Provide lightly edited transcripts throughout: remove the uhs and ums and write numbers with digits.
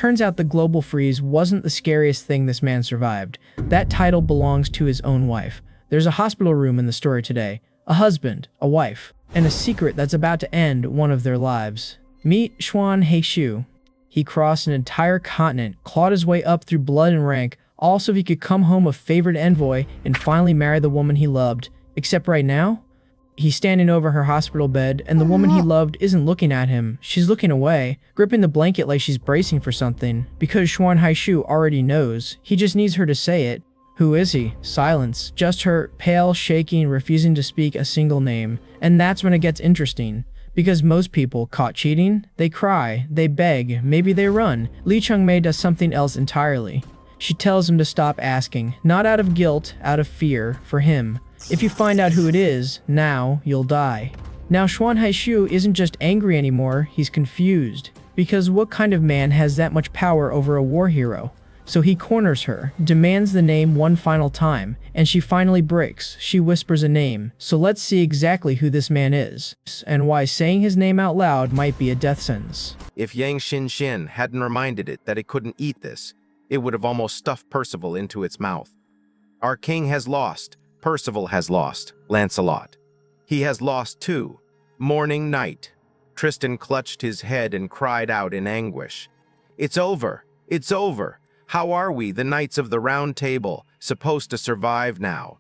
Turns out the global freeze wasn't the scariest thing this man survived. That title belongs to his own wife. There's a hospital room in the story today, a husband, a wife, and a secret that's about to end one of their lives. Meet Xuan Heishu. He crossed an entire continent, clawed his way up through blood and rank, all so he could come home a favored envoy and finally marry the woman he loved. Except right now, he's standing over her hospital bed, and the woman he loved isn't looking at him. She's looking away, gripping the blanket like she's bracing for something. Because Xuan Haishu already knows, he just needs her to say it. Who is he? Silence. Just her, pale, shaking, refusing to speak a single name. And that's when it gets interesting. Because most people caught cheating, they cry, they beg, maybe they run. Lee Chung-mei does something else entirely. She tells him to stop asking, not out of guilt, out of fear, for him. If you find out who it is, now, you'll die. Now Xuan Haishu isn't just angry anymore, he's confused. Because what kind of man has that much power over a war hero? So he corners her, demands the name one final time, and she finally breaks. She whispers a name. So let's see exactly who this man is, and why saying his name out loud might be a death sentence. If Yang Xin hadn't reminded it that it couldn't eat this, it would have almost stuffed Percival into its mouth. Our king has lost. Percival has lost. Lancelot. He has lost too. Morning night. Tristan clutched his head and cried out in anguish. It's over. It's over. How are we, the Knights of the Round Table, supposed to survive now?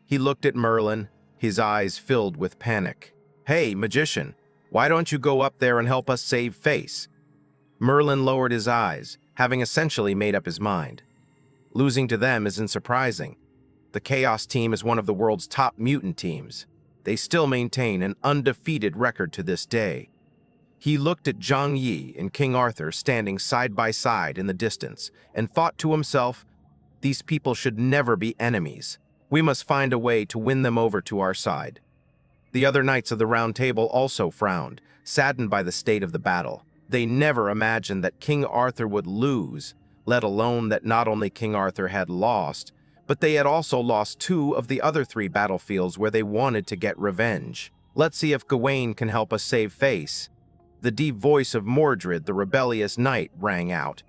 He looked at Merlin, his eyes filled with panic. Hey, magician, why don't you go up there and help us save face? Merlin lowered his eyes, having essentially made up his mind. Losing to them isn't surprising. The Chaos team is one of the world's top mutant teams. They still maintain an undefeated record to this day. He looked at Zhang Yi and King Arthur standing side by side in the distance and thought to himself, these people should never be enemies. We must find a way to win them over to our side. The other Knights of the Round Table also frowned, saddened by the state of the battle. They never imagined that King Arthur would lose, let alone that not only King Arthur had lost, but they had also lost 2 of the other 3 battlefields where they wanted to get revenge. Let's see if Gawain can help us save face. The deep voice of Mordred, the rebellious knight, rang out.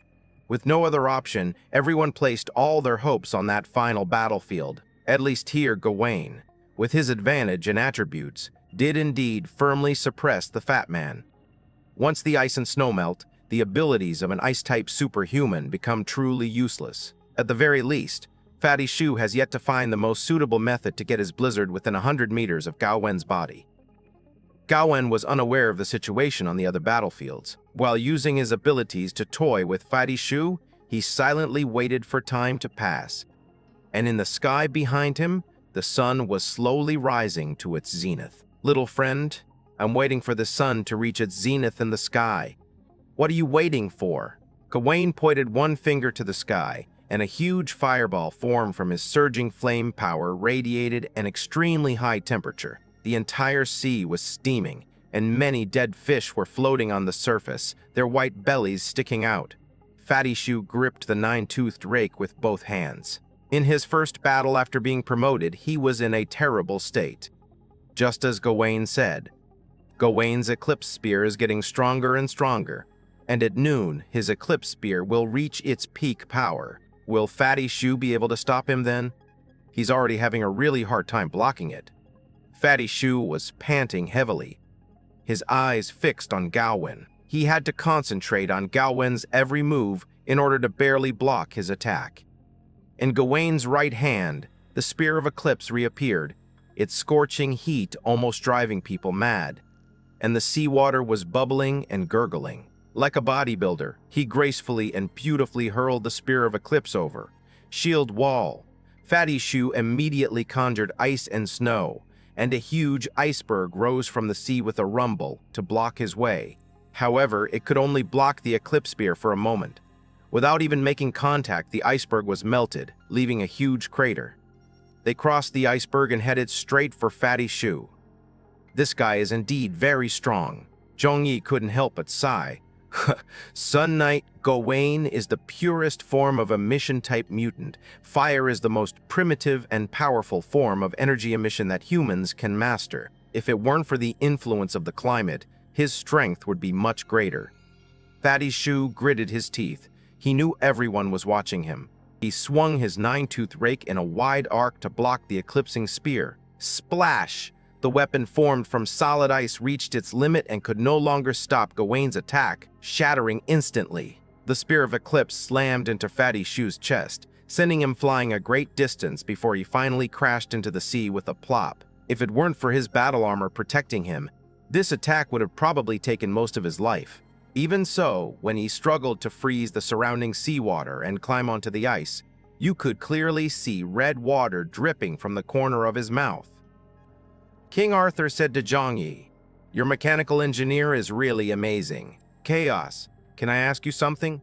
With no other option, everyone placed all their hopes on that final battlefield. At least here, Gawain, with his advantage and attributes, did indeed firmly suppress the Fat Man. Once the ice and snow melt, the abilities of an ice-type superhuman become truly useless. At the very least, Fatty Shu has yet to find the most suitable method to get his blizzard within 100 meters of Gawain's body. Gawain was unaware of the situation on the other battlefields. While using his abilities to toy with Fatty Shu, he silently waited for time to pass. And in the sky behind him, the sun was slowly rising to its zenith. Little friend, I'm waiting for the sun to reach its zenith in the sky. What are you waiting for? Gawain pointed one finger to the sky, and a huge fireball formed from his surging flame power radiated an extremely high temperature. The entire sea was steaming, and many dead fish were floating on the surface, their white bellies sticking out. Fatty Shu gripped the 9-toothed rake with both hands. In his first battle after being promoted, he was in a terrible state. Just as Gawain said, Gawain's Eclipse Spear is getting stronger and stronger, and at noon, his Eclipse Spear will reach its peak power. Will Fatty Shu be able to stop him then? He's already having a really hard time blocking it. Fatty Shu was panting heavily, his eyes fixed on Gawain. He had to concentrate on Gawain's every move in order to barely block his attack. In Gawain's right hand, the Spear of Eclipse reappeared, its scorching heat almost driving people mad, and the seawater was bubbling and gurgling. Like a bodybuilder, he gracefully and beautifully hurled the Spear of Eclipse over. Shield wall. Fatty Shu immediately conjured ice and snow, and a huge iceberg rose from the sea with a rumble to block his way. However, it could only block the Eclipse Spear for a moment. Without even making contact, the iceberg was melted, leaving a huge crater. They crossed the iceberg and headed straight for Fatty Shu. This guy is indeed very strong. Zhong Yi couldn't help but sigh. Sun Knight Gawain is the purest form of emission-type mutant. Fire is the most primitive and powerful form of energy emission that humans can master. If it weren't for the influence of the climate, his strength would be much greater. Fatty Shu gritted his teeth. He knew everyone was watching him. He swung his nine-tooth rake in a wide arc to block the eclipsing spear. Splash! The weapon formed from solid ice reached its limit and could no longer stop Gawain's attack, shattering instantly. The spear of Eclipse slammed into Fatty Shu's chest, sending him flying a great distance before he finally crashed into the sea with a plop. If it weren't for his battle armor protecting him, this attack would have probably taken most of his life. Even so, when he struggled to freeze the surrounding seawater and climb onto the ice, you could clearly see red water dripping from the corner of his mouth. King Arthur said to Zhang Yi, "Your mechanical engineer is really amazing. Chaos, can I ask you something?"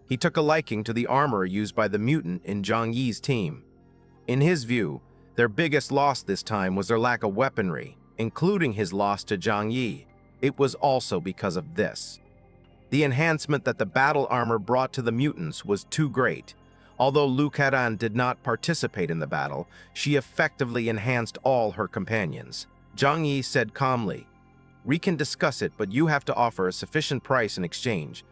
He took a liking to the armor used by the mutant in Zhang Yi's team. In his view, their biggest loss this time was their lack of weaponry, including his loss to Zhang Yi. It was also because of this. The enhancement that the battle armor brought to the mutants was too great. Although Lu Karan did not participate in the battle, she effectively enhanced all her companions. Zhang Yi said calmly, "We can discuss it, but you have to offer a sufficient price in exchange."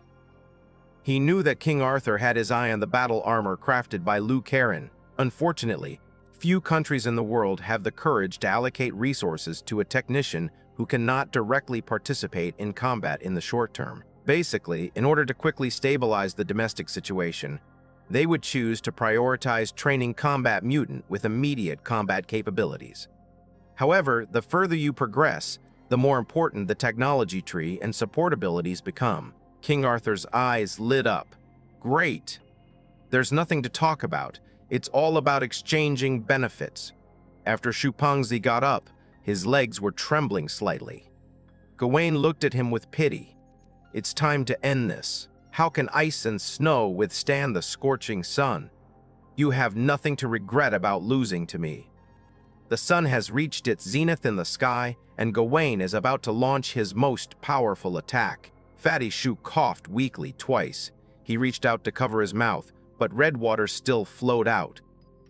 He knew that King Arthur had his eye on the battle armor crafted by Lu Karan. Unfortunately, few countries in the world have the courage to allocate resources to a technician who cannot directly participate in combat in the short term. Basically, in order to quickly stabilize the domestic situation, they would choose to prioritize training combat mutant with immediate combat capabilities. However, the further you progress, the more important the technology tree and support abilities become. King Arthur's eyes lit up. Great! There's nothing to talk about. It's all about exchanging benefits. After Shu Pengzi got up, his legs were trembling slightly. Gawain looked at him with pity. It's time to end this. How can ice and snow withstand the scorching sun? You have nothing to regret about losing to me. The sun has reached its zenith in the sky, and Gawain is about to launch his most powerful attack. Fatty Shu coughed weakly twice. He reached out to cover his mouth, but red water still flowed out.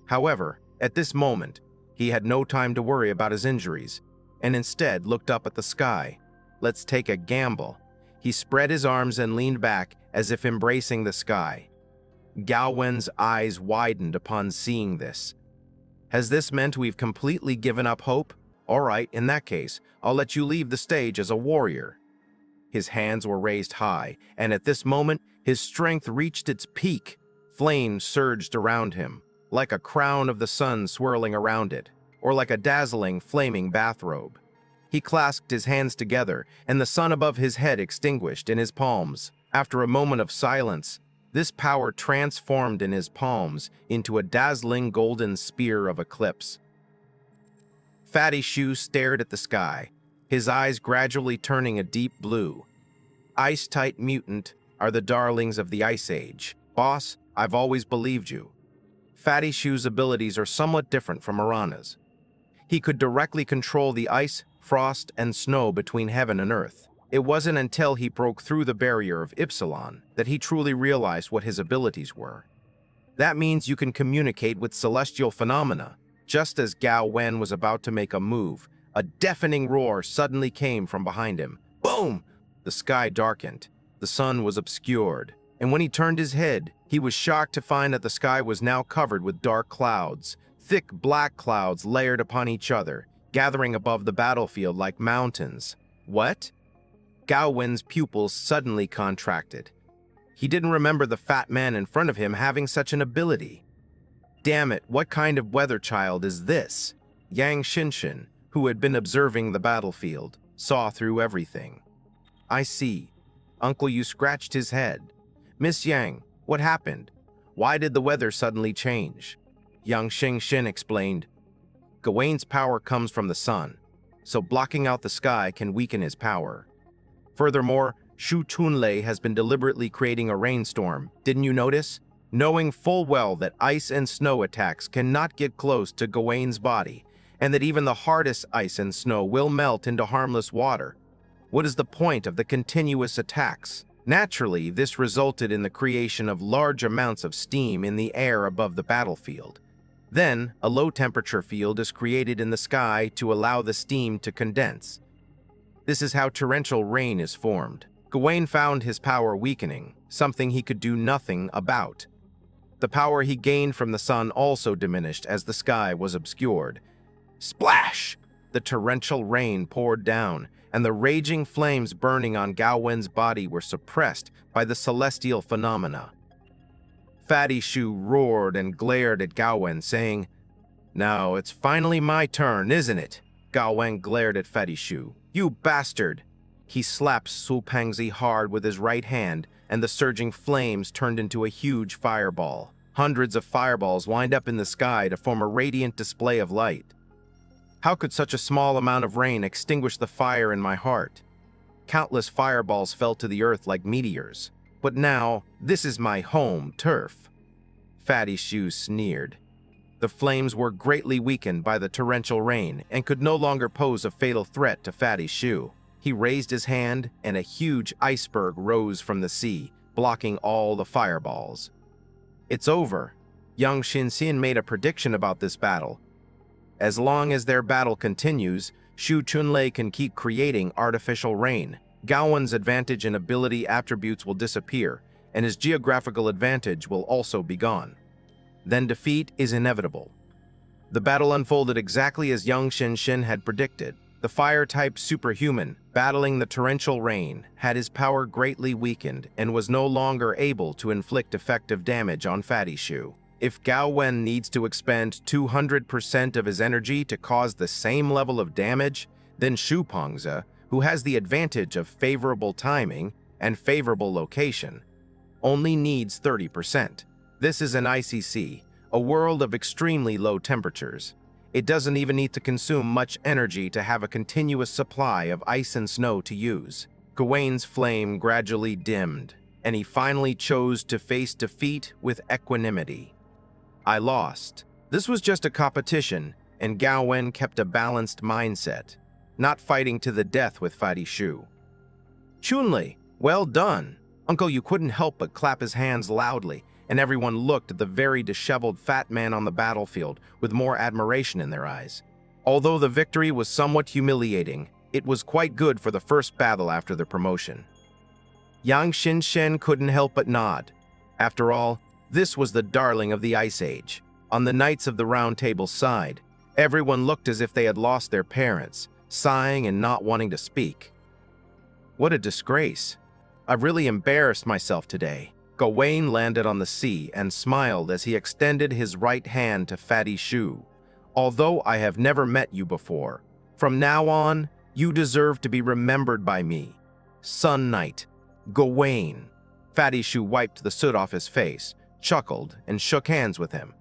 However, at this moment, he had no time to worry about his injuries, and instead looked up at the sky. Let's take a gamble. He spread his arms and leaned back as if embracing the sky. Gawain's eyes widened upon seeing this. Has this meant we've completely given up hope? All right, in that case, I'll let you leave the stage as a warrior. His hands were raised high, and at this moment, his strength reached its peak. Flames surged around him, like a crown of the sun swirling around it, or like a dazzling, flaming bathrobe. He clasped his hands together, and the sun above his head extinguished in his palms. After a moment of silence, this power transformed in his palms into a dazzling golden spear of eclipse. Fatty Shu stared at the sky, his eyes gradually turning a deep blue. Ice-tight mutant are the darlings of the Ice Age. Boss, I've always believed you. Fatty Shu's abilities are somewhat different from Mirana's. He could directly control the ice, frost, and snow between heaven and earth. It wasn't until he broke through the barrier of Ipsilon that he truly realized what his abilities were. That means you can communicate with celestial phenomena. Just as Gao Wen was about to make a move, a deafening roar suddenly came from behind him. Boom! The sky darkened. The sun was obscured. And when he turned his head, he was shocked to find that the sky was now covered with dark clouds. Thick black clouds layered upon each other, gathering above the battlefield like mountains. What? Gao Wen's pupils suddenly contracted. He didn't remember the fat man in front of him having such an ability. Damn it, what kind of weather child is this? Yang Xinshin, who had been observing the battlefield, saw through everything. I see. Uncle Yu scratched his head. Miss Yang, what happened? Why did the weather suddenly change? Yang Xinshin explained. Gawain's power comes from the sun, so blocking out the sky can weaken his power. Furthermore, Shu Tunlei has been deliberately creating a rainstorm. Didn't you notice? Knowing full well that ice and snow attacks cannot get close to Gawain's body, and that even the hardest ice and snow will melt into harmless water. What is the point of the continuous attacks? Naturally, this resulted in the creation of large amounts of steam in the air above the battlefield. Then, a low-temperature field is created in the sky to allow the steam to condense. This is how torrential rain is formed. Gawain found his power weakening, something he could do nothing about. The power he gained from the sun also diminished as the sky was obscured. Splash! The torrential rain poured down, and the raging flames burning on Gawain's body were suppressed by the celestial phenomena. Fatty Shu roared and glared at Gawain, saying, "Now it's finally my turn, isn't it?" Gawain glared at Fatty Shu. "You bastard!" He slapped Su Pangzi hard with his right hand, and the surging flames turned into a huge fireball. Hundreds of fireballs lined up in the sky to form a radiant display of light. How could such a small amount of rain extinguish the fire in my heart? Countless fireballs fell to the earth like meteors. But now, this is my home turf. Fatty Shu sneered. The flames were greatly weakened by the torrential rain and could no longer pose a fatal threat to Fatty Shu. He raised his hand, and a huge iceberg rose from the sea, blocking all the fireballs. It's over. Yang Xinxian made a prediction about this battle. As long as their battle continues, Shu Chunlei can keep creating artificial rain. Gawain's advantage and ability attributes will disappear, and his geographical advantage will also be gone. Then defeat is inevitable. The battle unfolded exactly as Yang Xinxian had predicted. The fire-type superhuman, battling the torrential rain, had his power greatly weakened and was no longer able to inflict effective damage on Fatty Shu. If Gawain needs to expend 200% of his energy to cause the same level of damage, then Shu Pangzi, who has the advantage of favorable timing and favorable location, only needs 30%. This is an ICC, a world of extremely low temperatures. It doesn't even need to consume much energy to have a continuous supply of ice and snow to use. Gawain's flame gradually dimmed, and he finally chose to face defeat with equanimity. I lost. This was just a competition, and Gawain kept a balanced mindset, not fighting to the death with Fatty Shu. Chunlei, well done. Uncle, you couldn't help but clap his hands loudly, and everyone looked at the very disheveled fat man on the battlefield with more admiration in their eyes. Although the victory was somewhat humiliating, it was quite good for the first battle after the promotion. Yang Xinxian couldn't help but nod. After all, this was the darling of the Ice Age. On the Knights of the Round Table's side, everyone looked as if they had lost their parents, sighing and not wanting to speak. What a disgrace. I've really embarrassed myself today. Gawain landed on the sea and smiled as he extended his right hand to Fatty Shu. Although I have never met you before, from now on, you deserve to be remembered by me. Sun Knight, Gawain. Fatty Shu wiped the soot off his face, chuckled, and shook hands with him.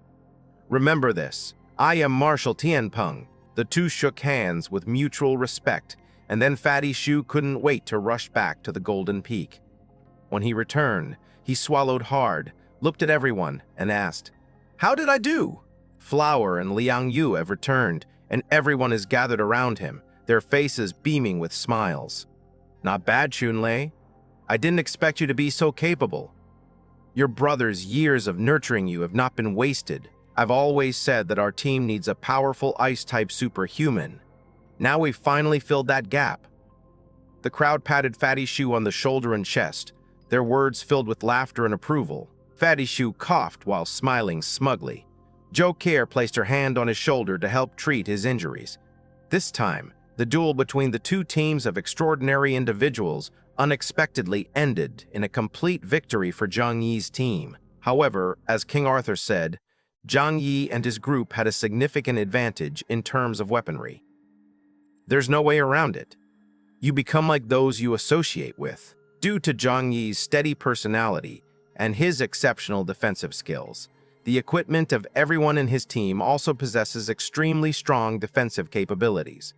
Remember this, I am Marshal Tianpeng. The two shook hands with mutual respect, and then Fatty Shu couldn't wait to rush back to the Golden Peak. When he returned, he swallowed hard, looked at everyone, and asked, "How did I do?" Flower and Liang Yu have returned, and everyone is gathered around him, their faces beaming with smiles. Not bad, Chunlei. I didn't expect you to be so capable. Your brother's years of nurturing you have not been wasted. I've always said that our team needs a powerful ice-type superhuman. Now we've finally filled that gap. The crowd patted Fatty Shu on the shoulder and chest, their words filled with laughter and approval. Fatty Shu coughed while smiling smugly. Jo Care placed her hand on his shoulder to help treat his injuries. This time, the duel between the two teams of extraordinary individuals unexpectedly ended in a complete victory for Zhang Yi's team. However, as King Arthur said, Zhang Yi and his group had a significant advantage in terms of weaponry. There's no way around it. You become like those you associate with. Due to Zhang Yi's steady personality and his exceptional defensive skills, the equipment of everyone in his team also possesses extremely strong defensive capabilities.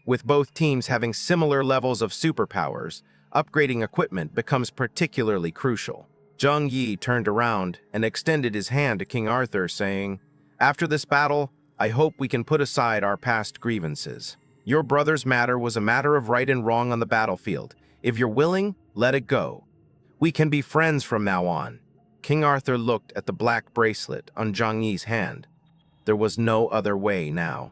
With both teams having similar levels of superpowers, upgrading equipment becomes particularly crucial. Zhang Yi turned around and extended his hand to King Arthur, saying, "After this battle, I hope we can put aside our past grievances. Your brother's matter was a matter of right and wrong on the battlefield. If you're willing, let it go. We can be friends from now on." King Arthur looked at the black bracelet on Zhang Yi's hand. There was no other way now.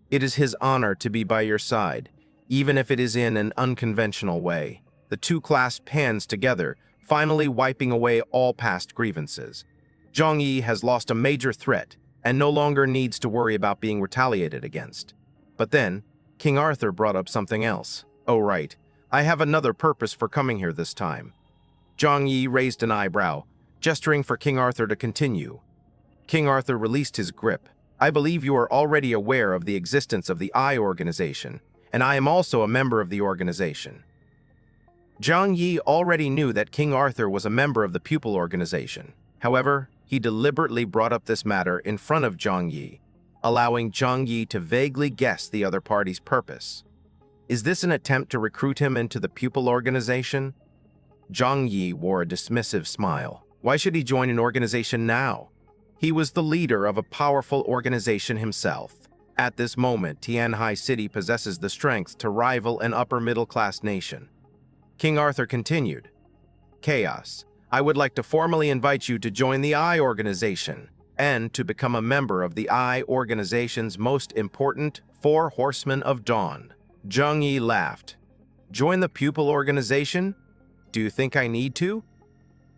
It is his honor to be by your side, even if it is in an unconventional way. The two clasped hands together, finally wiping away all past grievances. Zhang Yi has lost a major threat and no longer needs to worry about being retaliated against. But then, King Arthur brought up something else. Oh right, I have another purpose for coming here this time. Zhang Yi raised an eyebrow, gesturing for King Arthur to continue. King Arthur released his grip. I believe you are already aware of the existence of the Eye Organization, and I am also a member of the organization. Zhang Yi already knew that King Arthur was a member of the pupil organization. However, he deliberately brought up this matter in front of Zhang Yi, allowing Zhang Yi to vaguely guess the other party's purpose. Is this an attempt to recruit him into the pupil organization? Zhang Yi wore a dismissive smile. Why should he join an organization now? He was the leader of a powerful organization himself. At this moment, Tianhai City possesses the strength to rival an upper-middle-class nation. King Arthur continued, Chaos, I would like to formally invite you to join the Eye Organization and to become a member of the Eye Organization's most important Four Horsemen of Dawn. Zhang Yi laughed. Join the pupil organization? Do you think I need to?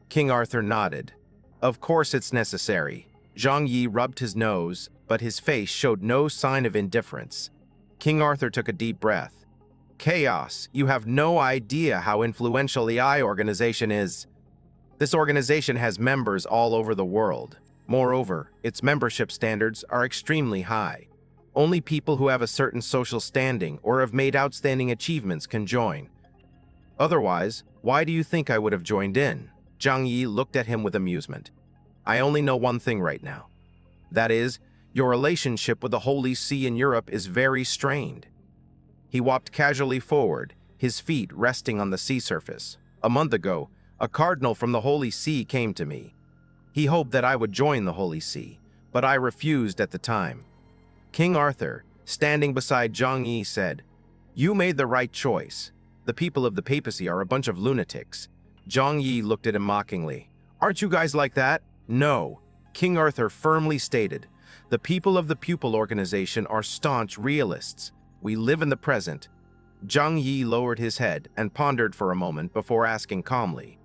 King Arthur nodded. Of course it's necessary. Zhang Yi rubbed his nose, but his face showed no sign of indifference. King Arthur took a deep breath. Chaos, you have no idea how influential the Eye Organization is. This organization has members all over the world. Moreover, its membership standards are extremely high. Only people who have a certain social standing or have made outstanding achievements can join. Otherwise, why do you think I would have joined in? Zhang Yi looked at him with amusement. I only know one thing right now. That is, your relationship with the Holy See in Europe is very strained. He walked casually forward, his feet resting on the sea surface. A month ago, a cardinal from the Holy See came to me. He hoped that I would join the Holy See, but I refused at the time. King Arthur, standing beside Zhang Yi, said, You made the right choice. The people of the papacy are a bunch of lunatics. Zhang Yi looked at him mockingly. Aren't you guys like that? No. King Arthur firmly stated, The people of the pupil organization are staunch realists. We live in the present. Zhang Yi lowered his head and pondered for a moment before asking calmly,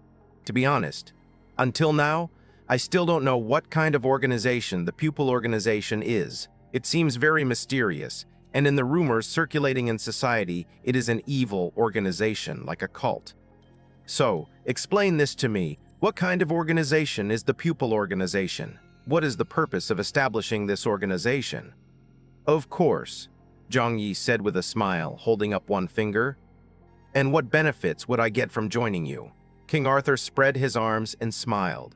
To be honest, until now, I still don't know what kind of organization the pupil organization is. It seems very mysterious, and in the rumors circulating in society, it is an evil organization, like a cult. So, explain this to me. What kind of organization is the pupil organization? What is the purpose of establishing this organization? Of course, Zhang Yi said with a smile, holding up one finger. And what benefits would I get from joining you? King Arthur spread his arms and smiled.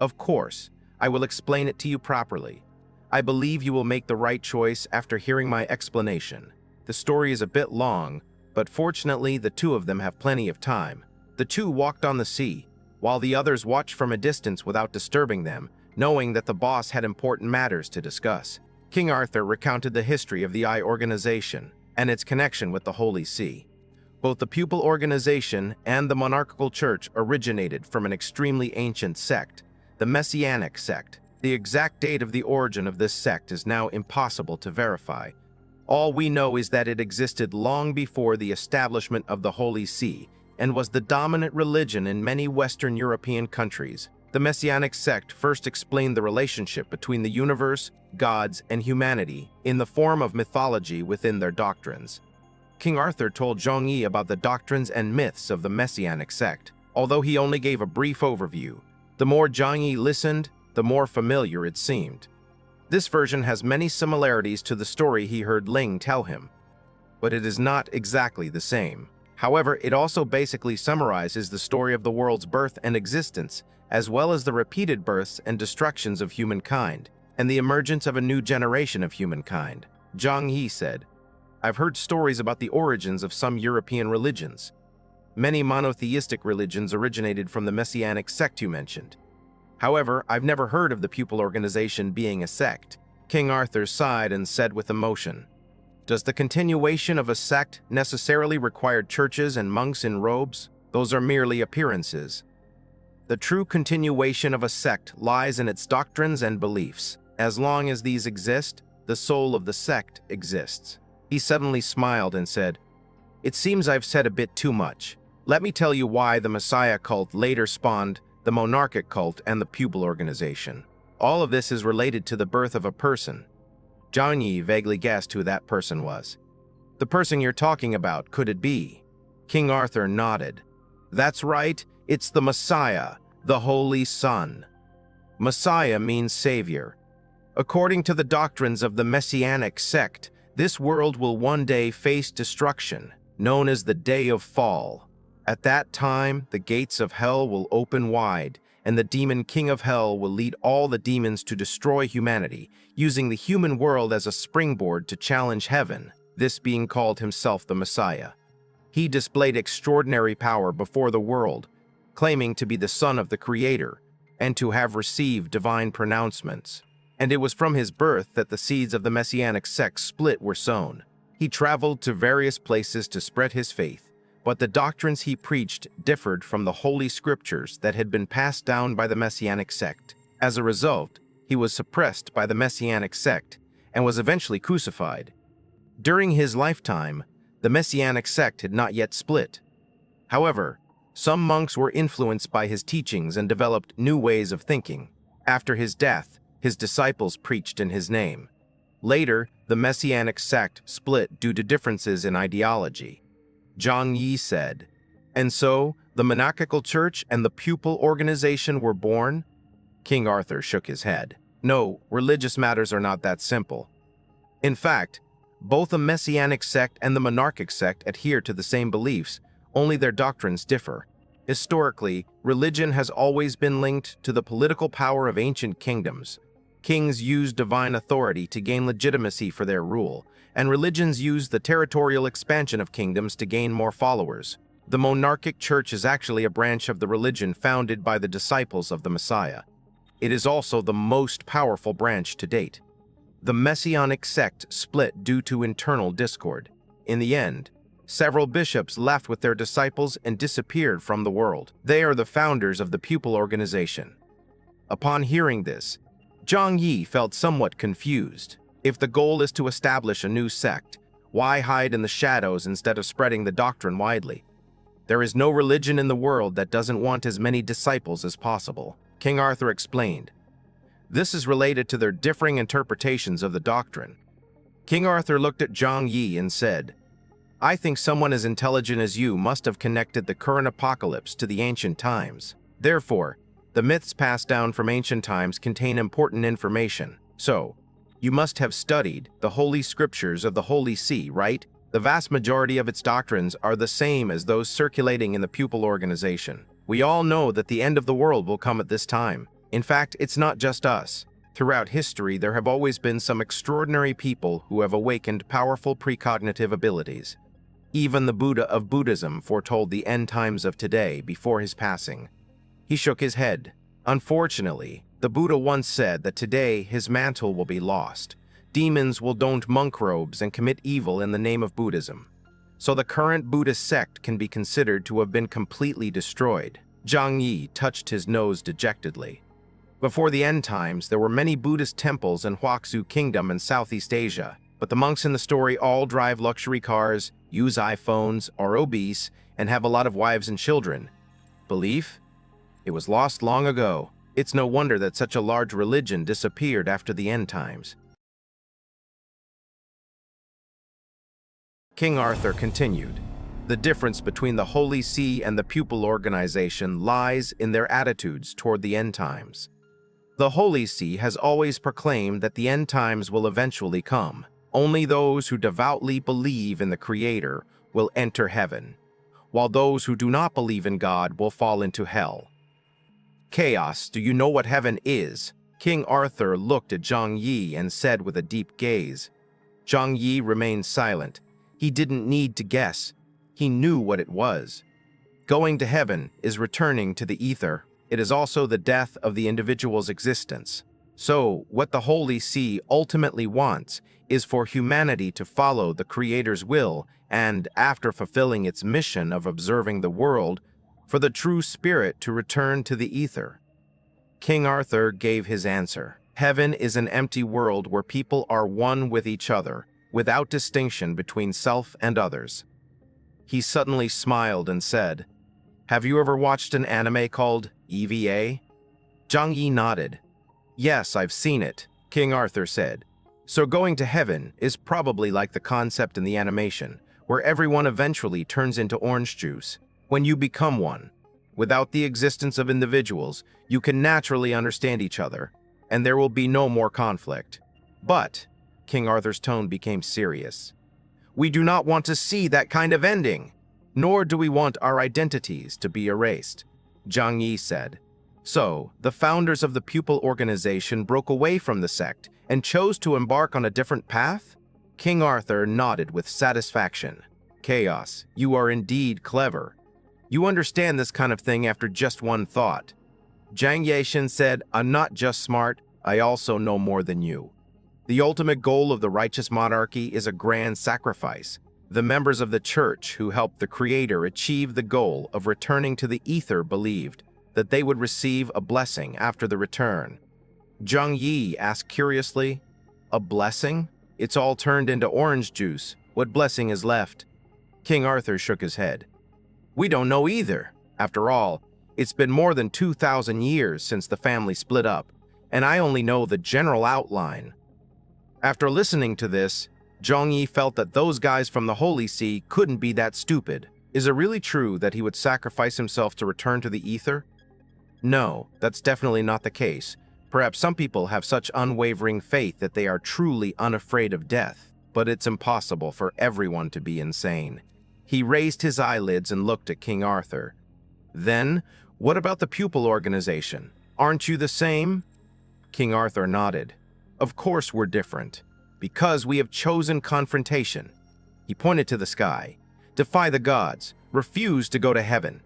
Of course, I will explain it to you properly. I believe you will make the right choice after hearing my explanation. The story is a bit long, but fortunately the two of them have plenty of time. The two walked on the sea, while the others watched from a distance without disturbing them, knowing that the boss had important matters to discuss. King Arthur recounted the history of the Eye Organization and its connection with the Holy See. Both the pupil organization and the monarchical church originated from an extremely ancient sect, the Messianic sect. The exact date of the origin of this sect is now impossible to verify. All we know is that it existed long before the establishment of the Holy See and was the dominant religion in many Western European countries. The Messianic sect first explained the relationship between the universe, gods, and humanity in the form of mythology within their doctrines. King Arthur told Zhang Yi about the doctrines and myths of the Messianic sect. Although he only gave a brief overview, the more Zhang Yi listened, the more familiar it seemed. This version has many similarities to the story he heard Ling tell him, but it is not exactly the same. However, it also basically summarizes the story of the world's birth and existence, as well as the repeated births and destructions of humankind, and the emergence of a new generation of humankind. Zhang Yi said, I've heard stories about the origins of some European religions. Many monotheistic religions originated from the Messianic sect you mentioned. However, I've never heard of the pupil organization being a sect. King Arthur sighed and said with emotion, Does the continuation of a sect necessarily require churches and monks in robes? Those are merely appearances. The true continuation of a sect lies in its doctrines and beliefs. As long as these exist, the soul of the sect exists. He suddenly smiled and said, It seems I've said a bit too much. Let me tell you why the Messiah cult later spawned the monarchic cult and the pupil organization. All of this is related to the birth of a person. Zhang Yi vaguely guessed who that person was. The person you're talking about, could it be? King Arthur nodded. That's right, it's the Messiah, the Holy Son. Messiah means savior. According to the doctrines of the Messianic sect, this world will one day face destruction, known as the Day of Fall. At that time, the gates of hell will open wide, and the demon king of hell will lead all the demons to destroy humanity, using the human world as a springboard to challenge heaven, this being called himself the Messiah. He displayed extraordinary power before the world, claiming to be the son of the Creator, and to have received divine pronouncements. And it was from his birth that the seeds of the Messianic sect split were sown. He traveled to various places to spread his faith, but the doctrines he preached differed from the holy scriptures that had been passed down by the Messianic sect. As a result, he was suppressed by the Messianic sect and was eventually crucified. During his lifetime, the Messianic sect had not yet split. However, some monks were influenced by his teachings and developed new ways of thinking. After his death, his disciples preached in his name. Later, the Messianic sect split due to differences in ideology. Zhang Yi said, "And so, the monarchical church and the pupil organization were born?" King Arthur shook his head. No, religious matters are not that simple. In fact, both the Messianic sect and the monarchic sect adhere to the same beliefs, only their doctrines differ. Historically, religion has always been linked to the political power of ancient kingdoms. Kings used divine authority to gain legitimacy for their rule, and religions used the territorial expansion of kingdoms to gain more followers. The monarchic church is actually a branch of the religion founded by the disciples of the Messiah. It is also the most powerful branch to date. The Messianic sect split due to internal discord. In the end, several bishops left with their disciples and disappeared from the world. They are the founders of the pupil organization. Upon hearing this, Zhang Yi felt somewhat confused. If the goal is to establish a new sect, why hide in the shadows instead of spreading the doctrine widely? There is no religion in the world that doesn't want as many disciples as possible. King Arthur explained. This is related to their differing interpretations of the doctrine. King Arthur looked at Zhang Yi and said, "I think someone as intelligent as you must have connected the current apocalypse to the ancient times. Therefore, the myths passed down from ancient times contain important information. So, you must have studied the holy scriptures of the Holy See, right? The vast majority of its doctrines are the same as those circulating in the pupil organization. We all know that the end of the world will come at this time. In fact, it's not just us. Throughout history, there have always been some extraordinary people who have awakened powerful precognitive abilities. Even the Buddha of Buddhism foretold the end times of today before his passing." He shook his head. "Unfortunately, the Buddha once said that today his mantle will be lost. Demons will don monk robes and commit evil in the name of Buddhism. So the current Buddhist sect can be considered to have been completely destroyed." Zhang Yi touched his nose dejectedly. Before the end times, there were many Buddhist temples in Huaxu Kingdom in Southeast Asia, but the monks in the story all drive luxury cars, use iPhones, are obese, and have a lot of wives and children. Belief? It was lost long ago. It's no wonder that such a large religion disappeared after the end times. King Arthur continued. The difference between the Holy See and the pupil organization lies in their attitudes toward the end times. The Holy See has always proclaimed that the end times will eventually come. Only those who devoutly believe in the Creator will enter heaven, while those who do not believe in God will fall into hell. Chaos, do you know what heaven is? King Arthur looked at Zhang Yi and said with a deep gaze. Zhang Yi remained silent. He didn't need to guess. He knew what it was. Going to heaven is returning to the ether. It is also the death of the individual's existence. So, what the Holy See ultimately wants is for humanity to follow the Creator's will and, after fulfilling its mission of observing the world, for the true spirit to return to the ether. King Arthur gave his answer. Heaven is an empty world where people are one with each other, without distinction between self and others. He suddenly smiled and said, Have you ever watched an anime called EVA? Zhang Yi nodded. Yes, I've seen it, King Arthur said. So going to heaven is probably like the concept in the animation, where everyone eventually turns into orange juice when you become one. Without the existence of individuals, you can naturally understand each other, and there will be no more conflict. But, King Arthur's tone became serious. We do not want to see that kind of ending, nor do we want our identities to be erased, Zhang Yi said. So, the founders of the pupil organization broke away from the sect and chose to embark on a different path? King Arthur nodded with satisfaction. Chaos, you are indeed clever. You understand this kind of thing after just one thought. Zhang Yixin said, I'm not just smart, I also know more than you. The ultimate goal of the righteous monarchy is a grand sacrifice. The members of the church who helped the creator achieve the goal of returning to the ether believed that they would receive a blessing after the return. Zhang Yi asked curiously, a blessing? It's all turned into orange juice. What blessing is left? King Arthur shook his head. We don't know either. After all, it's been more than 2,000 years since the family split up, and I only know the general outline. After listening to this, Zhang Yi felt that those guys from the Holy See couldn't be that stupid. Is it really true that he would sacrifice himself to return to the ether? No, that's definitely not the case. Perhaps some people have such unwavering faith that they are truly unafraid of death, but it's impossible for everyone to be insane. He raised his eyelids and looked at King Arthur. Then, what about the pupil organization? Aren't you the same? King Arthur nodded. Of course we're different, because we have chosen confrontation. He pointed to the sky. Defy the gods. Refuse to go to heaven.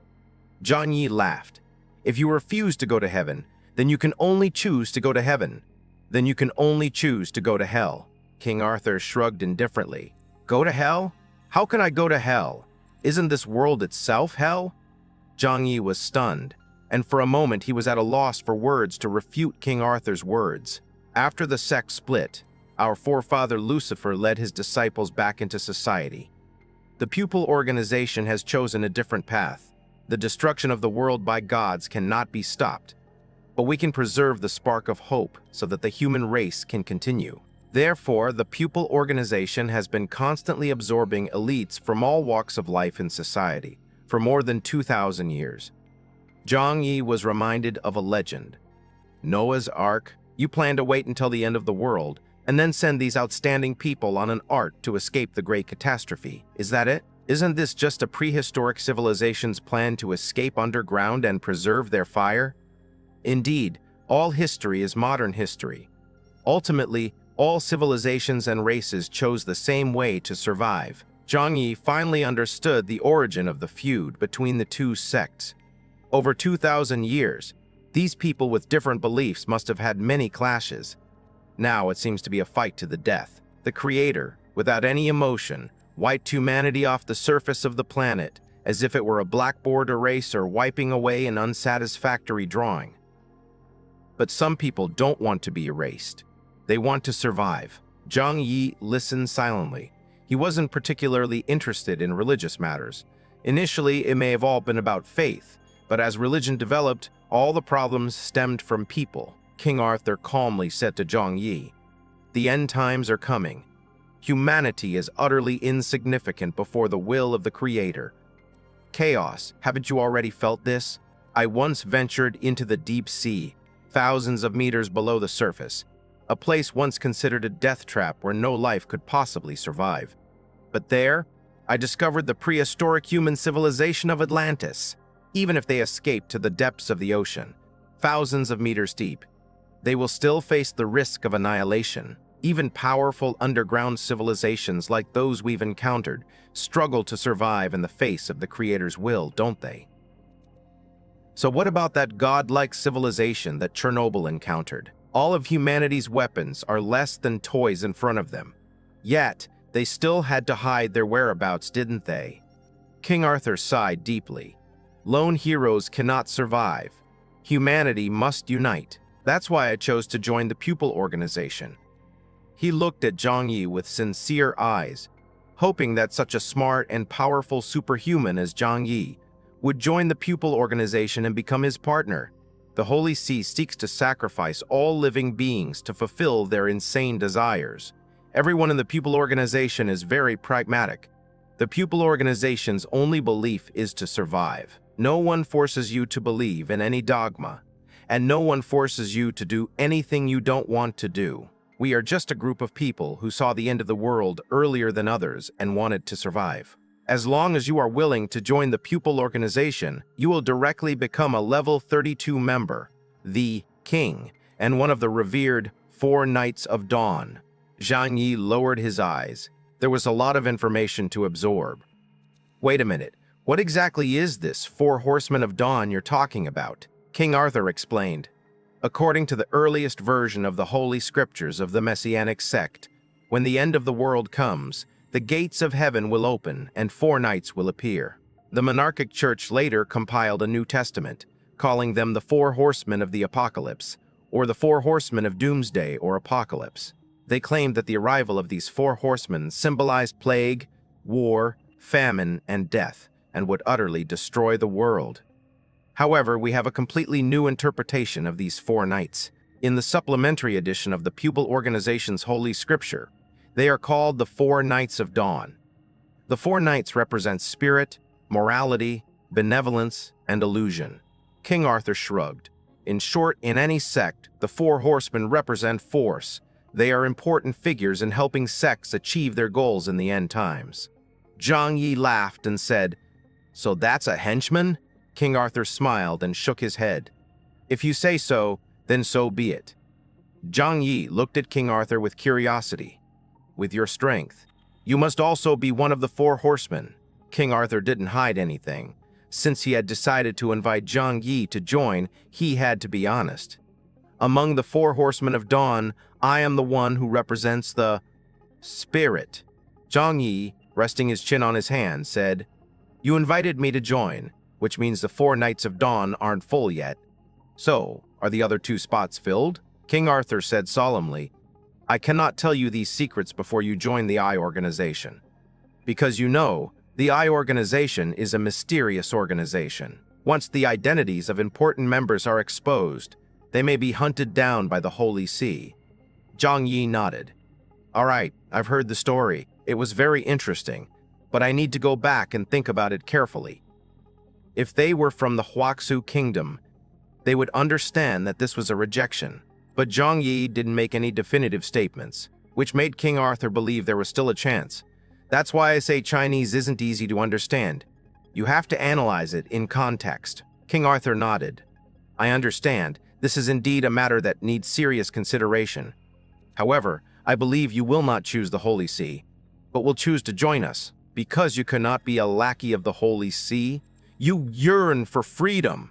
Zhang Yi laughed. If you refuse to go to heaven, then you can only choose to go to heaven. Then you can only choose to go to hell. King Arthur shrugged indifferently. Go to hell? How can I go to hell? Isn't this world itself hell? Zhang Yi was stunned, and for a moment he was at a loss for words to refute King Arthur's words. After the sect split, our forefather Lucifer led his disciples back into society. The pupil organization has chosen a different path. The destruction of the world by gods cannot be stopped, but we can preserve the spark of hope so that the human race can continue. Therefore, the pupil organization has been constantly absorbing elites from all walks of life in society for more than 2,000 years. Zhang Yi was reminded of a legend. Noah's Ark. You plan to wait until the end of the world and then send these outstanding people on an ark to escape the great catastrophe. Is that it? Isn't this just a prehistoric civilization's plan to escape underground and preserve their fire? Indeed, all history is modern history. Ultimately, all civilizations and races chose the same way to survive. Zhang Yi finally understood the origin of the feud between the two sects. Over 2,000 years, these people with different beliefs must have had many clashes. Now it seems to be a fight to the death. The Creator, without any emotion, wiped humanity off the surface of the planet as if it were a blackboard eraser wiping away an unsatisfactory drawing. But some people don't want to be erased. They want to survive. Zhang Yi listened silently. He wasn't particularly interested in religious matters. Initially, it may have all been about faith, but as religion developed, all the problems stemmed from people. King Arthur calmly said to Zhang Yi, "The end times are coming. Humanity is utterly insignificant before the will of the Creator. Chaos, haven't you already felt this? I once ventured into the deep sea, thousands of meters below the surface, a place once considered a death trap where no life could possibly survive. But there, I discovered the prehistoric human civilization of Atlantis. Even if they escape to the depths of the ocean, thousands of meters deep, they will still face the risk of annihilation. Even powerful underground civilizations like those we've encountered struggle to survive in the face of the Creator's will, don't they? So what about that godlike civilization that Chernobyl encountered? All of humanity's weapons are less than toys in front of them. Yet, they still had to hide their whereabouts, didn't they? King Arthur sighed deeply. Lone heroes cannot survive. Humanity must unite. That's why I chose to join the pupil organization. He looked at Zhang Yi with sincere eyes, hoping that such a smart and powerful superhuman as Zhang Yi would join the pupil organization and become his partner. The Holy See seeks to sacrifice all living beings to fulfill their insane desires. Everyone in the pupil organization is very pragmatic. The pupil organization's only belief is to survive. No one forces you to believe in any dogma, and no one forces you to do anything you don't want to do. We are just a group of people who saw the end of the world earlier than others and wanted to survive. As long as you are willing to join the pupil organization, you will directly become a level 32 member, the King, and one of the revered Four Knights of Dawn. Zhang Yi lowered his eyes. There was a lot of information to absorb. Wait a minute, what exactly is this Four Horsemen of Dawn you're talking about? King Arthur explained. According to the earliest version of the Holy Scriptures of the Messianic sect, when the end of the world comes, the gates of heaven will open and four knights will appear. The monarchic church later compiled a New Testament, calling them the Four Horsemen of the Apocalypse, or the Four Horsemen of Doomsday or Apocalypse. They claimed that the arrival of these four horsemen symbolized plague, war, famine, and death, and would utterly destroy the world. However, we have a completely new interpretation of these four knights. In the supplementary edition of the Pupil Organization's Holy Scripture, they are called the Four Knights of Dawn. The four knights represent spirit, morality, benevolence, and illusion. King Arthur shrugged. In short, in any sect, the four horsemen represent force. They are important figures in helping sects achieve their goals in the end times. Zhang Yi laughed and said, "So that's a henchman?" King Arthur smiled and shook his head. "If you say so, then so be it." Zhang Yi looked at King Arthur with curiosity. "With your strength, you must also be one of the four horsemen." King Arthur didn't hide anything. Since he had decided to invite Zhang Yi to join, he had to be honest. "Among the four horsemen of dawn, I am the one who represents the spirit." Zhang Yi, resting his chin on his hand, said, "You invited me to join, which means the four Knights of Dawn aren't full yet. So, are the other two spots filled?" King Arthur said solemnly, "I cannot tell you these secrets before you join the Eye Organization. Because you know, the Eye Organization is a mysterious organization. Once the identities of important members are exposed, they may be hunted down by the Holy See." Zhang Yi nodded. "All right, I've heard the story. It was very interesting, but I need to go back and think about it carefully. If they were from the Huaxu Kingdom, they would understand that this was a rejection." But Zhang Yi didn't make any definitive statements, which made King Arthur believe there was still a chance. That's why I say Chinese isn't easy to understand. You have to analyze it in context. King Arthur nodded. "I understand. This is indeed a matter that needs serious consideration. However, I believe you will not choose the Holy See, but will choose to join us. Because you cannot be a lackey of the Holy See, you yearn for freedom."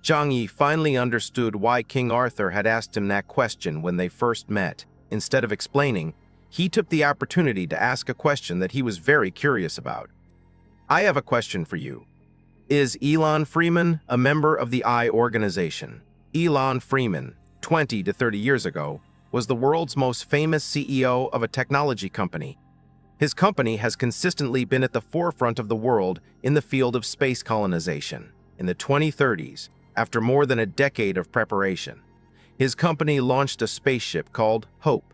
Zhang Yi finally understood why King Arthur had asked him that question when they first met. Instead of explaining, he took the opportunity to ask a question that he was very curious about. "I have a question for you. Is Elon Freeman a member of the Eye Organization?" Elon Freeman, 20 to 30 years ago, was the world's most famous CEO of a technology company. His company has consistently been at the forefront of the world in the field of space colonization. In the 2030s, after more than a decade of preparation, his company launched a spaceship called Hope,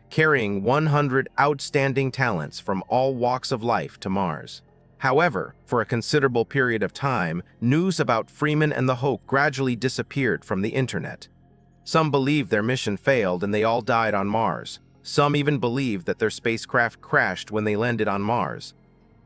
carrying 100 outstanding talents from all walks of life to Mars. However, for a considerable period of time, news about Freeman and the Hope gradually disappeared from the internet. Some believe their mission failed and they all died on Mars. Some even believe that their spacecraft crashed when they landed on Mars.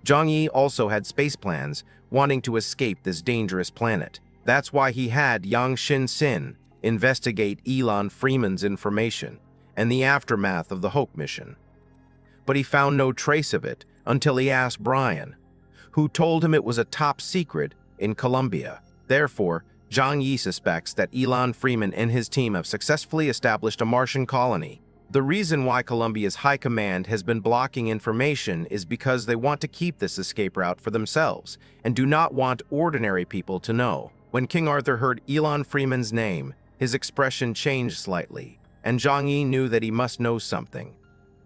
Zhang Yi also had space plans, wanting to escape this dangerous planet. That's why he had Yang Xin investigate Elon Freeman's information and the aftermath of the Hope mission. But he found no trace of it until he asked Brian, who told him it was a top secret in Colombia. Therefore, Zhang Yi suspects that Elon Freeman and his team have successfully established a Martian colony. The reason why Colombia's high command has been blocking information is because they want to keep this escape route for themselves and do not want ordinary people to know. When King Arthur heard Elon Freeman's name, his expression changed slightly, and Zhang Yi knew that he must know something.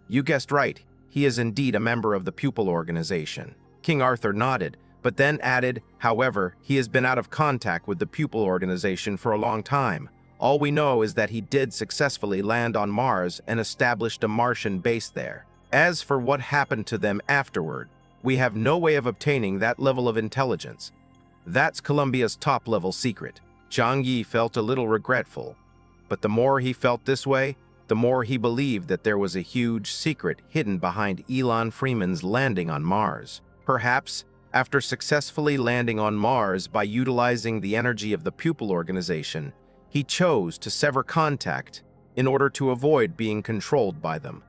"You guessed right, he is indeed a member of the Pupil Organization." King Arthur nodded, but then added, however, he has been out of contact with the pupil organization for a long time. All we know is that he did successfully land on Mars and established a Martian base there. As for what happened to them afterward, we have no way of obtaining that level of intelligence. That's Columbia's top-level secret. Zhang Yi felt a little regretful, but the more he felt this way, the more he believed that there was a huge secret hidden behind Elon Freeman's landing on Mars. Perhaps, after successfully landing on Mars by utilizing the energy of the pupil organization, he chose to sever contact in order to avoid being controlled by them.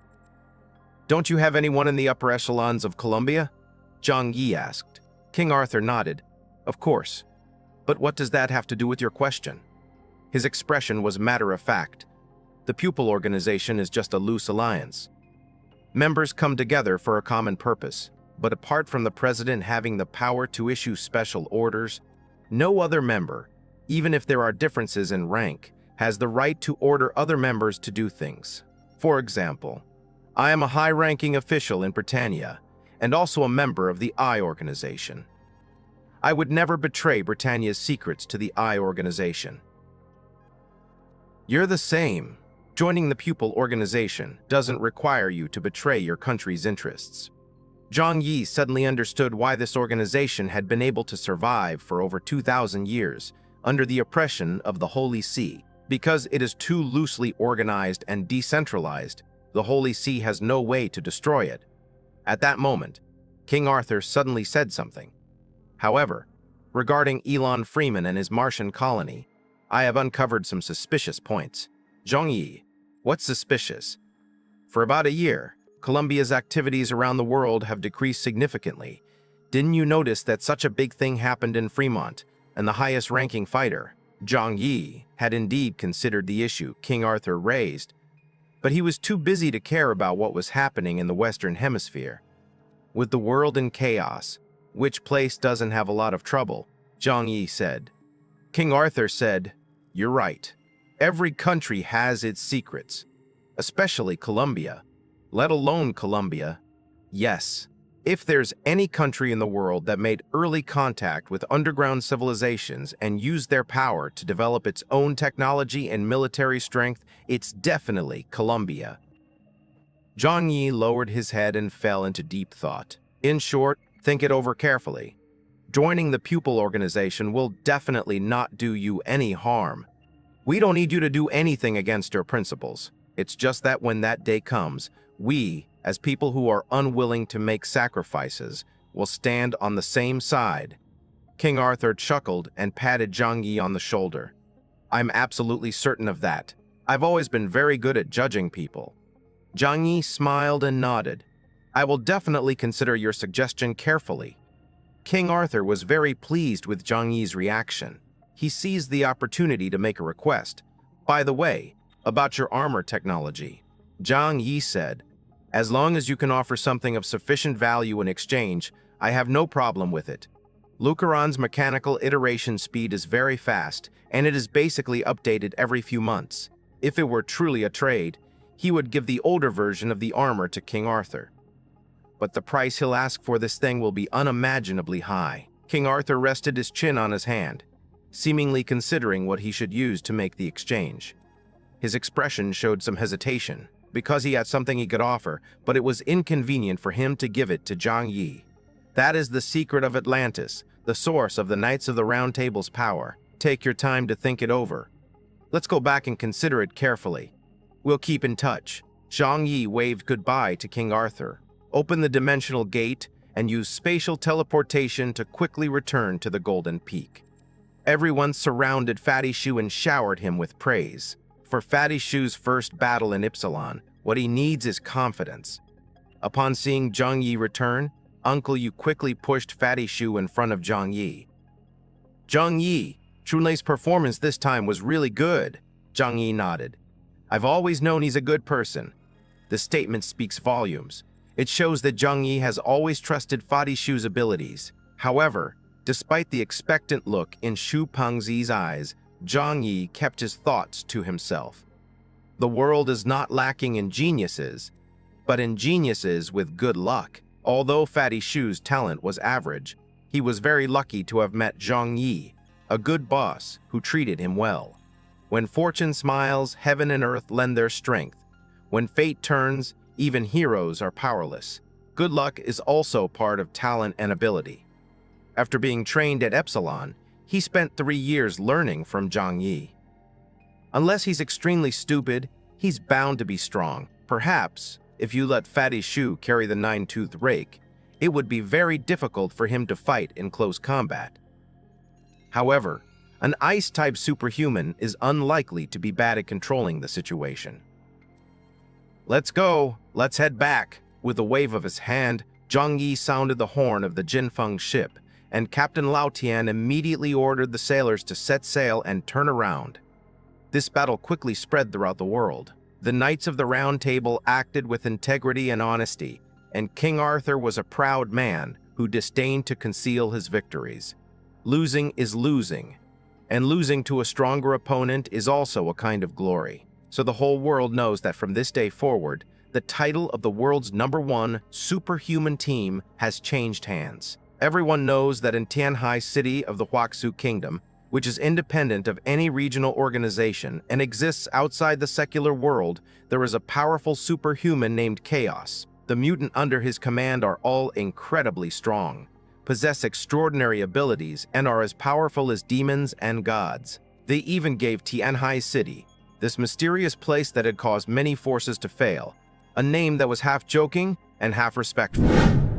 "Don't you have anyone in the upper echelons of Columbia?" Zhang Yi asked. King Arthur nodded. "Of course. But what does that have to do with your question?" His expression was matter-of-fact. The pupil organization is just a loose alliance. Members come together for a common purpose, but apart from the president having the power to issue special orders, no other member, even if there are differences in rank, has the right to order other members to do things. For example, I am a high-ranking official in Britannia, and also a member of the I organization. I would never betray Britannia's secrets to the I organization. You're the same. Joining the pupil organization doesn't require you to betray your country's interests. Zhang Yi suddenly understood why this organization had been able to survive for over 2,000 years under the oppression of the Holy See. Because it is too loosely organized and decentralized, the Holy See has no way to destroy it. At that moment, King Arthur suddenly said something. However, regarding Elon Freeman and his Martian colony, I have uncovered some suspicious points. Zhang Yi, what's suspicious? For about a year, Columbia's activities around the world have decreased significantly. Didn't you notice that such a big thing happened in Fremont, and the highest-ranking fighter, Zhang Yi, had indeed considered the issue King Arthur raised, but he was too busy to care about what was happening in the Western Hemisphere. With the world in chaos, which place doesn't have a lot of trouble? Zhang Yi said. King Arthur said, "You're right. Every country has its secrets, especially Columbia. Let alone Columbia. Yes, if there's any country in the world that made early contact with underground civilizations and used their power to develop its own technology and military strength, it's definitely Columbia." Zhang Yi lowered his head and fell into deep thought. In short, think it over carefully. Joining the pupil organization will definitely not do you any harm. We don't need you to do anything against your principles. It's just that when that day comes, we, as people who are unwilling to make sacrifices, will stand on the same side. King Arthur chuckled and patted Zhang Yi on the shoulder. I'm absolutely certain of that. I've always been very good at judging people. Zhang Yi smiled and nodded. I will definitely consider your suggestion carefully. King Arthur was very pleased with Zhang Yi's reaction. He seized the opportunity to make a request. By the way, about your armor technology, Zhang Yi said, as long as you can offer something of sufficient value in exchange, I have no problem with it. Lucaron's mechanical iteration speed is very fast, and it is basically updated every few months. If it were truly a trade, he would give the older version of the armor to King Arthur. But the price he'll ask for this thing will be unimaginably high. King Arthur rested his chin on his hand, seemingly considering what he should use to make the exchange. His expression showed some hesitation, because he had something he could offer, but it was inconvenient for him to give it to Zhang Yi. That is the secret of Atlantis, the source of the Knights of the Round Table's power. Take your time to think it over. Let's go back and consider it carefully. We'll keep in touch. Zhang Yi waved goodbye to King Arthur, opened the dimensional gate, and used spatial teleportation to quickly return to the Golden Peak. Everyone surrounded Fatty Shoe and showered him with praise. For Fatty Shoe's first battle in Ipsilon, what he needs is confidence. Upon seeing Zhang Yi return, Uncle Yu quickly pushed Fatty Shoe in front of Zhang Yi. Zhang Yi, Chunlei's performance this time was really good. Zhang Yi nodded. I've always known he's a good person. The statement speaks volumes. It shows that Zhang Yi has always trusted Fatty Shoe's abilities. However, despite the expectant look in Xu Pengzi's eyes, Zhang Yi kept his thoughts to himself. The world is not lacking in geniuses, but in geniuses with good luck. Although Fatty Shoe's talent was average, He was very lucky to have met Zhang Yi, a good boss who treated him well. When fortune smiles, heaven and earth lend their strength. When fate turns, even heroes are powerless. Good luck is also part of talent and ability. After being trained at Epsilon, he spent 3 years learning from Zhang Yi. Unless he's extremely stupid, he's bound to be strong. Perhaps, if you let Fatty Shu carry the 9-tooth rake, it would be very difficult for him to fight in close combat. However, an ice-type superhuman is unlikely to be bad at controlling the situation. "Let's go, let's head back." With a wave of his hand, Zhang Yi sounded the horn of the Jinfeng ship, and Captain Lao Tian immediately ordered the sailors to set sail and turn around. This battle quickly spread throughout the world. The Knights of the Round Table acted with integrity and honesty, and King Arthur was a proud man who disdained to conceal his victories. Losing is losing, and losing to a stronger opponent is also a kind of glory. So the whole world knows that from this day forward, the title of the world's #1 superhuman team has changed hands. Everyone knows that in Tianhai City of the Huaxu Kingdom, which is independent of any regional organization and exists outside the secular world, there is a powerful superhuman named Chaos. The mutant under his command are all incredibly strong, possess extraordinary abilities, and are as powerful as demons and gods. They even gave Tianhai City, this mysterious place that had caused many forces to fail, a name that was half joking and half respectful: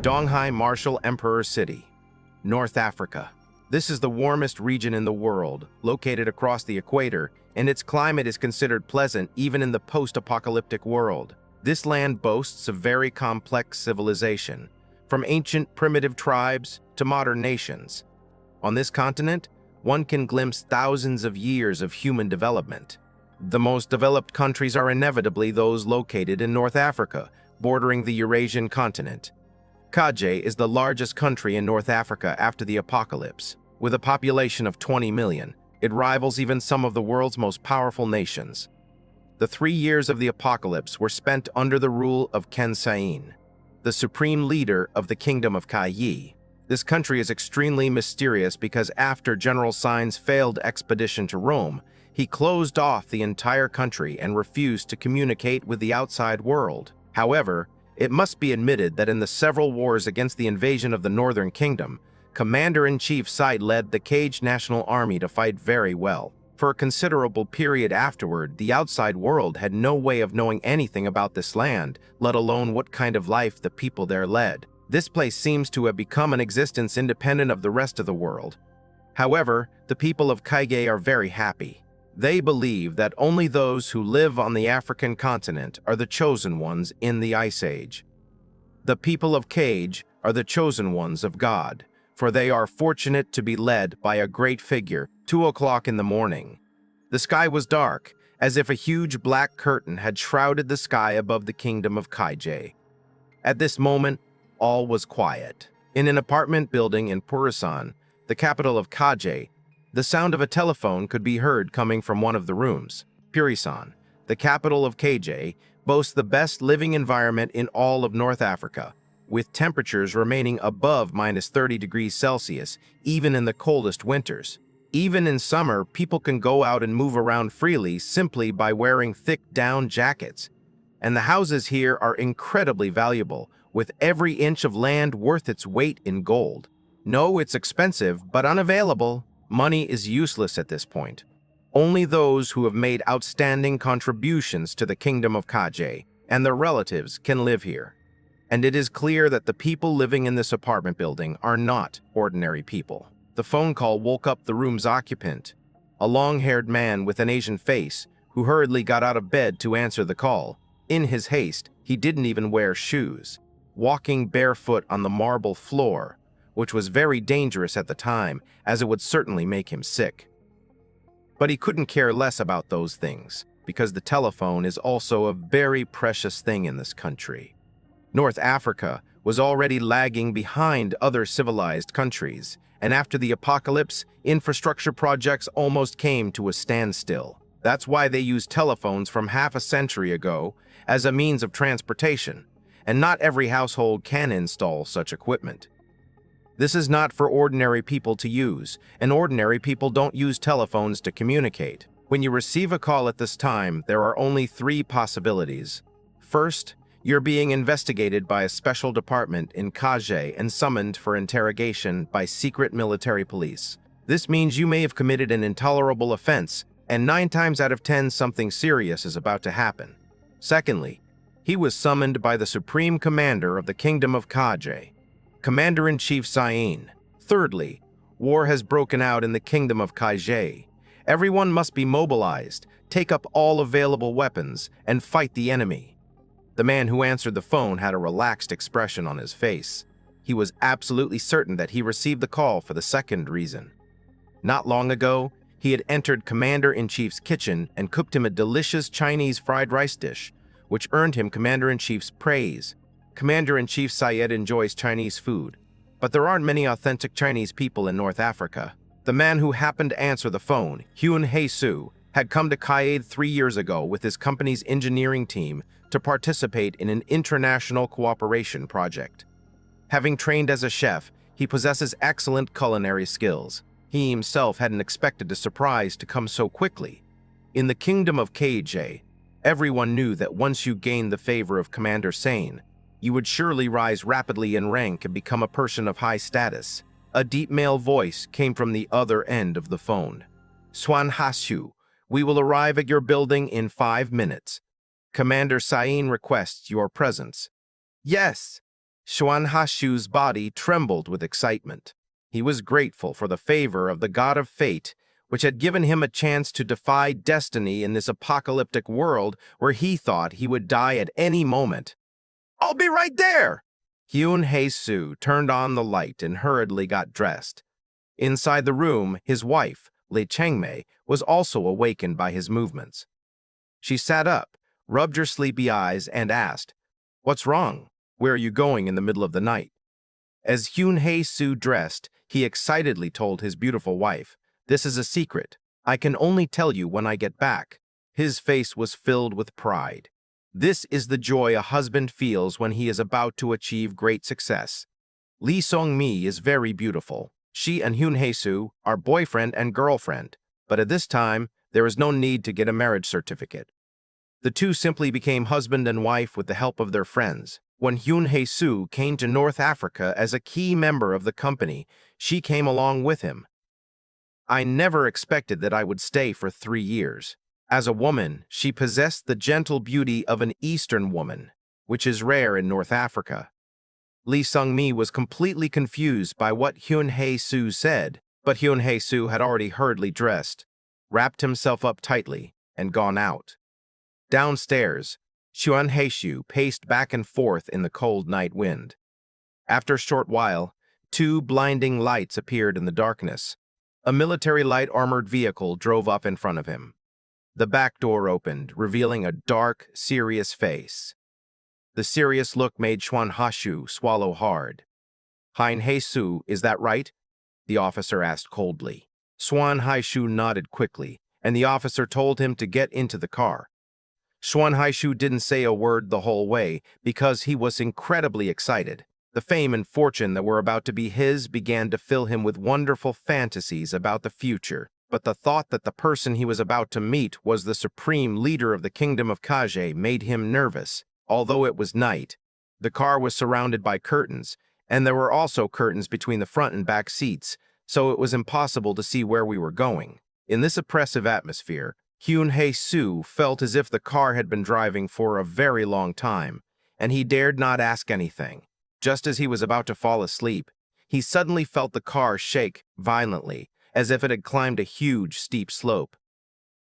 Donghai Martial Emperor City, North Africa. This is the warmest region in the world, located across the equator, and its climate is considered pleasant even in the post-apocalyptic world. This land boasts a very complex civilization, from ancient primitive tribes to modern nations. On this continent, one can glimpse thousands of years of human development. The most developed countries are inevitably those located in North Africa, bordering the Eurasian continent. Kaje is the largest country in North Africa after the apocalypse. With a population of 20 million, it rivals even some of the world's most powerful nations. The 3 years of the apocalypse were spent under the rule of Kensain, the supreme leader of the kingdom of Kaje. This country is extremely mysterious because after General Sein's failed expedition to Rome, he closed off the entire country and refused to communicate with the outside world. However, it must be admitted that in the several wars against the invasion of the Northern Kingdom, Commander-in-Chief Sai led the Kaje National Army to fight very well. For a considerable period afterward, the outside world had no way of knowing anything about this land, let alone what kind of life the people there led. This place seems to have become an existence independent of the rest of the world. However, the people of Kaje are very happy. They believe that only those who live on the African continent are the chosen ones in the Ice Age. The people of Kaje are the chosen ones of God, for they are fortunate to be led by a great figure. 2 o'clock in the morning. The sky was dark, as if a huge black curtain had shrouded the sky above the kingdom of Kaje. At this moment, all was quiet. In an apartment building in Purisan, the capital of Kaje, the sound of a telephone could be heard coming from one of the rooms. Purisan, the capital of Kaje, boasts the best living environment in all of North Africa, with temperatures remaining above -30 degrees Celsius, even in the coldest winters. Even in summer, people can go out and move around freely simply by wearing thick down jackets. And the houses here are incredibly valuable, with every inch of land worth its weight in gold. No, it's expensive, but unavailable. Money is useless at this point. Only those who have made outstanding contributions to the kingdom of Kaje and their relatives can live here. And it is clear that the people living in this apartment building are not ordinary people. The phone call woke up the room's occupant, a long-haired man with an Asian face, who hurriedly got out of bed to answer the call. In his haste, he didn't even wear shoes, walking barefoot on the marble floor, which was very dangerous at the time, as it would certainly make him sick. But he couldn't care less about those things, because the telephone is also a very precious thing in this country. North Africa was already lagging behind other civilized countries, and after the apocalypse, infrastructure projects almost came to a standstill. That's why they used telephones from half a century ago as a means of transportation, and not every household can install such equipment. This is not for ordinary people to use, and ordinary people don't use telephones to communicate. When you receive a call at this time, there are only three possibilities. First, you're being investigated by a special department in Kaje and summoned for interrogation by secret military police. This means you may have committed an intolerable offense, and 9 times out of 10 something serious is about to happen. Secondly, he was summoned by the Supreme Commander of the Kingdom of Kaje, Commander-in-Chief Xuan. Thirdly, war has broken out in the Kingdom of Kaje. Everyone must be mobilized, take up all available weapons, and fight the enemy. The man who answered the phone had a relaxed expression on his face. He was absolutely certain that he received the call for the second reason. Not long ago, he had entered Commander-in-Chief's kitchen and cooked him a delicious Chinese fried rice dish, which earned him Commander-in-Chief's praise. Commander-in-Chief Syed enjoys Chinese food, but there aren't many authentic Chinese people in North Africa. The man who happened to answer the phone, Xuan Su, had come to Kaje 3 years ago with his company's engineering team to participate in an international cooperation project. Having trained as a chef, he possesses excellent culinary skills. He himself hadn't expected the surprise to come so quickly. In the Kingdom of Kaje, everyone knew that once you gained the favor of Commander Sane, you would surely rise rapidly in rank and become a person of high status. A deep male voice came from the other end of the phone. Xuan, we will arrive at your building in 5 minutes. Commander Sane requests your presence. Yes. Xuan's body trembled with excitement. He was grateful for the favor of the god of fate, which had given him a chance to defy destiny in this apocalyptic world where he thought he would die at any moment. I'll be right there! Xuan Su turned on the light and hurriedly got dressed. Inside the room, his wife, Li Chengmei, was also awakened by his movements. She sat up, rubbed her sleepy eyes, and asked, "What's wrong? Where are you going in the middle of the night?" As Xuan Su dressed, he excitedly told his beautiful wife, "This is a secret. I can only tell you when I get back." His face was filled with pride. This is the joy a husband feels when he is about to achieve great success. Li Songmi is very beautiful. She and Xuan Su are boyfriend and girlfriend, but at this time, there is no need to get a marriage certificate. The two simply became husband and wife with the help of their friends. When Xuan Su came to North Africa as a key member of the company, she came along with him. I never expected that I would stay for 3 years. As a woman, she possessed the gentle beauty of an Eastern woman, which is rare in North Africa. Li Sungmi was completely confused by what Xuan Su said, but Xuan Su had already hurriedly dressed, wrapped himself up tightly, and gone out. Downstairs, Xuan Su paced back and forth in the cold night wind. After a short while, 2 blinding lights appeared in the darkness. A military light-armored vehicle drove up in front of him. The back door opened, revealing a dark, serious face. The serious look made Xuan swallow hard. Xuan Su, is that right? The officer asked coldly. Xuan nodded quickly, and the officer told him to get into the car. Xuan didn't say a word the whole way because he was incredibly excited. The fame and fortune that were about to be his began to fill him with wonderful fantasies about the future. But the thought that the person he was about to meet was the supreme leader of the Kingdom of Kaje made him nervous. Although it was night, the car was surrounded by curtains, and there were also curtains between the front and back seats, so it was impossible to see where we were going. In this oppressive atmosphere, Xuan Su felt as if the car had been driving for a very long time, and he dared not ask anything. Just as he was about to fall asleep, he suddenly felt the car shake violently, as if it had climbed a huge, steep slope.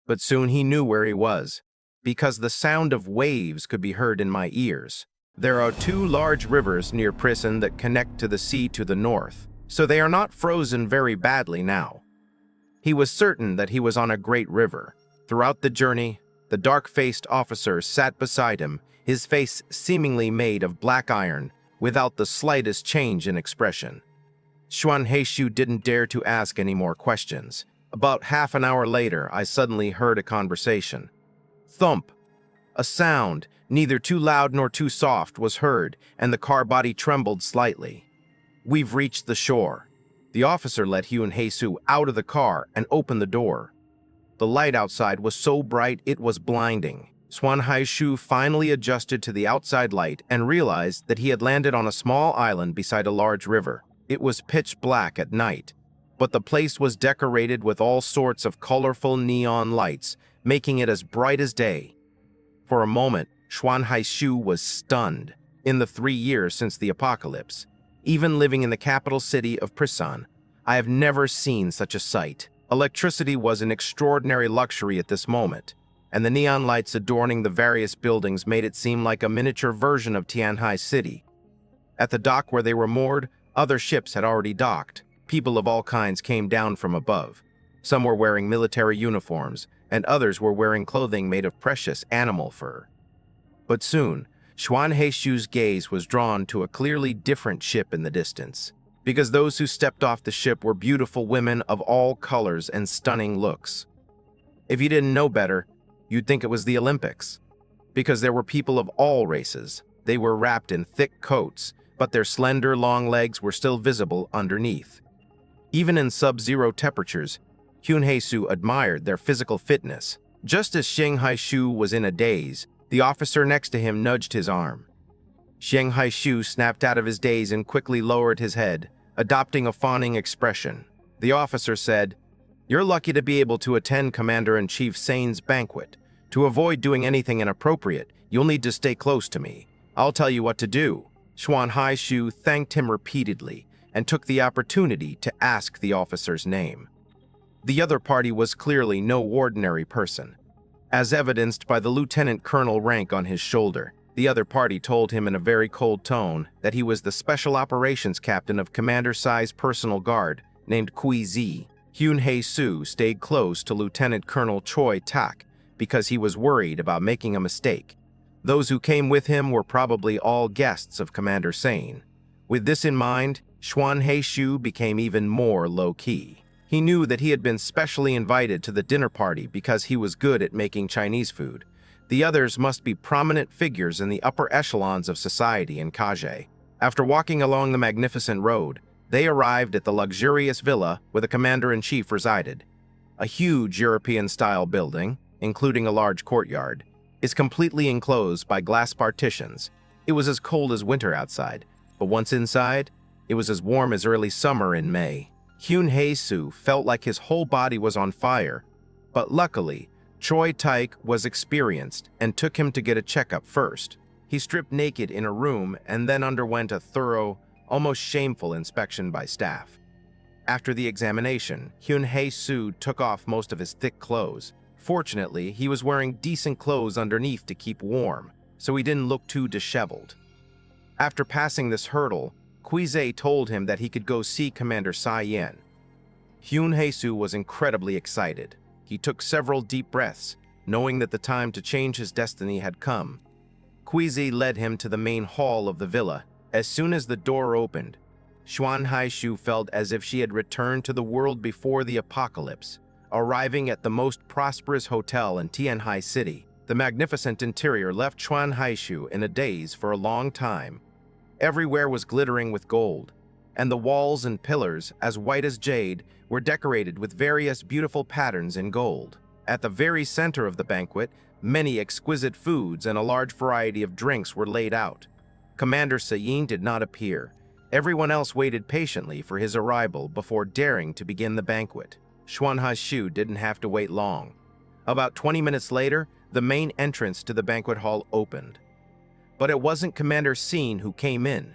But soon he knew where he was, because the sound of waves could be heard in my ears. There are 2 large rivers near prison that connect to the sea to the north, so they are not frozen very badly now. He was certain that he was on a great river. Throughout the journey, the dark-faced officer sat beside him, his face seemingly made of black iron, without the slightest change in expression. Xuan Su didn't dare to ask any more questions. About half an hour later, I suddenly heard a conversation. Thump! A sound, neither too loud nor too soft, was heard, and the car body trembled slightly. "We've reached the shore." The officer let Hyun Hae-soo out of the car and opened the door. The light outside was so bright it was blinding. Xuan Haishu finally adjusted to the outside light and realized that he had landed on a small island beside a large river. It was pitch black at night, but the place was decorated with all sorts of colorful neon lights, making it as bright as day. For a moment, Xuan Haishu was stunned. In the 3 years since the apocalypse, even living in the capital city of Prisan, I have never seen such a sight. Electricity was an extraordinary luxury at this moment, and the neon lights adorning the various buildings made it seem like a miniature version of Tianhai City. At the dock where they were moored, other ships had already docked. People of all kinds came down from above. Some were wearing military uniforms, and others were wearing clothing made of precious animal fur. But soon, Xuan Haishu's gaze was drawn to a clearly different ship in the distance, because those who stepped off the ship were beautiful women of all colors and stunning looks. If you didn't know better, you'd think it was the Olympics, because there were people of all races. They were wrapped in thick coats, but their slender, long legs were still visible underneath. Even in sub-zero temperatures, Hyun Hae-soo admired their physical fitness. Just as Sheng Haishu was in a daze, the officer next to him nudged his arm. Sheng Haishu snapped out of his daze and quickly lowered his head, adopting a fawning expression. The officer said, "You're lucky to be able to attend Commander-in-Chief Sane's banquet. To avoid doing anything inappropriate, you'll need to stay close to me. I'll tell you what to do." Xuan Haishu thanked him repeatedly and took the opportunity to ask the officer's name. The other party was clearly no ordinary person, as evidenced by the lieutenant colonel rank on his shoulder. The other party told him in a very cold tone that he was the special operations captain of Commander Sai's personal guard, named Kui Zi. Hyun Hae-soo stayed close to Lieutenant Colonel Choi Tak because he was worried about making a mistake. Those who came with him were probably all guests of Commander Sane. With this in mind, Xuan Haishu became even more low-key. He knew that he had been specially invited to the dinner party because he was good at making Chinese food. The others must be prominent figures in the upper echelons of society in Kaje. After walking along the magnificent road, they arrived at the luxurious villa where the commander-in-chief resided. A huge European-style building, including a large courtyard, is completely enclosed by glass partitions. It was as cold as winter outside, but once inside, it was as warm as early summer in May. Hyun Hae-soo felt like his whole body was on fire, but luckily, Choi Taik was experienced and took him to get a checkup first. He stripped naked in a room and then underwent a thorough, almost shameful inspection by staff. After the examination, Hyun Hae-soo took off most of his thick clothes. Fortunately, he was wearing decent clothes underneath to keep warm, so he didn't look too disheveled. After passing this hurdle, Kuize told him that he could go see Commander Sai Yen. Hyun Hae-soo was incredibly excited. He took several deep breaths, knowing that the time to change his destiny had come. Kuize led him to the main hall of the villa. As soon as the door opened, Xuan Haishu felt as if she had returned to the world before the apocalypse. Arriving at the most prosperous hotel in Tianhai City, the magnificent interior left Xuan Haishu in a daze for a long time. Everywhere was glittering with gold, and the walls and pillars, as white as jade, were decorated with various beautiful patterns in gold. At the very center of the banquet, many exquisite foods and a large variety of drinks were laid out. Commander Sayin did not appear. Everyone else waited patiently for his arrival before daring to begin the banquet. Xuan Haishu didn't have to wait long. About 20 minutes later, the main entrance to the banquet hall opened. But it wasn't Commander Sin who came in.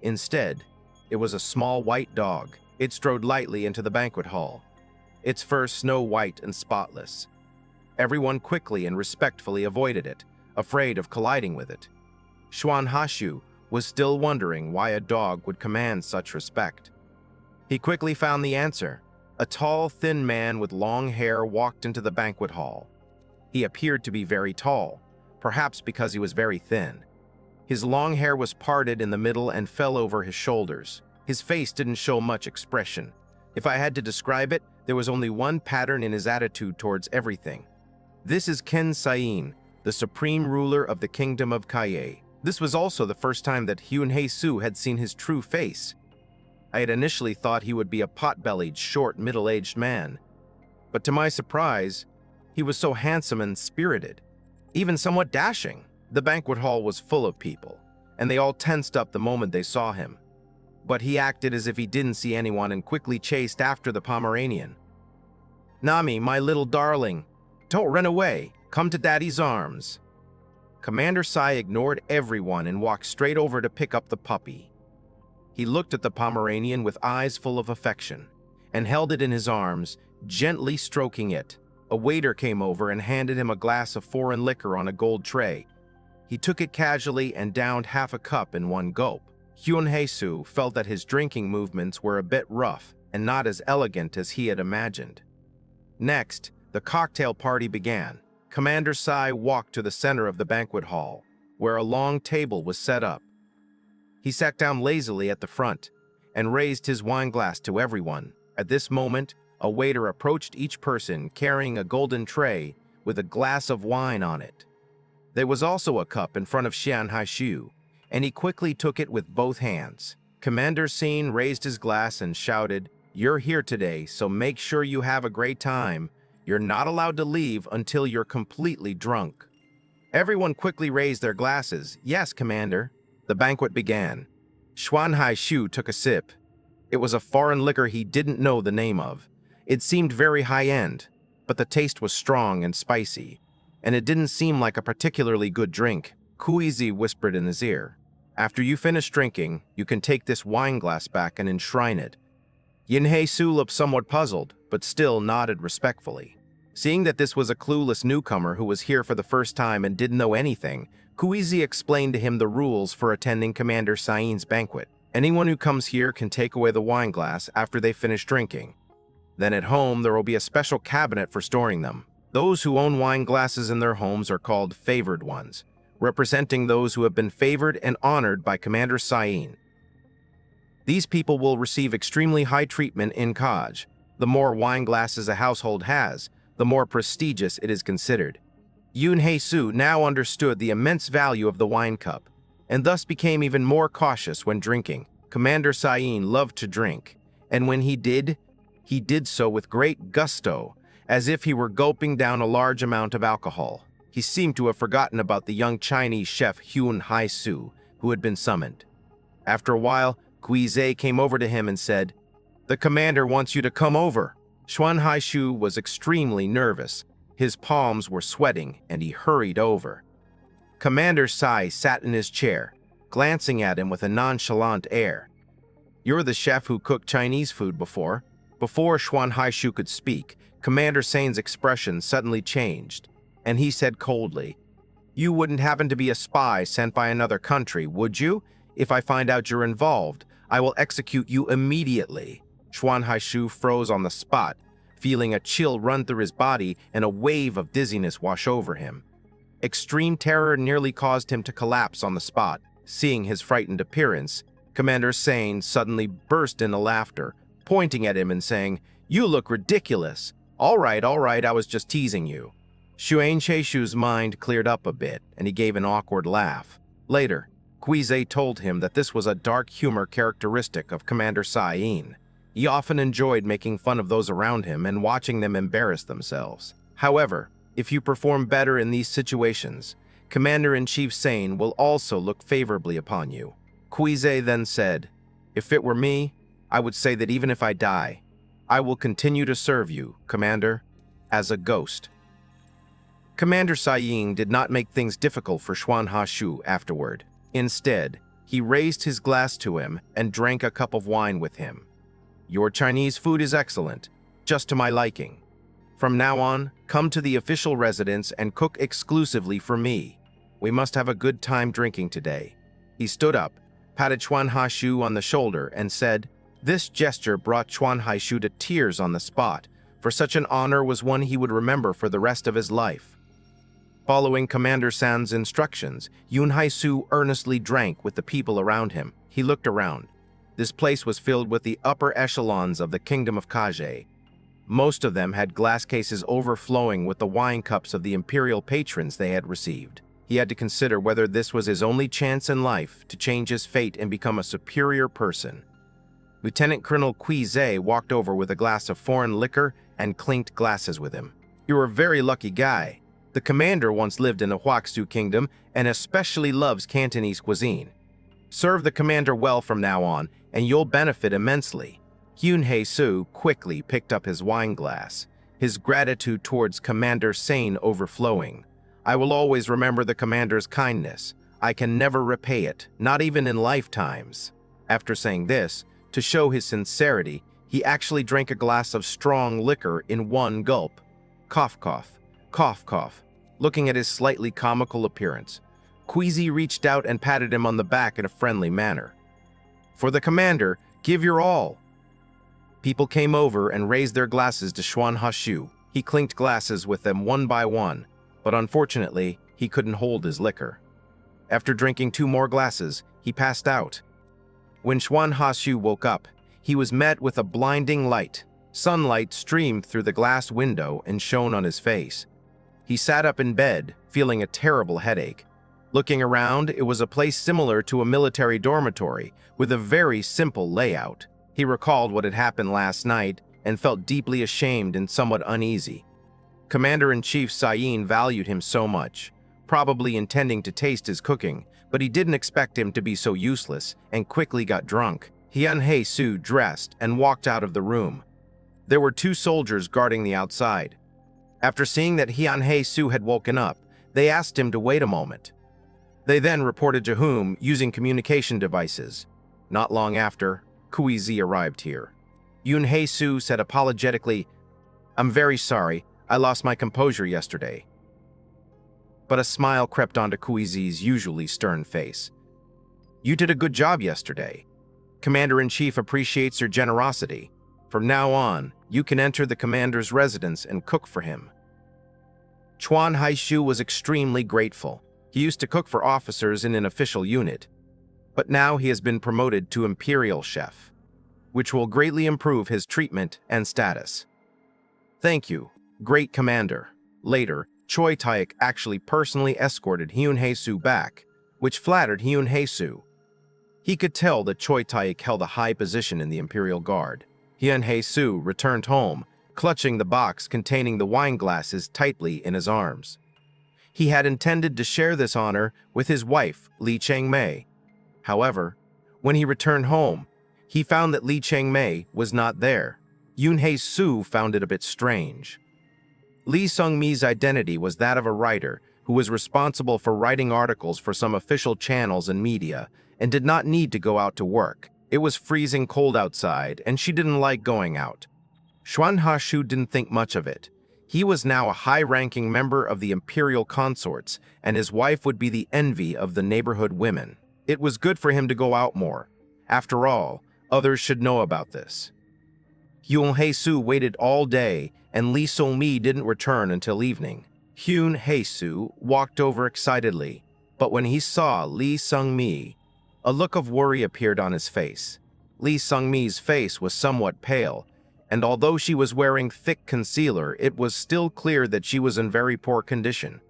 Instead, it was a small white dog. It strode lightly into the banquet hall, its fur snow-white and spotless. Everyone quickly and respectfully avoided it, afraid of colliding with it. Xuan Haishu was still wondering why a dog would command such respect. He quickly found the answer. A tall, thin man with long hair walked into the banquet hall. He appeared to be very tall, perhaps because he was very thin. His long hair was parted in the middle and fell over his shoulders. His face didn't show much expression. If I had to describe it, there was only one pattern in his attitude towards everything. This is Ken Sain, the supreme ruler of the kingdom of Kaje. This was also the first time that Hyun Hae-soo had seen his true face. I had initially thought he would be a pot-bellied, short, middle-aged man. But to my surprise, he was so handsome and spirited, even somewhat dashing. The banquet hall was full of people, and they all tensed up the moment they saw him. But he acted as if he didn't see anyone and quickly chased after the Pomeranian. "Nami, my little darling, don't run away. Come to Daddy's arms." Commander Sai ignored everyone and walked straight over to pick up the puppy. He looked at the Pomeranian with eyes full of affection and held it in his arms, gently stroking it. A waiter came over and handed him a glass of foreign liquor on a gold tray. He took it casually and downed half a cup in one gulp. Hyun-hae-soo felt that his drinking movements were a bit rough and not as elegant as he had imagined. Next, the cocktail party began. Commander Sai walked to the center of the banquet hall, where a long table was set up. He sat down lazily at the front and raised his wine glass to everyone. At this moment, a waiter approached each person carrying a golden tray with a glass of wine on it. There was also a cup in front of Xuan Haishu, and he quickly took it with both hands. Commander Sein raised his glass and shouted, "You're here today, so make sure you have a great time. You're not allowed to leave until you're completely drunk." Everyone quickly raised their glasses. "Yes, Commander." The banquet began. Xuan Haishu took a sip. It was a foreign liquor he didn't know the name of. It seemed very high-end, but the taste was strong and spicy, and it didn't seem like a particularly good drink. Kuizi whispered in his ear, "After you finish drinking, you can take this wine glass back and enshrine it." Yin-hae-soo looked somewhat puzzled, but still nodded respectfully. Seeing that this was a clueless newcomer who was here for the first time and didn't know anything, Kuizi explained to him the rules for attending Commander Sain's banquet. Anyone who comes here can take away the wine glass after they finish drinking. Then at home, there will be a special cabinet for storing them. Those who own wine glasses in their homes are called favored ones, representing those who have been favored and honored by Commander Sain. These people will receive extremely high treatment in Kaje. The more wine glasses a household has, the more prestigious it is considered. Yoon-hae-soo now understood the immense value of the wine cup, and thus became even more cautious when drinking. Commander Sain loved to drink, and when he did so with great gusto, as if he were gulping down a large amount of alcohol. He seemed to have forgotten about the young Chinese chef Hyun-hae-soo, who had been summoned. After a while, Guize came over to him and said, "The commander wants you to come over." Xuan Haishu was extremely nervous. His palms were sweating, and he hurried over. Commander Sai sat in his chair, glancing at him with a nonchalant air. "You're the chef who cooked Chinese food before." Before Xuan Haishu could speak, Commander Sain's expression suddenly changed, and he said coldly, "You wouldn't happen to be a spy sent by another country, would you? If I find out you're involved, I will execute you immediately." Xuan Haishu froze on the spot, feeling a chill run through his body and a wave of dizziness wash over him. Extreme terror nearly caused him to collapse on the spot. Seeing his frightened appearance, Commander Sain suddenly burst into laughter, pointing at him and saying, "You look ridiculous. All right, I was just teasing you." Xuan Cheishu's mind cleared up a bit, and he gave an awkward laugh. Later, Guize told him that this was a dark humor characteristic of Commander Sain. He often enjoyed making fun of those around him and watching them embarrass themselves. However, if you perform better in these situations, Commander-in-Chief Sain will also look favorably upon you. Guize then said, "If it were me, I would say that even if I die, I will continue to serve you, Commander, as a ghost." Commander Sain did not make things difficult for Xuan Haishu afterward. Instead, he raised his glass to him and drank a cup of wine with him. "Your Chinese food is excellent, just to my liking. From now on, come to the official residence and cook exclusively for me. We must have a good time drinking today." He stood up, patted Xuan Haishu on the shoulder, and said, This gesture brought Xuan Haishu to tears on the spot, for such an honor was one he would remember for the rest of his life. Following Commander San's instructions, Yun Haishu earnestly drank with the people around him. He looked around. This place was filled with the upper echelons of the kingdom of Kaje. Most of them had glass cases overflowing with the wine cups of the imperial patrons they had received. He had to consider whether this was his only chance in life to change his fate and become a superior person. Lieutenant Colonel Kaje walked over with a glass of foreign liquor and clinked glasses with him. "You're a very lucky guy. The commander once lived in the Huaxu Kingdom and especially loves Cantonese cuisine. Serve the commander well from now on, and you'll benefit immensely." Hyun-Hae-soo quickly picked up his wine glass, his gratitude towards Commander Sane overflowing. "I will always remember the commander's kindness. I can never repay it, not even in lifetimes." After saying this, to show his sincerity, he actually drank a glass of strong liquor in one gulp. Cough, cough, cough, cough. Looking at his slightly comical appearance, Kaje reached out and patted him on the back in a friendly manner. "For the commander, give your all." People came over and raised their glasses to Xuan Hashu. He clinked glasses with them one by one, but unfortunately, he couldn't hold his liquor. After drinking 2 more glasses, he passed out. When Xuan Hashu woke up, he was met with a blinding light. Sunlight streamed through the glass window and shone on his face. He sat up in bed, feeling a terrible headache. Looking around, it was a place similar to a military dormitory, with a very simple layout. He recalled what had happened last night and felt deeply ashamed and somewhat uneasy. Commander-in-Chief Sayin valued him so much, probably intending to taste his cooking, but he didn't expect him to be so useless and quickly got drunk. Hyun-Hae-soo dressed and walked out of the room. There were 2 soldiers guarding the outside. After seeing that Hyun-Hae-soo had woken up, they asked him to wait a moment. They then reported to whom using communication devices. Not long after, Kaje arrived here. Hyun-Hae-soo said apologetically, "I'm very sorry, I lost my composure yesterday." But a smile crept onto Kaje's usually stern face. "You did a good job yesterday. Commander-in-Chief appreciates your generosity. From now on, you can enter the commander's residence and cook for him." Xuan Haishu was extremely grateful. He used to cook for officers in an official unit, but now he has been promoted to Imperial Chef, which will greatly improve his treatment and status. "Thank you, great commander." Later, Choi Taek actually personally escorted Hyun-Hae-soo back, which flattered Hyun-Hae-soo. He could tell that Choi Taek held a high position in the Imperial Guard. Hyun-Hae-soo returned home, clutching the box containing the wine glasses tightly in his arms. He had intended to share this honor with his wife, Lee Chang-mei. However, when he returned home, he found that Lee Chang-mei was not there. Hyun-Hae-soo found it a bit strange. Lee Sung-mi's identity was that of a writer who was responsible for writing articles for some official channels and media and did not need to go out to work. It was freezing cold outside, and she didn't like going out. Xuan Hashu didn't think much of it. He was now a high-ranking member of the imperial consorts, and his wife would be the envy of the neighborhood women. It was good for him to go out more. After all, others should know about this. Hyun-Hae-soo waited all day, and Lee Sung-mi didn't return until evening. Hyun-Hae-soo walked over excitedly, but when he saw Lee Sung-mi, a look of worry appeared on his face. Lee Sung-mi's face was somewhat pale, and although she was wearing thick concealer, it was still clear that she was in very poor condition.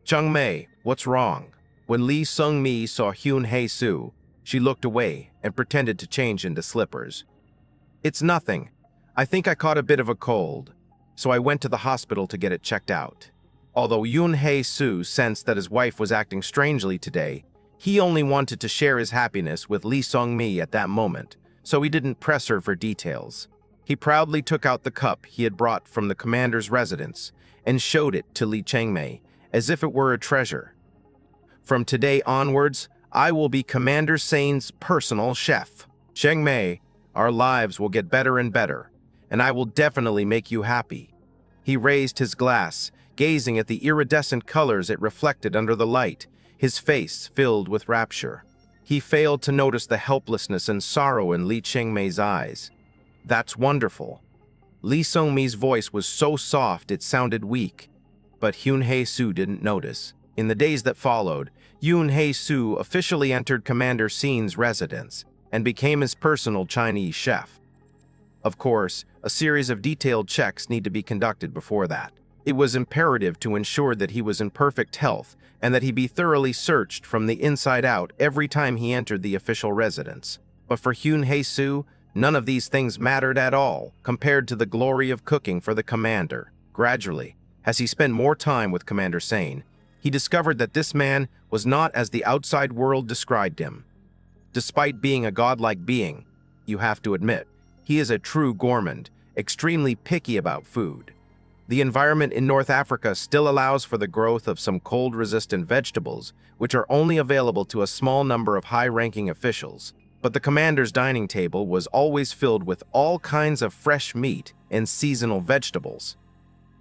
"Chung-mei, what's wrong?" When Lee Sung-mi saw Hyun-Hae-soo, she looked away and pretended to change into slippers. "It's nothing. I think I caught a bit of a cold, so I went to the hospital to get it checked out." Although Hyun-Hae-soo sensed that his wife was acting strangely today, he only wanted to share his happiness with Lee Sung-mi at that moment, so he didn't press her for details. He proudly took out the cup he had brought from the commander's residence and showed it to Lee Chang-mei as if it were a treasure. "From today onwards, I will be Commander Sane's personal chef. Chang-mei, our lives will get better and better, and I will definitely make you happy." He raised his glass, gazing at the iridescent colors it reflected under the light, his face filled with rapture. He failed to notice the helplessness and sorrow in Lee Chang-mei's eyes. "That's wonderful." Lee Sung-mi's voice was so soft it sounded weak, but Hyun-Hae-soo didn't notice. In the days that followed, Hyun-Hae-soo officially entered Commander Seen's residence and became his personal Chinese chef. Of course, a series of detailed checks need to be conducted before that. It was imperative to ensure that he was in perfect health and that he be thoroughly searched from the inside out every time he entered the official residence. But for Hyun-Hae-soo, None of these things mattered at all compared to the glory of cooking for the commander. Gradually, as he spent more time with Commander Sane, he discovered that this man was not as the outside world described him. Despite being a godlike being, you have to admit, he is a true gourmand, extremely picky about food. The environment in North Africa still allows for the growth of some cold-resistant vegetables, which are only available to a small number of high-ranking officials. But the commander's dining table was always filled with all kinds of fresh meat and seasonal vegetables.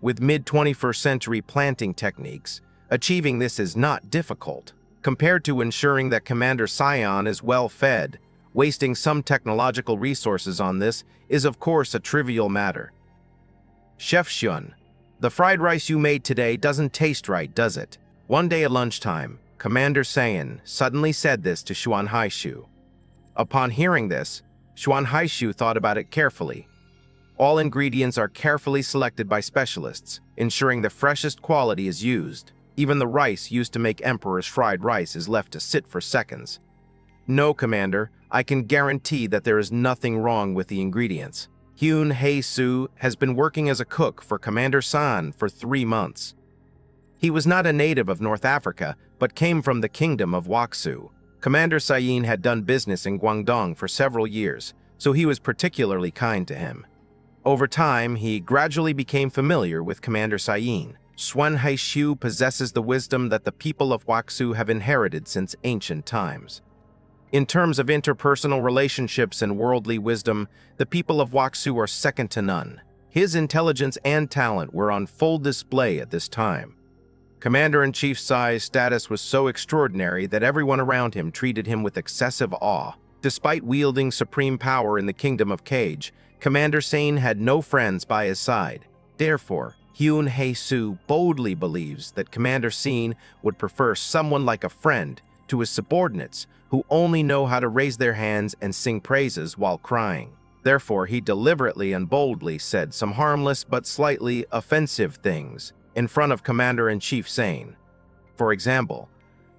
With mid-21st century planting techniques, achieving this is not difficult, compared to ensuring that Commander Xuan is well fed. Wasting some technological resources on this is of course a trivial matter. Chef Xuan, the fried rice you made today doesn't taste right, does it? One day at lunchtime, Commander Xuan suddenly said this to Xuan Haishu. Upon hearing this, Xuan Haishu thought about it carefully. All ingredients are carefully selected by specialists, ensuring the freshest quality is used. Even the rice used to make Emperor's fried rice is left to sit for seconds. No, Commander, I can guarantee that there is nothing wrong with the ingredients. Hyun Hae-soo has been working as a cook for Commander San for 3 months. He was not a native of North Africa, but came from the kingdom of Waksu. Commander Sayin had done business in Guangdong for several years, so he was particularly kind to him. Over time, he gradually became familiar with Commander Sayin. Xuan Haishu possesses the wisdom that the people of Waksu have inherited since ancient times. In terms of interpersonal relationships and worldly wisdom, the people of Waksu are second to none. His intelligence and talent were on full display at this time. Commander-in-Chief Sai's status was so extraordinary that everyone around him treated him with excessive awe. Despite wielding supreme power in the kingdom of Kaje, Commander Sane had no friends by his side. Therefore, Hyun Hae-soo boldly believes that Commander Sane would prefer someone like a friend to his subordinates who only know how to raise their hands and sing praises while crying. Therefore, he deliberately and boldly said some harmless but slightly offensive things in front of Commander-in-Chief Sane. For example,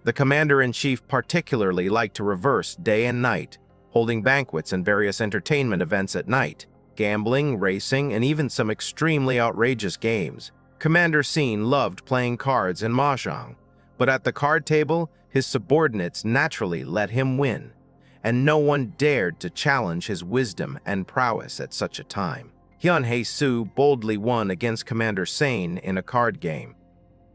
the Commander-in-Chief particularly liked to reverse day and night, holding banquets and various entertainment events at night, gambling, racing, and even some extremely outrageous games. Commander Sane loved playing cards and mahjong, but at the card table, his subordinates naturally let him win, and no one dared to challenge his wisdom and prowess at such a time. Hyun Hae-soo boldly won against Commander Sane in a card game.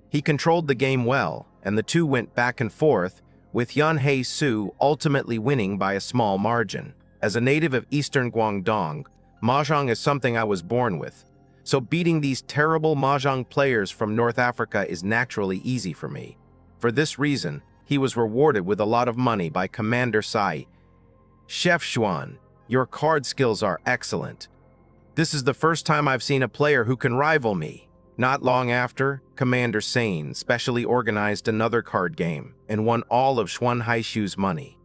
He controlled the game well, and the two went back and forth, with Hyun Hae-soo ultimately winning by a small margin. As a native of eastern Guangdong, mahjong is something I was born with, so beating these terrible mahjong players from North Africa is naturally easy for me. For this reason, he was rewarded with a lot of money by Commander Sai. Chef Xuan, your card skills are excellent. This is the first time I've seen a player who can rival me. Not long after, Commander Sane specially organized another card game and won all of Xuan Haishu's money.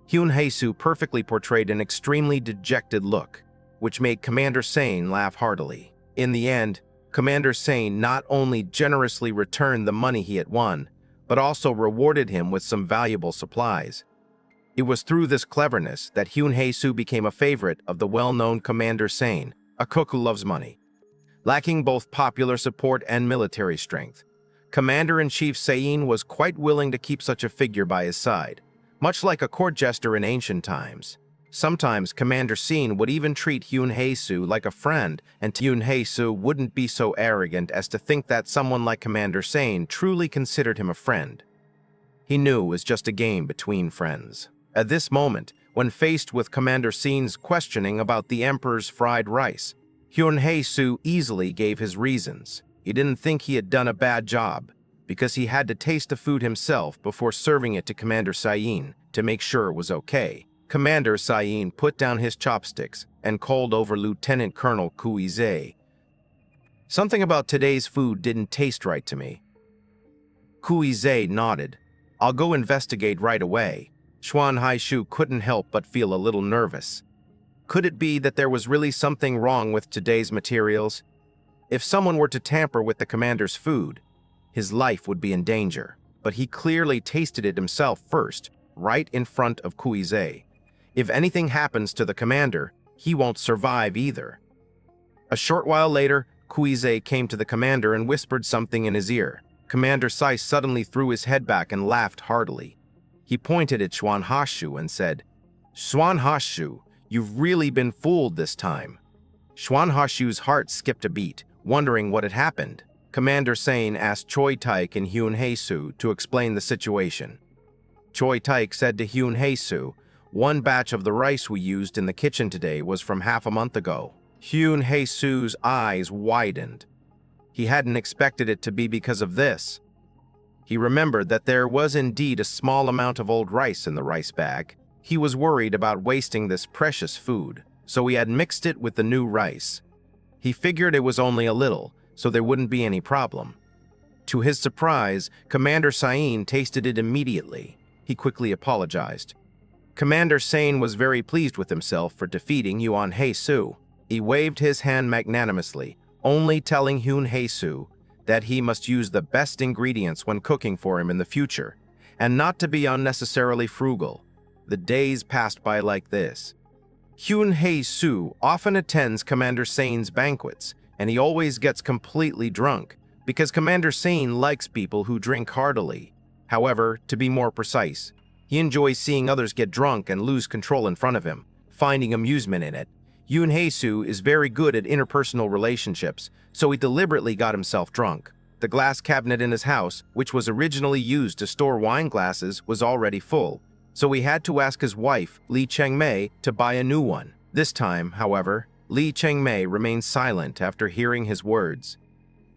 Hyun Hae-soo perfectly portrayed an extremely dejected look, which made Commander Sane laugh heartily. In the end, Commander Sane not only generously returned the money he had won, but also rewarded him with some valuable supplies. It was through this cleverness that Hyun Hae-soo became a favorite of the well-known Commander Sane, a cook who loves money. Lacking both popular support and military strength, Commander-in-Chief Sayin was quite willing to keep such a figure by his side, much like a court jester in ancient times. Sometimes Commander Sane would even treat Hyun Hae-soo like a friend, and Hyun Hae-soo wouldn't be so arrogant as to think that someone like Commander Sane truly considered him a friend. He knew it was just a game between friends. At this moment, when faced with Commander Sane's questioning about the Emperor's fried rice, Hyun Hae-soo easily gave his reasons. He didn't think he had done a bad job, because he had to taste the food himself before serving it to Commander Sayin to make sure it was okay. Commander Sayin put down his chopsticks and called over Lieutenant Colonel Kuize. Something about today's food didn't taste right to me. Kuize nodded. I'll go investigate right away. Xuan Haishu couldn't help but feel a little nervous. Could it be that there was really something wrong with today's materials? If someone were to tamper with the commander's food, his life would be in danger. But he clearly tasted it himself first, right in front of Kuize. If anything happens to the commander, he won't survive either. A short while later, Kaje came to the commander and whispered something in his ear. Commander Sai suddenly threw his head back and laughed heartily. He pointed at Xuan Hashu and said, "Xuan Hashu, you've really been fooled this time." Xuan Hashu's heart skipped a beat, wondering what had happened. Commander Sane asked Choi Taik and Hyun Hae-soo to explain the situation. Choi Taik said to Hyun Hae-soo, "One batch of the rice we used in the kitchen today was from half a month ago." Hyun Hae-soo's eyes widened. He hadn't expected it to be because of this. He remembered that there was indeed a small amount of old rice in the rice bag. He was worried about wasting this precious food, so he had mixed it with the new rice. He figured it was only a little, so there wouldn't be any problem. To his surprise, Commander Sain tasted it immediately. He quickly apologized. Commander Sane was very pleased with himself for defeating Yuan Hae-soo. He waved his hand magnanimously, only telling Hyun Hae-soo that he must use the best ingredients when cooking for him in the future, and not to be unnecessarily frugal. The days passed by like this. Hyun Hae-soo often attends Commander Sane's banquets, and he always gets completely drunk, because Commander Sane likes people who drink heartily. However, to be more precise, he enjoys seeing others get drunk and lose control in front of him, finding amusement in it. Hyun Hae-soo is very good at interpersonal relationships, so he deliberately got himself drunk. The glass cabinet in his house, which was originally used to store wine glasses, was already full, so he had to ask his wife, Lee Chang-mei, to buy a new one. This time, however, Lee Chang-mei remained silent after hearing his words.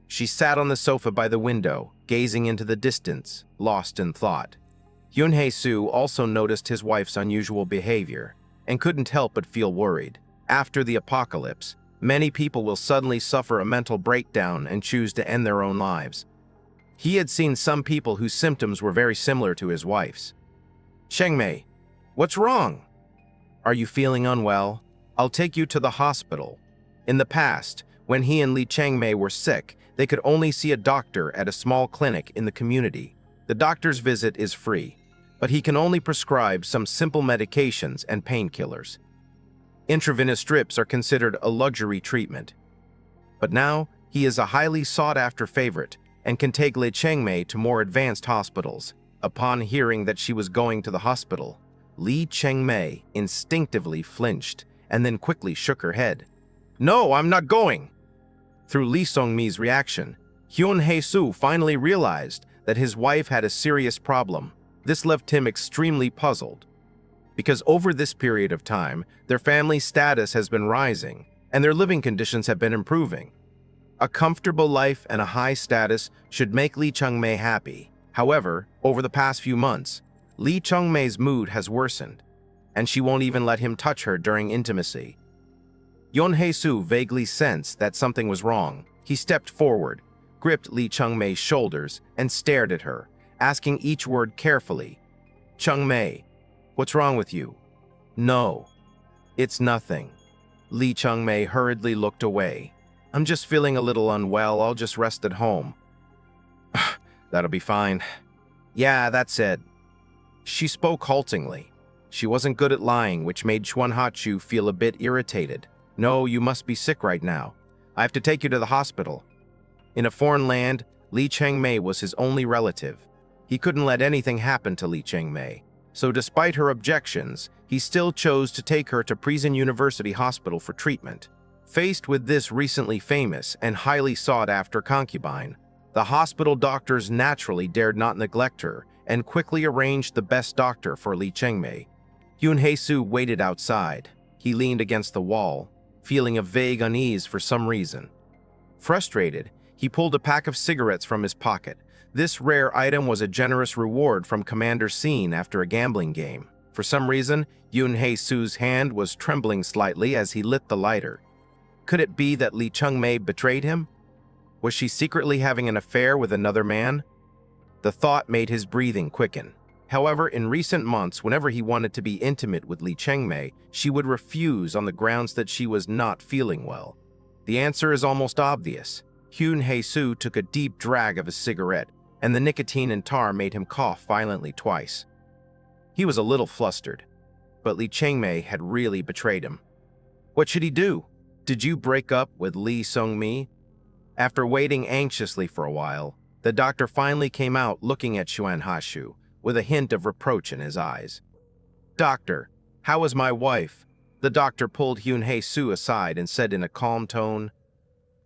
She sat on the sofa by the window, gazing into the distance, lost in thought. Hyun Hae-soo also noticed his wife's unusual behavior, and couldn't help but feel worried. After the apocalypse, many people will suddenly suffer a mental breakdown and choose to end their own lives. He had seen some people whose symptoms were very similar to his wife's. "Changmei, what's wrong? Are you feeling unwell? I'll take you to the hospital." In the past, when he and Lee Changmei were sick, they could only see a doctor at a small clinic in the community. The doctor's visit is free, but he can only prescribe some simple medications and painkillers. Intravenous strips are considered a luxury treatment. But now, he is a highly sought-after favorite and can take Lee Changmei to more advanced hospitals. Upon hearing that she was going to the hospital, Lee Changmei instinctively flinched and then quickly shook her head. "No, I'm not going!" Through Lee Song-mi's reaction, Hyun Hae-soo finally realized that his wife had a serious problem. This left him extremely puzzled, because over this period of time, their family status has been rising, and their living conditions have been improving. A comfortable life and a high status should make Lee Chang-mei happy. However, over the past few months, Lee Chang-mei's mood has worsened, and she won't even let him touch her during intimacy. Hyun Hae-soo vaguely sensed that something was wrong. He stepped forward, gripped Lee Chang-mei's shoulders, and stared at her, asking each word carefully. "Chang-mei, what's wrong with you?" "No, it's nothing." Lee Chang-mei hurriedly looked away. "I'm just feeling a little unwell. I'll just rest at home." "That'll be fine." "Yeah, that's it." She spoke haltingly. She wasn't good at lying, which made Xuan Hachu feel a bit irritated. "No, you must be sick right now. I have to take you to the hospital." In a foreign land, Lee Chang-mei was his only relative. He couldn't let anything happen to Lee Chang-mei. So despite her objections, he still chose to take her to Prison University Hospital for treatment. Faced with this recently famous and highly sought-after concubine, the hospital doctors naturally dared not neglect her and quickly arranged the best doctor for Lee Chang-mei. Hyun Hae-soo waited outside. He leaned against the wall, feeling a vague unease for some reason. Frustrated, he pulled a pack of cigarettes from his pocket. This rare item was a generous reward from Commander Seen after a gambling game. For some reason, Hyun Hae-soo's hand was trembling slightly as he lit the lighter. Could it be that Lee Chang-mei betrayed him? Was she secretly having an affair with another man? The thought made his breathing quicken. However, in recent months, whenever he wanted to be intimate with Lee Chang-mei, she would refuse on the grounds that she was not feeling well. The answer is almost obvious. Hyun Hae-soo took a deep drag of his cigarette, and the nicotine and tar made him cough violently twice. He was a little flustered. but Li Changmei had really betrayed him. What should he do? Did you break up with Li Sungmi? After waiting anxiously for a while, the doctor finally came out looking at Xuan Hashu with a hint of reproach in his eyes. Doctor, how is my wife? The doctor pulled Hyun-Hae Soo aside and said in a calm tone,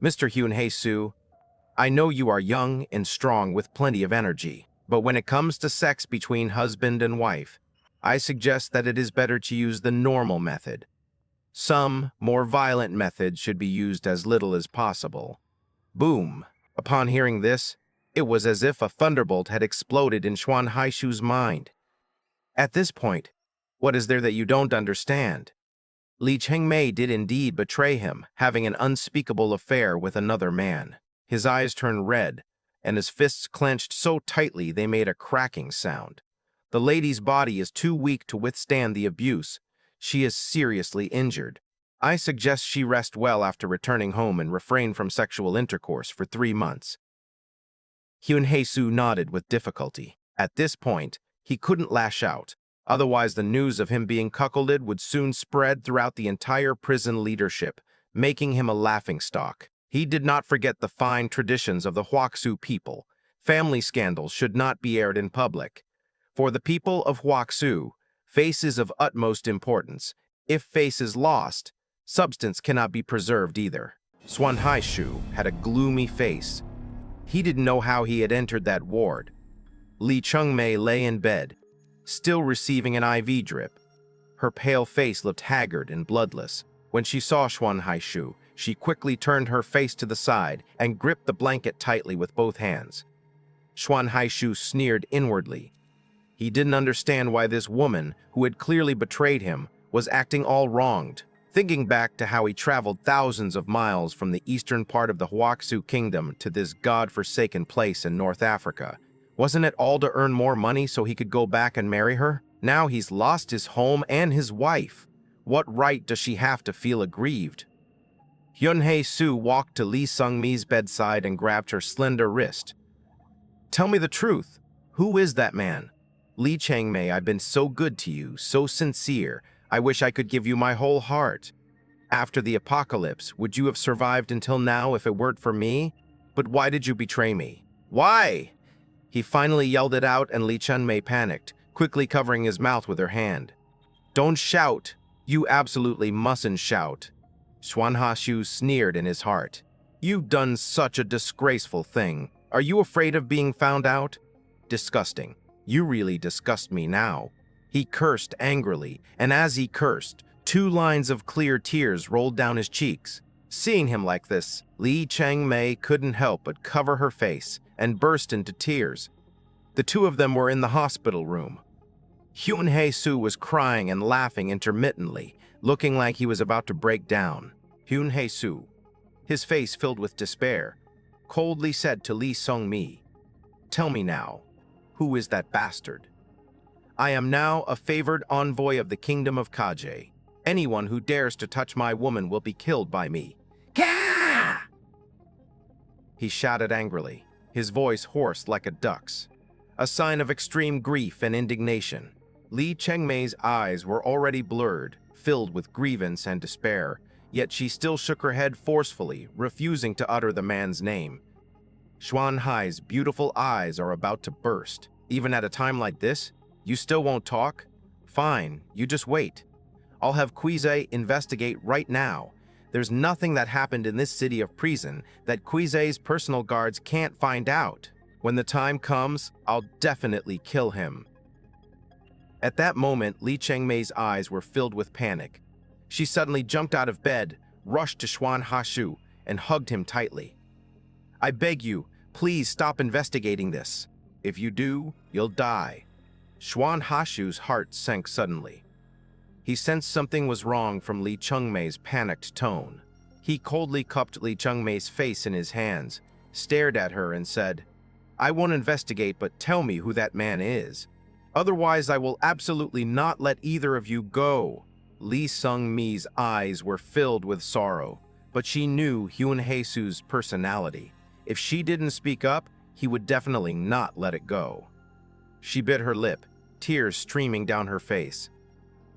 Mr. Hyun-Hae Soo, I know you are young and strong with plenty of energy, but when it comes to sex between husband and wife, I suggest that it is better to use the normal method. Some more violent methods should be used as little as possible. Boom! Upon hearing this, it was as if a thunderbolt had exploded in Xuan Haishu's mind. At this point, what is there that you don't understand? Li Changmei did indeed betray him, having an unspeakable affair with another man. His eyes turned red, and his fists clenched so tightly they made a cracking sound. The lady's body is too weak to withstand the abuse. She is seriously injured. I suggest she rest well after returning home and refrain from sexual intercourse for 3 months. Hyun-Hae Soo nodded with difficulty. At this point, he couldn't lash out. Otherwise, the news of him being cuckolded would soon spread throughout the entire prison leadership, making him a laughingstock. He did not forget the fine traditions of the Huaxu people. Family scandals should not be aired in public. For the people of Huaxu, face is of utmost importance. If face is lost, substance cannot be preserved either. Xuan Haishu had a gloomy face. He didn't know how he had entered that ward. Li Changmei lay in bed, still receiving an IV drip. Her pale face looked haggard and bloodless. When she saw Xuan Haishu, she quickly turned her face to the side and gripped the blanket tightly with both hands. Xuan Haishu sneered inwardly. He didn't understand why this woman, who had clearly betrayed him, was acting all wronged. Thinking back to how he traveled thousands of miles from the eastern part of the Huaxu kingdom to this god-forsaken place in North Africa, wasn't it all to earn more money so he could go back and marry her? Now he's lost his home and his wife. What right does she have to feel aggrieved? Hyun-Hae Soo walked to Li Sungmi's bedside and grabbed her slender wrist. Tell me the truth. Who is that man? Li Changmei, I've been so good to you, so sincere. I wish I could give you my whole heart. After the apocalypse, would you have survived until now if it weren't for me? But why did you betray me? Why? He finally yelled it out, and Li Changmei panicked, quickly covering his mouth with her hand. Don't shout. You absolutely mustn't shout. Xuan Hashu sneered in his heart. You've done such a disgraceful thing. Are you afraid of being found out? Disgusting. You really disgust me now. He cursed angrily, and as he cursed, 2 lines of clear tears rolled down his cheeks. Seeing him like this, Li Changmei couldn't help but cover her face and burst into tears. The 2 of them were in the hospital room. Hyun-Hae Soo was crying and laughing intermittently, looking like he was about to break down. Hyun-Hae Soo, his face filled with despair, coldly said to Li Sungmi, Tell me now, who is that bastard? I am now a favored envoy of the kingdom of Kaje. Anyone who dares to touch my woman will be killed by me. Ka! He shouted angrily, his voice hoarse like a duck's, a sign of extreme grief and indignation. Li Changmei's eyes were already blurred, filled with grievance and despair, yet she still shook her head forcefully, refusing to utter the man's name. Xuan Hai's beautiful eyes are about to burst. Even at a time like this, you still won't talk? Fine, you just wait. I'll have Kaje investigate right now. There's nothing that happened in this city of prison that Kaje's personal guards can't find out. When the time comes, I'll definitely kill him. At that moment, Li Changmei's eyes were filled with panic. She suddenly jumped out of bed, rushed to Xuan Hashu, and hugged him tightly. I beg you, please stop investigating this. If you do, you'll die. Xuan Hashu's heart sank suddenly. He sensed something was wrong from Li Changmei's panicked tone. He coldly cupped Li Changmei's face in his hands, stared at her and said, I won't investigate, but tell me who that man is. Otherwise, I will absolutely not let either of you go. Li Sungmi's eyes were filled with sorrow, but she knew Hyun-Hae Soo's personality. If she didn't speak up, he would definitely not let it go. She bit her lip, tears streaming down her face.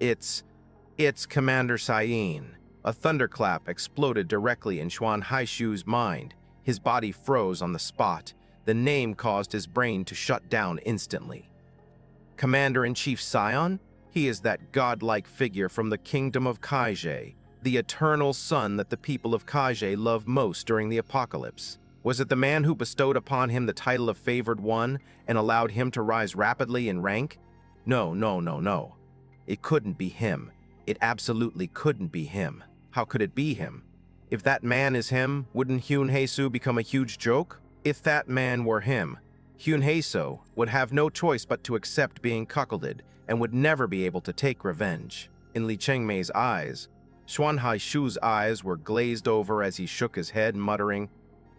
It's Commander Cyan. A thunderclap exploded directly in Xuan Haishu's mind. His body froze on the spot. The name caused his brain to shut down instantly. Commander-in-Chief Cyan? He is that godlike figure from the kingdom of Kaje, the eternal son that the people of Kaje love most during the apocalypse. Was it the man who bestowed upon him the title of Favored One and allowed him to rise rapidly in rank? No. It couldn't be him. It absolutely couldn't be him. How could it be him? If that man is him, wouldn't Hyun Hae-soo become a huge joke? If that man were him, Hyun Hae-soo would have no choice but to accept being cuckolded and would never be able to take revenge. In Lee Chang-mei's eyes, Xuan Haishu's eyes were glazed over as he shook his head, muttering,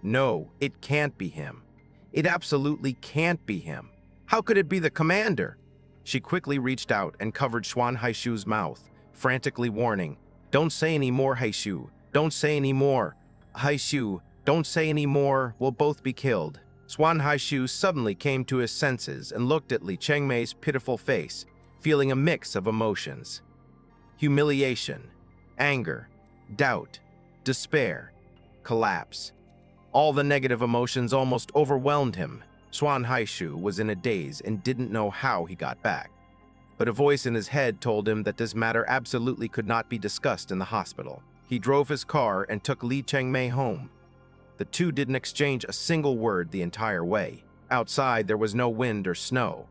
"No, it can't be him. It absolutely can't be him. How could it be the commander?" She quickly reached out and covered Xuan Haishu's mouth, frantically warning, "Don't say any more, Haishu. Don't say any more. Haishu, don't say any more. We'll both be killed." Xuan Haishu suddenly came to his senses and looked at Lee Chang-mei's pitiful face, feeling a mix of emotions. Humiliation, anger, doubt, despair, collapse. All the negative emotions almost overwhelmed him. Xuan Haishu was in a daze and didn't know how he got back. But a voice in his head told him that this matter absolutely could not be discussed in the hospital. He drove his car and took Lee Chang-mei home. The two didn't exchange a single word the entire way. Outside, there was no wind or snow.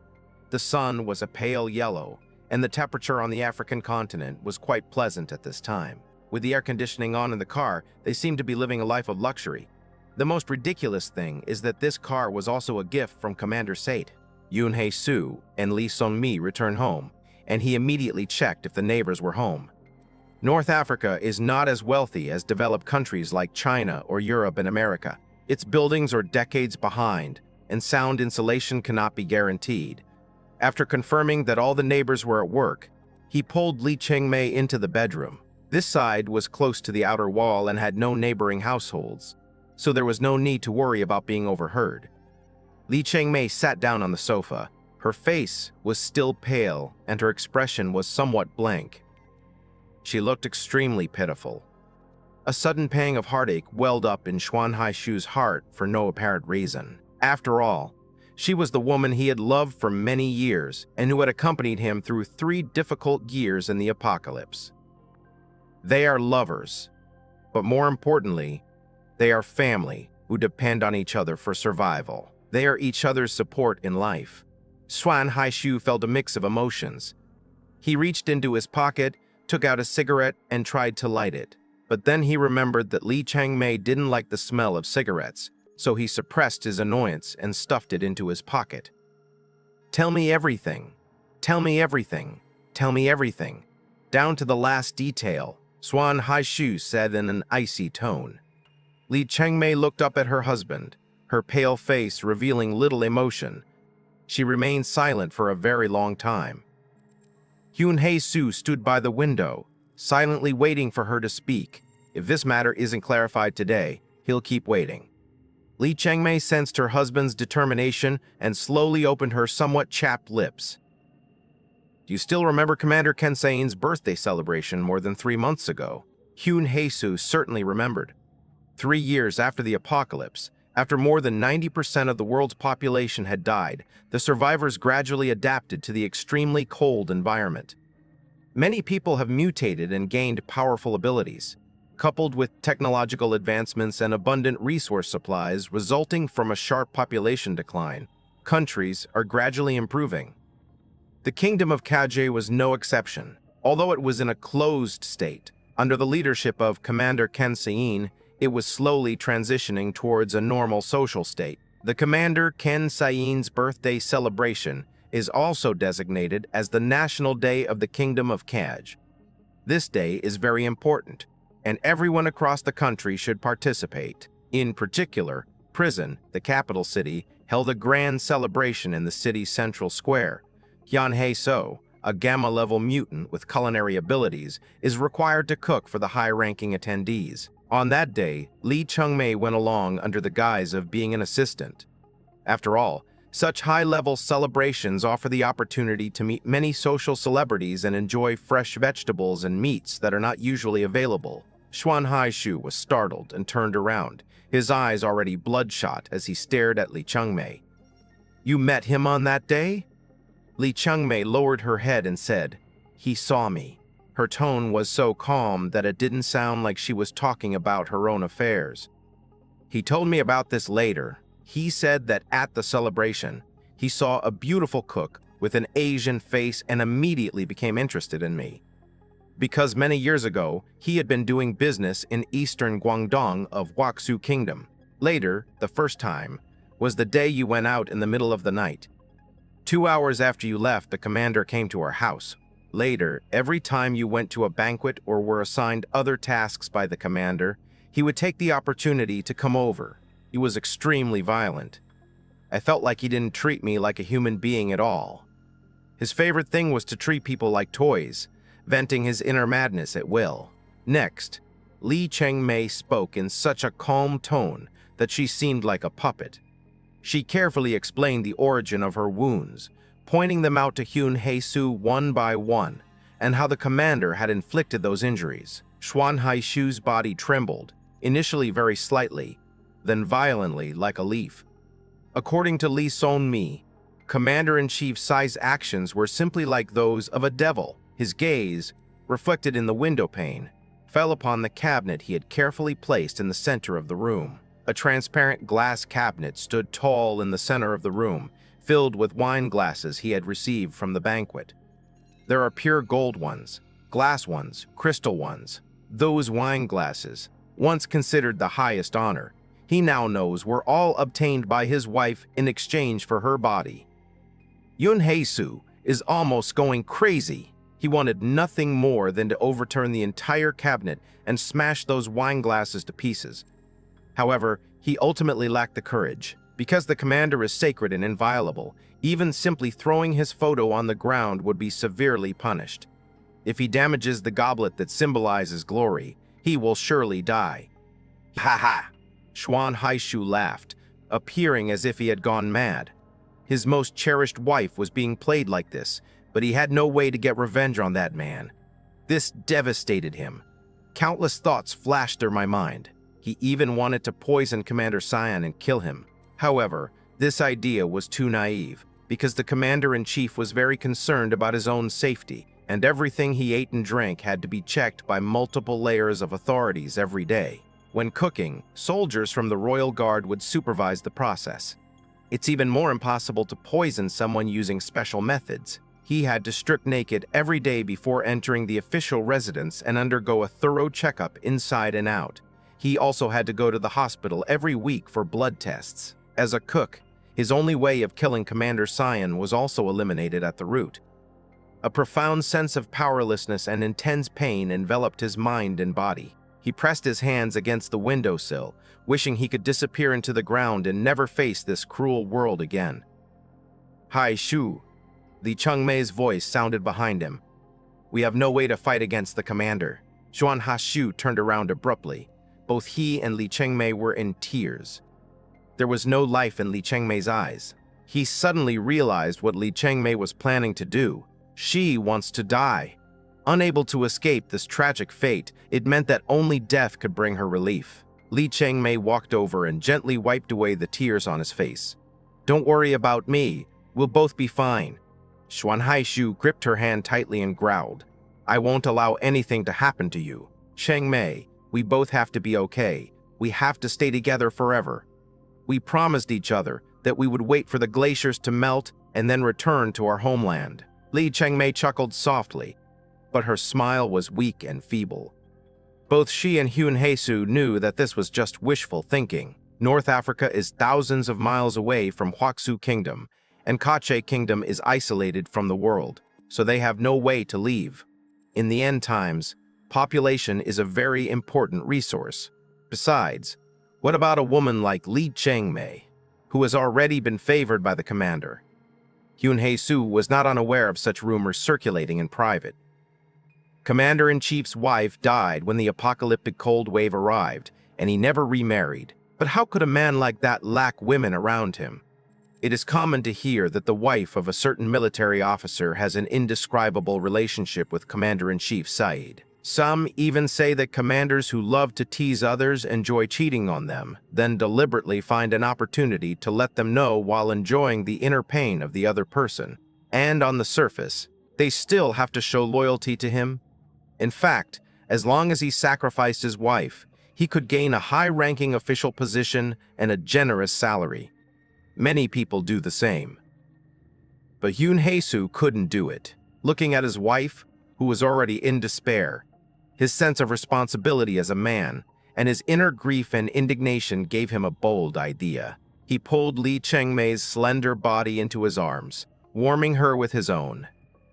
The sun was a pale yellow, and the temperature on the African continent was quite pleasant at this time. With the air conditioning on in the car, they seemed to be living a life of luxury. The most ridiculous thing is that this car was also a gift from Commander Sate. Yoon Hae-soo and Lee Sung-mi returned home, and he immediately checked if the neighbors were home. North Africa is not as wealthy as developed countries like China or Europe and America. Its buildings are decades behind, and sound insulation cannot be guaranteed. After confirming that all the neighbors were at work, he pulled Lee Chang-mei into the bedroom. This side was close to the outer wall and had no neighboring households, so there was no need to worry about being overheard. Lee Chang-mei sat down on the sofa. Her face was still pale, and her expression was somewhat blank. She looked extremely pitiful. A sudden pang of heartache welled up in Xuan Haishu's heart for no apparent reason. After all, she was the woman he had loved for many years and who had accompanied him through 3 difficult years in the apocalypse. They are lovers, but more importantly, they are family who depend on each other for survival. They are each other's support in life. Xuan Haishu felt a mix of emotions. He reached into his pocket, took out a cigarette, and tried to light it. But then he remembered that Lee Chang-mei didn't like the smell of cigarettes, so he suppressed his annoyance and stuffed it into his pocket. "Tell me everything. Tell me everything. Tell me everything. Down to the last detail," Xuan Haishu said in an icy tone. Lee Chang-mei looked up at her husband, her pale face revealing little emotion. She remained silent for a very long time. Hyun Hae-soo stood by the window, silently waiting for her to speak. If this matter isn't clarified today, he'll keep waiting. Lee Chang-mei sensed her husband's determination and slowly opened her somewhat chapped lips. "Do you still remember Commander Ken Sain's birthday celebration more than 3 months ago?" Hyun Hae-soo certainly remembered. 3 years after the apocalypse, after more than 90% of the world's population had died, the survivors gradually adapted to the extremely cold environment. Many people have mutated and gained powerful abilities, coupled with technological advancements and abundant resource supplies resulting from a sharp population decline. Countries are gradually improving. The kingdom of Kaje was no exception. Although it was in a closed state, under the leadership of Commander Ken Sain, it was slowly transitioning towards a normal social state. The Commander Ken Sain's birthday celebration is also designated as the National Day of the Kingdom of Kaj. This day is very important, and everyone across the country should participate. In particular, Prison, the capital city, held a grand celebration in the city's central square. Hyun Hae-soo, a Gamma-level mutant with culinary abilities, is required to cook for the high-ranking attendees. On that day, Lee Chang-mei went along under the guise of being an assistant. After all, Such high-level celebrations offer the opportunity to meet many social celebrities and enjoy fresh vegetables and meats that are not usually available. Xuan Haishu was startled and turned around, his eyes already bloodshot as he stared at Li Chengmei. "You met him on that day?" Li Chengmei lowered her head and said, "He saw me." Her tone was so calm that it didn't sound like she was talking about her own affairs. "He told me about this later. He said that at the celebration, he saw a beautiful cook with an Asian face and immediately became interested in me. Because many years ago, he had been doing business in eastern Guangdong of Huaxu Kingdom. Later, the first time, was the day you went out in the middle of the night. 2 hours after you left, the commander came to our house. Later, every time you went to a banquet or were assigned other tasks by the commander, he would take the opportunity to come over. He was extremely violent. I felt like he didn't treat me like a human being at all. His favorite thing was to treat people like toys, venting his inner madness at will." Next, Li Chengmei spoke in such a calm tone that she seemed like a puppet. She carefully explained the origin of her wounds, pointing them out to Hyun Hae-soo one by one, and how the commander had inflicted those injuries. Xuan Haishu's body trembled, initially very slightly, then violently like a leaf. According to Lee Son-mi, Commander-in-Chief Sai's actions were simply like those of a devil. His gaze, reflected in the window pane, fell upon the cabinet he had carefully placed in the center of the room. A transparent glass cabinet stood tall in the center of the room, filled with wine glasses he had received from the banquet. There are pure gold ones, glass ones, crystal ones. Those wine glasses, once considered the highest honor, he now knows were all obtained by his wife in exchange for her body. Yun Hae-soo is almost going crazy. He wanted nothing more than to overturn the entire cabinet and smash those wine glasses to pieces. However, he ultimately lacked the courage. Because the commander is sacred and inviolable, even simply throwing his photo on the ground would be severely punished. If he damages the goblet that symbolizes glory, he will surely die. Ha ha! Xuan Haishu laughed, appearing as if he had gone mad. His most cherished wife was being played like this, but he had no way to get revenge on that man. This devastated him. Countless thoughts flashed through my mind. He even wanted to poison Commander Cyan and kill him. However, this idea was too naive, because the commander-in-chief was very concerned about his own safety, and everything he ate and drank had to be checked by multiple layers of authorities every day. When cooking, soldiers from the Royal Guard would supervise the process. It's even more impossible to poison someone using special methods. He had to strip naked every day before entering the official residence and undergo a thorough checkup inside and out. He also had to go to the hospital every week for blood tests. As a cook, his only way of killing Commander Cyan was also eliminated at the root. A profound sense of powerlessness and intense pain enveloped his mind and body. He pressed his hands against the windowsill, wishing he could disappear into the ground and never face this cruel world again. "Hai Shu," Li Chengmei's voice sounded behind him. "We have no way to fight against the commander." Xuan Haishu turned around abruptly. Both he and Li Chengmei were in tears. There was no life in Li Chengmei's eyes. He suddenly realized what Li Chengmei was planning to do. She wants to die. Unable to escape this tragic fate, it meant that only death could bring her relief. Li Chengmei walked over and gently wiped away the tears on his face. "Don't worry about me. We'll both be fine." Xuan Haishu gripped her hand tightly and growled, "I won't allow anything to happen to you. Chengmei, we both have to be okay. We have to stay together forever. We promised each other that we would wait for the glaciers to melt and then return to our homeland." Li Chengmei chuckled softly, but her smile was weak and feeble. Both she and Hyun Hae-soo knew that this was just wishful thinking. North Africa is thousands of miles away from Huaxu Kingdom, and Kaje Kingdom is isolated from the world, so they have no way to leave. In the end times, population is a very important resource. Besides, what about a woman like Li Chengmei, who has already been favored by the commander? Hyun Hae-soo was not unaware of such rumors circulating in private. Commander-in-Chief's wife died when the apocalyptic cold wave arrived, and he never remarried. But how could a man like that lack women around him? It is common to hear that the wife of a certain military officer has an indescribable relationship with Commander-in-Chief Said. Some even say that commanders who love to tease others enjoy cheating on them, then deliberately find an opportunity to let them know while enjoying the inner pain of the other person. And on the surface, they still have to show loyalty to him. In fact, as long as he sacrificed his wife, he could gain a high-ranking official position and a generous salary. Many people do the same. But Yoon Hae-soo couldn't do it. Looking at his wife, who was already in despair, his sense of responsibility as a man, and his inner grief and indignation gave him a bold idea. He pulled Lee Changmei's slender body into his arms, warming her with his own.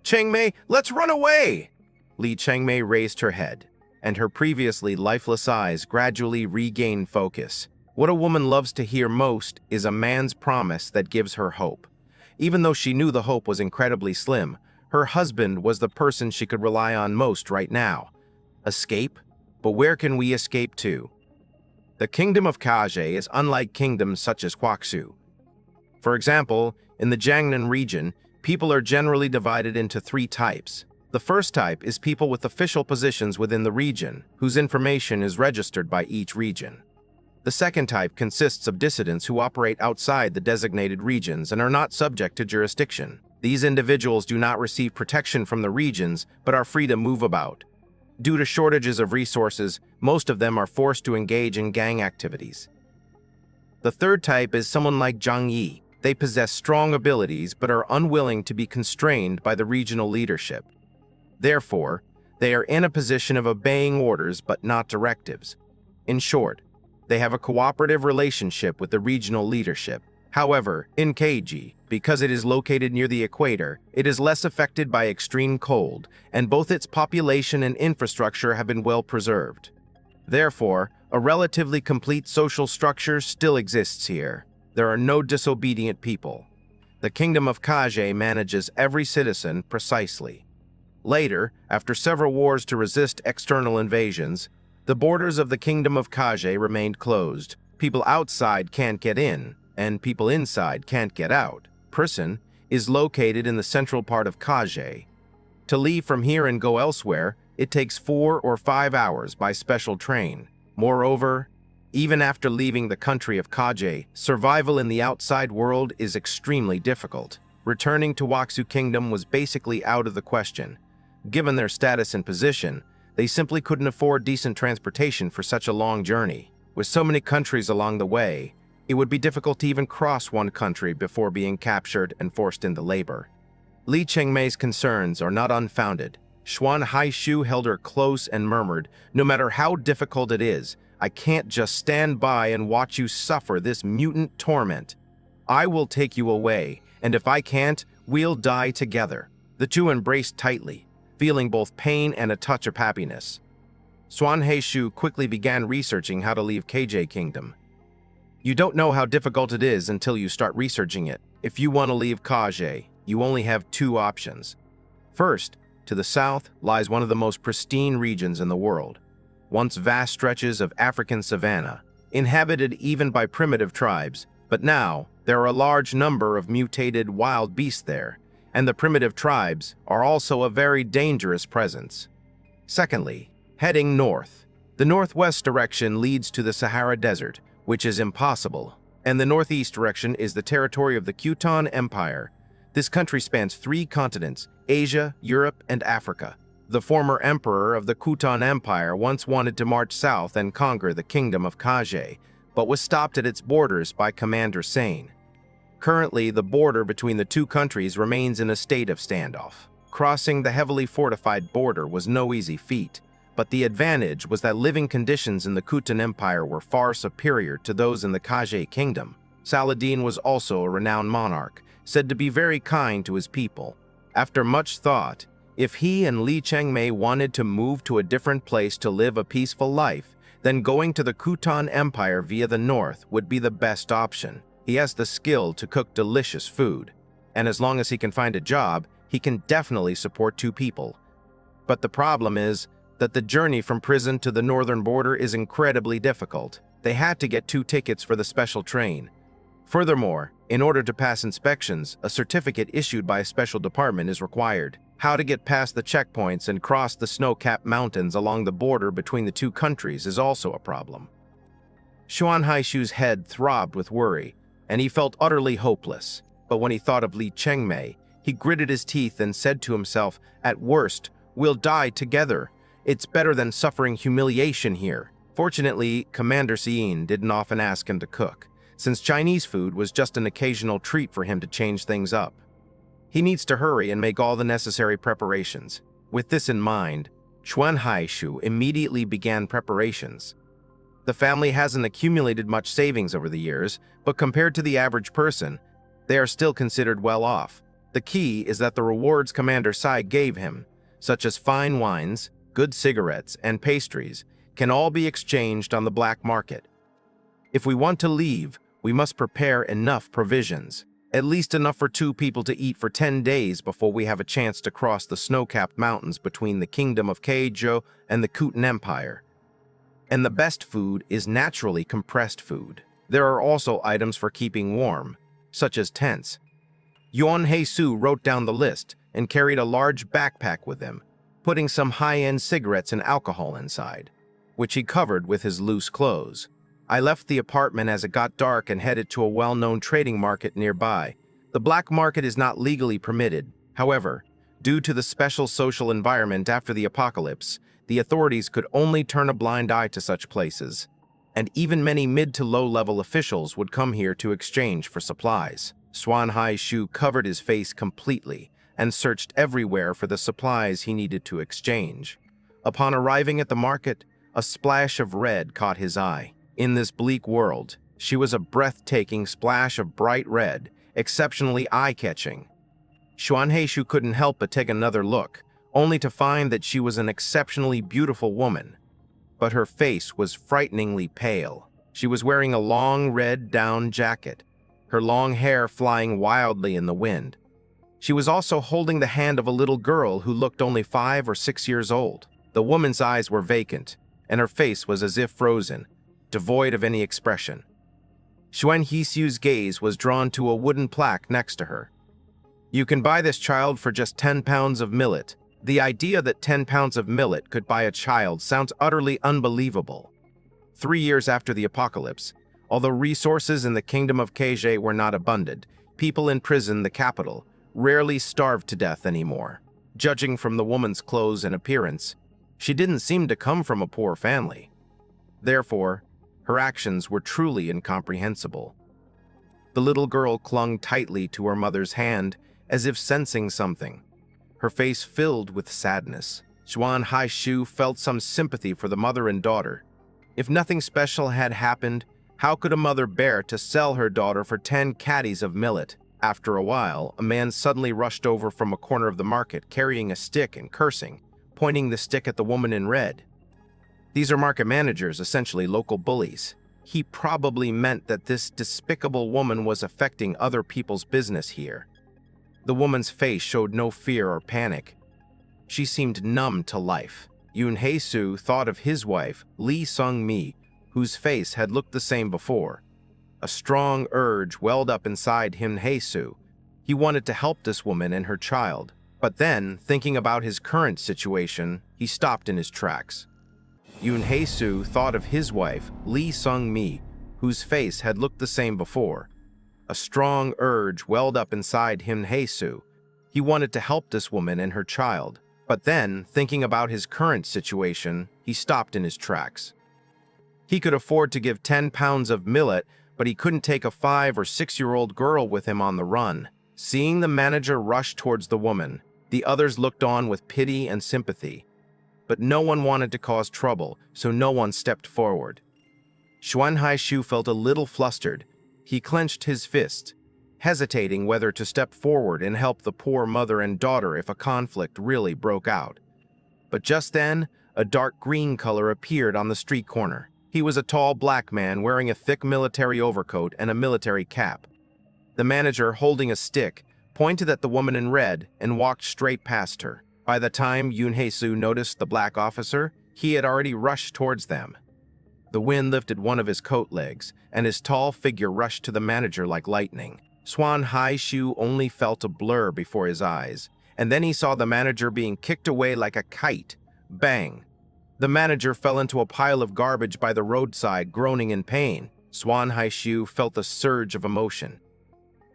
"Changmei, let's run away!" Lee Changmei raised her head, and her previously lifeless eyes gradually regained focus. What a woman loves to hear most is a man's promise that gives her hope. Even though she knew the hope was incredibly slim, her husband was the person she could rely on most right now. Escape? But where can we escape to? The kingdom of Kaje is unlike kingdoms such as Kwaksu. For example, in the Jiangnan region, people are generally divided into 3 types. The first type is people with official positions within the region, whose information is registered by each region. The second type consists of dissidents who operate outside the designated regions and are not subject to jurisdiction. These individuals do not receive protection from the regions, but are free to move about. Due to shortages of resources, most of them are forced to engage in gang activities. The third type is someone like Zhang Yi. They possess strong abilities but are unwilling to be constrained by the regional leadership. Therefore, they are in a position of obeying orders but not directives. In short, they have a cooperative relationship with the regional leadership. However, in Kaje, because it is located near the equator, it is less affected by extreme cold, and both its population and infrastructure have been well preserved. Therefore, a relatively complete social structure still exists here. There are no disobedient people. The kingdom of Kaje manages every citizen precisely. Later, after several wars to resist external invasions, the borders of the kingdom of Kaje remained closed. People outside can't get in, and people inside can't get out. Prison is located in the central part of Kaje. To leave from here and go elsewhere, it takes 4 or 5 hours by special train. Moreover, even after leaving the country of Kaje, survival in the outside world is extremely difficult. Returning to Waksu Kingdom was basically out of the question. Given their status and position, they simply couldn't afford decent transportation for such a long journey. With so many countries along the way, it would be difficult to even cross one country before being captured and forced into labor. Lee Changmei's concerns are not unfounded. Xuan Haishu held her close and murmured, "No matter how difficult it is, I can't just stand by and watch you suffer this mutant torment. I will take you away, and if I can't, we'll die together." The two embraced tightly, feeling both pain and a touch of happiness. Xuan Haishu quickly began researching how to leave Kaje Kingdom. You don't know how difficult it is until you start researching it. If you want to leave Kaje, you only have 2 options. First, to the south lies one of the most pristine regions in the world. Once vast stretches of African savanna, inhabited even by primitive tribes, but now there are a large number of mutated wild beasts there, and the primitive tribes are also a very dangerous presence. Secondly, heading north. The northwest direction leads to the Sahara Desert, which is impossible, and the northeast direction is the territory of the Khitan Empire. This country spans 3 continents, Asia, Europe, and Africa. The former emperor of the Khitan Empire once wanted to march south and conquer the kingdom of Kaje, but was stopped at its borders by Commander Sane. Currently, the border between the 2 countries remains in a state of standoff. Crossing the heavily fortified border was no easy feat, but the advantage was that living conditions in the Khitan Empire were far superior to those in the Kaje Kingdom. Saladin was also a renowned monarch, said to be very kind to his people. After much thought, if he and Lee Changmei wanted to move to a different place to live a peaceful life, then going to the Khitan Empire via the north would be the best option. He has the skill to cook delicious food, and as long as he can find a job, he can definitely support 2 people. But the problem is that the journey from prison to the northern border is incredibly difficult. They had to get 2 tickets for the special train. Furthermore, in order to pass inspections, a certificate issued by a special department is required. How to get past the checkpoints and cross the snow-capped mountains along the border between the two countries is also a problem. Xuan Haishu's head throbbed with worry, and he felt utterly hopeless. But when he thought of Li Chengmei, he gritted his teeth and said to himself, "At worst, we'll die together. It's better than suffering humiliation here." Fortunately, Commander Xian didn't often ask him to cook, since Chinese food was just an occasional treat for him to change things up. He needs to hurry and make all the necessary preparations. With this in mind, Xuan Haishu immediately began preparations. The family hasn't accumulated much savings over the years, but compared to the average person, they are still considered well off. The key is that the rewards Commander Sai gave him, such as fine wines, good cigarettes, and pastries, can all be exchanged on the black market. If we want to leave, we must prepare enough provisions, at least enough for 2 people to eat for 10 days before we have a chance to cross the snow-capped mountains between the kingdom of Kaje and the Kutan Empire. And the best food is naturally compressed food. There are also items for keeping warm, such as tents. Yuan Heisu wrote down the list and carried a large backpack with him, putting some high-end cigarettes and alcohol inside, which he covered with his loose clothes. I left the apartment as it got dark and headed to a well-known trading market nearby. The black market is not legally permitted. However, due to the special social environment after the apocalypse, the authorities could only turn a blind eye to such places, and even many mid to low-level officials would come here to exchange for supplies. Xuan Haishu covered his face completely and searched everywhere for the supplies he needed to exchange. Upon arriving at the market, a splash of red caught his eye. In this bleak world, she was a breathtaking splash of bright red, exceptionally eye-catching. Xuan Haishu couldn't help but take another look, only to find that she was an exceptionally beautiful woman. But her face was frighteningly pale. She was wearing a long red down jacket, her long hair flying wildly in the wind. She was also holding the hand of a little girl who looked only 5 or 6 years old. The woman's eyes were vacant, and her face was as if frozen, devoid of any expression. Xuan Haishu's gaze was drawn to a wooden plaque next to her. "You can buy this child for just 10 pounds of millet." The idea that 10 pounds of millet could buy a child sounds utterly unbelievable. 3 years after the apocalypse, although resources in the kingdom of Kaje were not abundant, people in prison, the capital, rarely starved to death anymore. Judging from the woman's clothes and appearance, she didn't seem to come from a poor family. Therefore, her actions were truly incomprehensible. The little girl clung tightly to her mother's hand, as if sensing something. Her face filled with sadness. Xuan Haishu felt some sympathy for the mother and daughter. If nothing special had happened, how could a mother bear to sell her daughter for 10 caddies of millet? After a while, a man suddenly rushed over from a corner of the market, carrying a stick and cursing, pointing the stick at the woman in red. These are market managers, essentially local bullies. He probably meant that this despicable woman was affecting other people's business here. The woman's face showed no fear or panic. She seemed numb to life. Yuan Heisu thought of his wife, Li Sung-mi, whose face had looked the same before. A strong urge welled up inside Yuan Heisu. He wanted to help this woman and her child. But then, thinking about his current situation, he stopped in his tracks. Yuan Heisu thought of his wife, Li Sung-mi, whose face had looked the same before. A strong urge welled up inside Yuan Heisu. He wanted to help this woman and her child. But then, thinking about his current situation, he stopped in his tracks. He could afford to give 10 pounds of millet, but he couldn't take a 5 or 6-year-old girl with him on the run. Seeing the manager rush towards the woman, the others looked on with pity and sympathy. But no one wanted to cause trouble, so no one stepped forward. Xuan Haishu felt a little flustered. He clenched his fist, hesitating whether to step forward and help the poor mother and daughter if a conflict really broke out. But just then, a dark green color appeared on the street corner. He was a tall black man wearing a thick military overcoat and a military cap. The manager, holding a stick, pointed at the woman in red and walked straight past her. By the time Yuan Heisu noticed the black officer, he had already rushed towards them. The wind lifted one of his coat legs, and his tall figure rushed to the manager like lightning. Xuan Haishu only felt a blur before his eyes, and then he saw the manager being kicked away like a kite. Bang! The manager fell into a pile of garbage by the roadside, groaning in pain. Xuan Haishu felt a surge of emotion.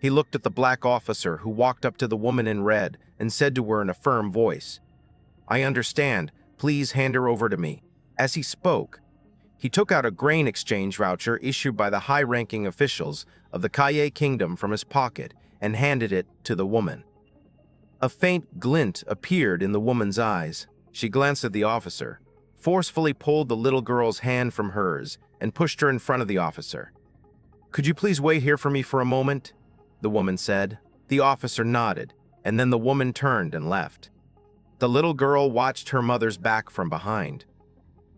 He looked at the black officer who walked up to the woman in red and said to her in a firm voice, "I understand. Please hand her over to me." As he spoke, he took out a grain exchange voucher issued by the high-ranking officials of the Kaje kingdom from his pocket and handed it to the woman. A faint glint appeared in the woman's eyes. She glanced at the officer, forcefully pulled the little girl's hand from hers, and pushed her in front of the officer. "Could you please wait here for me for a moment?" the woman said. The officer nodded, and then the woman turned and left. The little girl watched her mother's back from behind.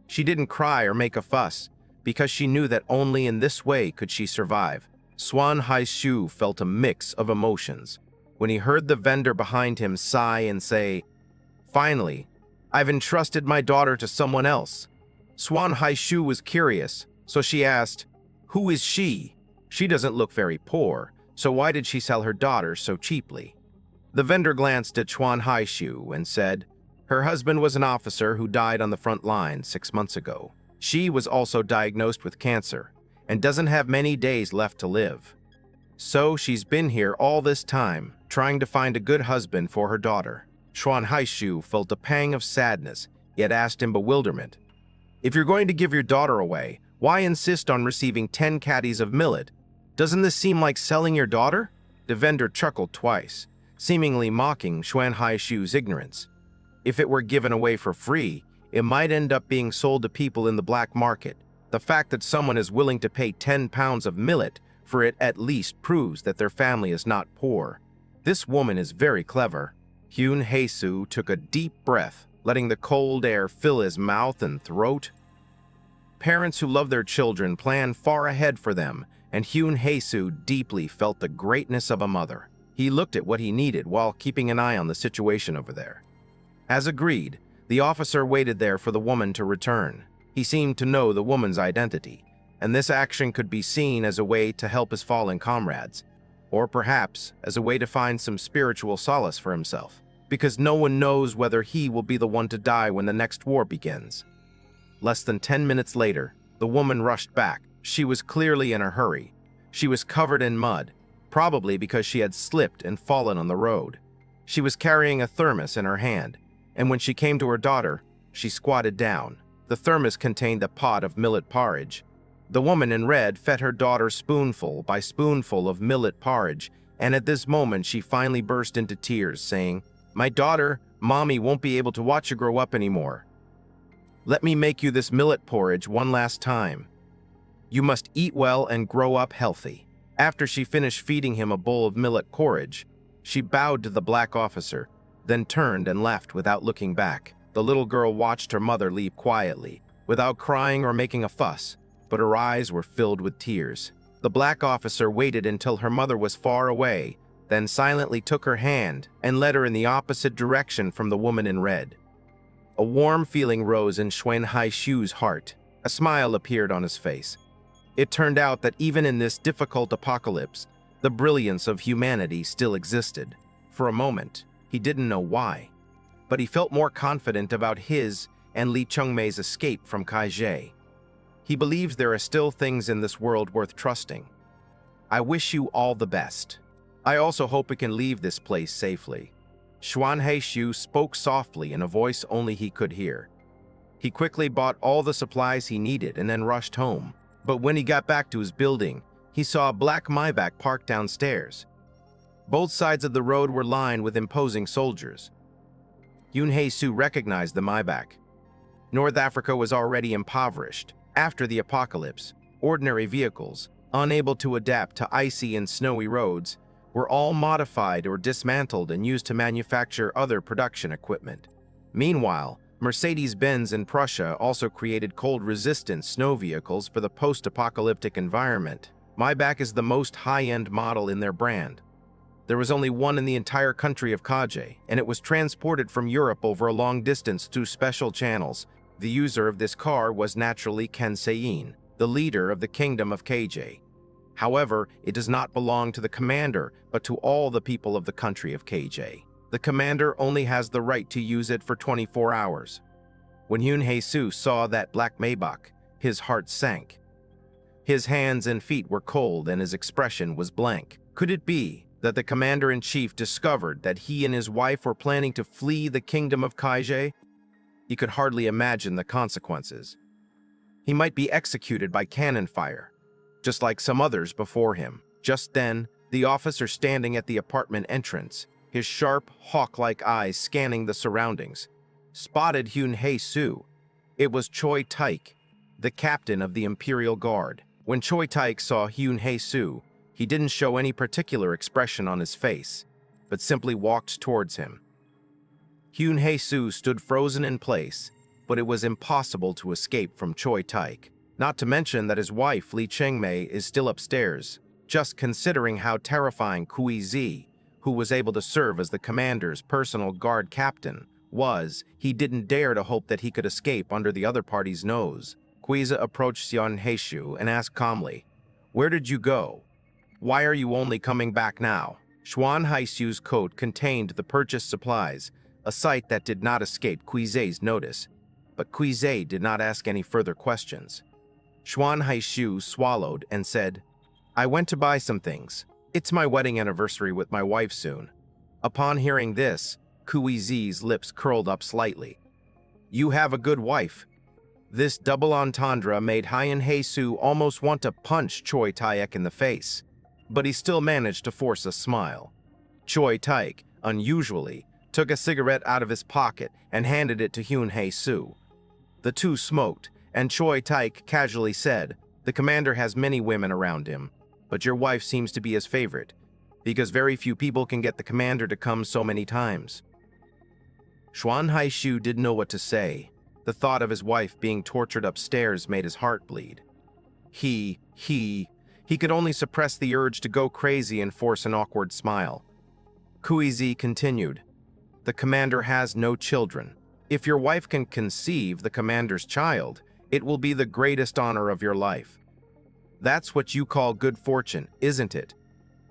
She didn't cry or make a fuss, because she knew that only in this way could she survive. Xuan Haishu felt a mix of emotions when he heard the vendor behind him sigh and say, "Finally, I've entrusted my daughter to someone else." Xuan Haishu was curious, so she asked, "Who is she? She doesn't look very poor, so why did she sell her daughter so cheaply?" The vendor glanced at Xuan Haishu and said, "Her husband was an officer who died on the front line 6 months ago. She was also diagnosed with cancer and doesn't have many days left to live. So she's been here all this time, trying to find a good husband for her daughter." Xuan Haishu felt a pang of sadness, yet asked in bewilderment, "If you're going to give your daughter away, why insist on receiving 10 caddies of millet? Doesn't this seem like selling your daughter?" The vendor chuckled twice, seemingly mocking Xuan Haishu's ignorance. If it were given away for free, it might end up being sold to people in the black market. The fact that someone is willing to pay 10 pounds of millet for it at least proves that their family is not poor. This woman is very clever. Hyun Haesu took a deep breath, letting the cold air fill his mouth and throat. Parents who love their children plan far ahead for them, and Hyun Haesu deeply felt the greatness of a mother. He looked at what he needed while keeping an eye on the situation over there. As agreed, the officer waited there for the woman to return. He seemed to know the woman's identity, and this action could be seen as a way to help his fallen comrades, or perhaps as a way to find some spiritual solace for himself, because no one knows whether he will be the one to die when the next war begins. Less than 10 minutes later, the woman rushed back. She was clearly in a hurry. She was covered in mud, probably because she had slipped and fallen on the road. She was carrying a thermos in her hand, and when she came to her daughter, she squatted down. The thermos contained a pot of millet porridge. The woman in red fed her daughter spoonful by spoonful of millet porridge, and at this moment she finally burst into tears, saying, "My daughter, Mommy won't be able to watch you grow up anymore. Let me make you this millet porridge one last time. You must eat well and grow up healthy." After she finished feeding him a bowl of millet porridge, she bowed to the black officer, then turned and left without looking back. The little girl watched her mother leave quietly, without crying or making a fuss, but her eyes were filled with tears. The black officer waited until her mother was far away, then silently took her hand and led her in the opposite direction from the woman in red. A warm feeling rose in Xuan Haishu's heart. A smile appeared on his face. It turned out that even in this difficult apocalypse, the brilliance of humanity still existed. For a moment, he didn't know why, but he felt more confident about his and Li Chengmei's escape from Kaje. He believes there are still things in this world worth trusting. I wish you all the best. I also hope we can leave this place safely. Xuan Haishu spoke softly in a voice only he could hear. He quickly bought all the supplies he needed and then rushed home. But when he got back to his building, he saw a black Maybach parked downstairs. Both sides of the road were lined with imposing soldiers. Hyun Haesu recognized the Maybach. North Africa was already impoverished. After the apocalypse, ordinary vehicles, unable to adapt to icy and snowy roads, were all modified or dismantled and used to manufacture other production equipment. Meanwhile, Mercedes-Benz in Prussia also created cold-resistant snow vehicles for the post-apocalyptic environment. Maybach is the most high-end model in their brand. There was only one in the entire country of Kaje, and it was transported from Europe over a long distance through special channels. The user of this car was naturally Kansein, the leader of the kingdom of Kaje. However, it does not belong to the commander, but to all the people of the country of Kaje. The commander only has the right to use it for 24 hours. When Hyun-Hae-soo saw that black Maybach, his heart sank. His hands and feet were cold and his expression was blank. Could it be that the commander-in-chief discovered that he and his wife were planning to flee the kingdom of Kaje? He could hardly imagine the consequences. He might be executed by cannon fire, just like some others before him. Just then, the officer standing at the apartment entrance, his sharp, hawk-like eyes scanning the surroundings, spotted Hyun-Hae-soo. It was Choi Taek, the captain of the Imperial Guard. When Choi Taek saw Hyun-Hae-soo, he didn't show any particular expression on his face, but simply walked towards him. Hyun-Hae-soo stood frozen in place, but it was impossible to escape from Choi Taek. Not to mention that his wife, Lee Chang-mei, is still upstairs. Just considering how terrifying Kui Zi, who was able to serve as the commander's personal guard captain, was, he didn't dare to hope that he could escape under the other party's nose. Quiza approached Xian Heishu and asked calmly, "Where did you go? Why are you only coming back now?" Xuan Heishu's coat contained the purchased supplies, a sight that did not escape Quize's notice, but Quize did not ask any further questions. Xuan Heishu swallowed and said, "I went to buy some things. It's my wedding anniversary with my wife soon." Upon hearing this, Quize's lips curled up slightly. "You have a good wife." This double entendre made Hyun-Hae-soo almost want to punch Choi Taek in the face, but he still managed to force a smile. Choi Taek, unusually, took a cigarette out of his pocket and handed it to Hyun-Hae-soo. The two smoked, and Choi Taek casually said, "The commander has many women around him, but your wife seems to be his favorite, because very few people can get the commander to come so many times." Xuan Haishu didn't know what to say. The thought of his wife being tortured upstairs made his heart bleed. He could only suppress the urge to go crazy and force an awkward smile. Kuizi continued, "The commander has no children. If your wife can conceive the commander's child, it will be the greatest honor of your life. That's what you call good fortune, isn't it?"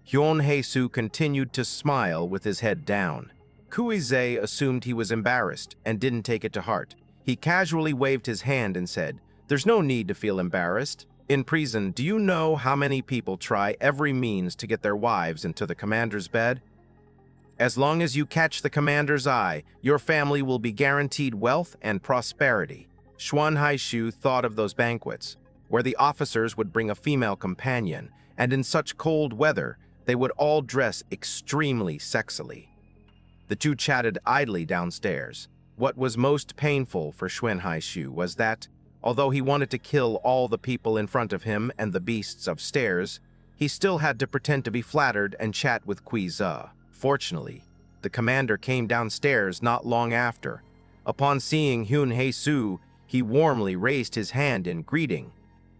Hyun-Hae-soo continued to smile with his head down. Kuize assumed he was embarrassed and didn't take it to heart. He casually waved his hand and said, "There's no need to feel embarrassed. In prison, do you know how many people try every means to get their wives into the commander's bed? As long as you catch the commander's eye, your family will be guaranteed wealth and prosperity." Xuan Haishu thought of those banquets, where the officers would bring a female companion, and in such cold weather, they would all dress extremely sexily. The two chatted idly downstairs. What was most painful for Xuan Haishu was that, although he wanted to kill all the people in front of him and the beasts upstairs, he still had to pretend to be flattered and chat with Quiza. Fortunately, the commander came downstairs not long after. Upon seeing Hyun-Hae-soo, he warmly raised his hand in greeting.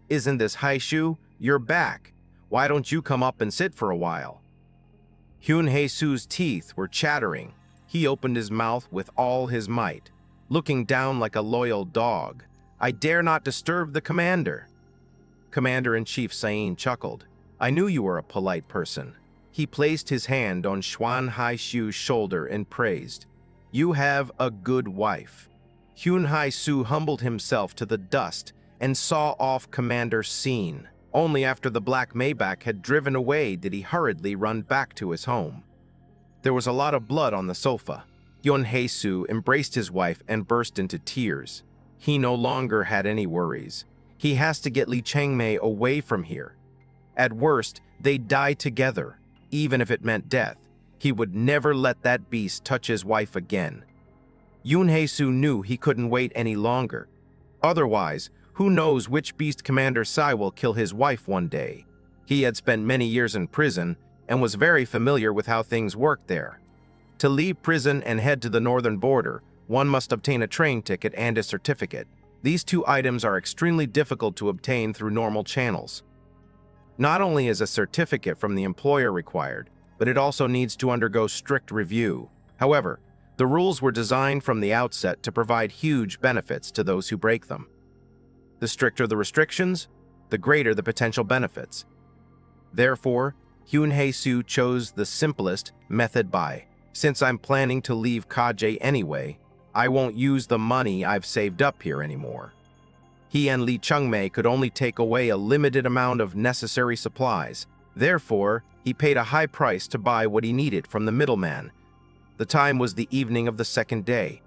"Isn't this Haishu? You're back. Why don't you come up and sit for a while?" Hyun-Hae-soo's teeth were chattering. He opened his mouth with all his might, looking down like a loyal dog. "I dare not disturb the commander." Commander-in-Chief Sain chuckled. "I knew you were a polite person." He placed his hand on Xuan Haishu's shoulder and praised, "You have a good wife." Hyun-Hae-soo humbled himself to the dust and saw off Commander Scene. Only after the black Maybach had driven away did he hurriedly run back to his home. There was a lot of blood on the sofa. Hyun-Hae-soo embraced his wife and burst into tears. He no longer had any worries. He has to get Lee Chang-mei away from here. At worst, they'd die together. Even if it meant death, he would never let that beast touch his wife again. Hyun-Hae-soo knew he couldn't wait any longer. Otherwise, who knows which beast Commander Sai will kill his wife one day. He had spent many years in prison and was very familiar with how things worked there. To leave prison and head to the northern border, one must obtain a train ticket and a certificate. These two items are extremely difficult to obtain through normal channels. Not only is a certificate from the employer required, but it also needs to undergo strict review. However, The rules were designed from the outset to provide huge benefits to those who break them. The stricter the restrictions, the greater the potential benefits. Therefore, Hyun-hae-soo chose the simplest method by, since I'm planning to leave Kaje anyway, I won't use the money I've saved up here anymore. He and Lee Chung-mei could only take away a limited amount of necessary supplies. Therefore, he paid a high price to buy what he needed from the middleman. The time was the evening of the second day.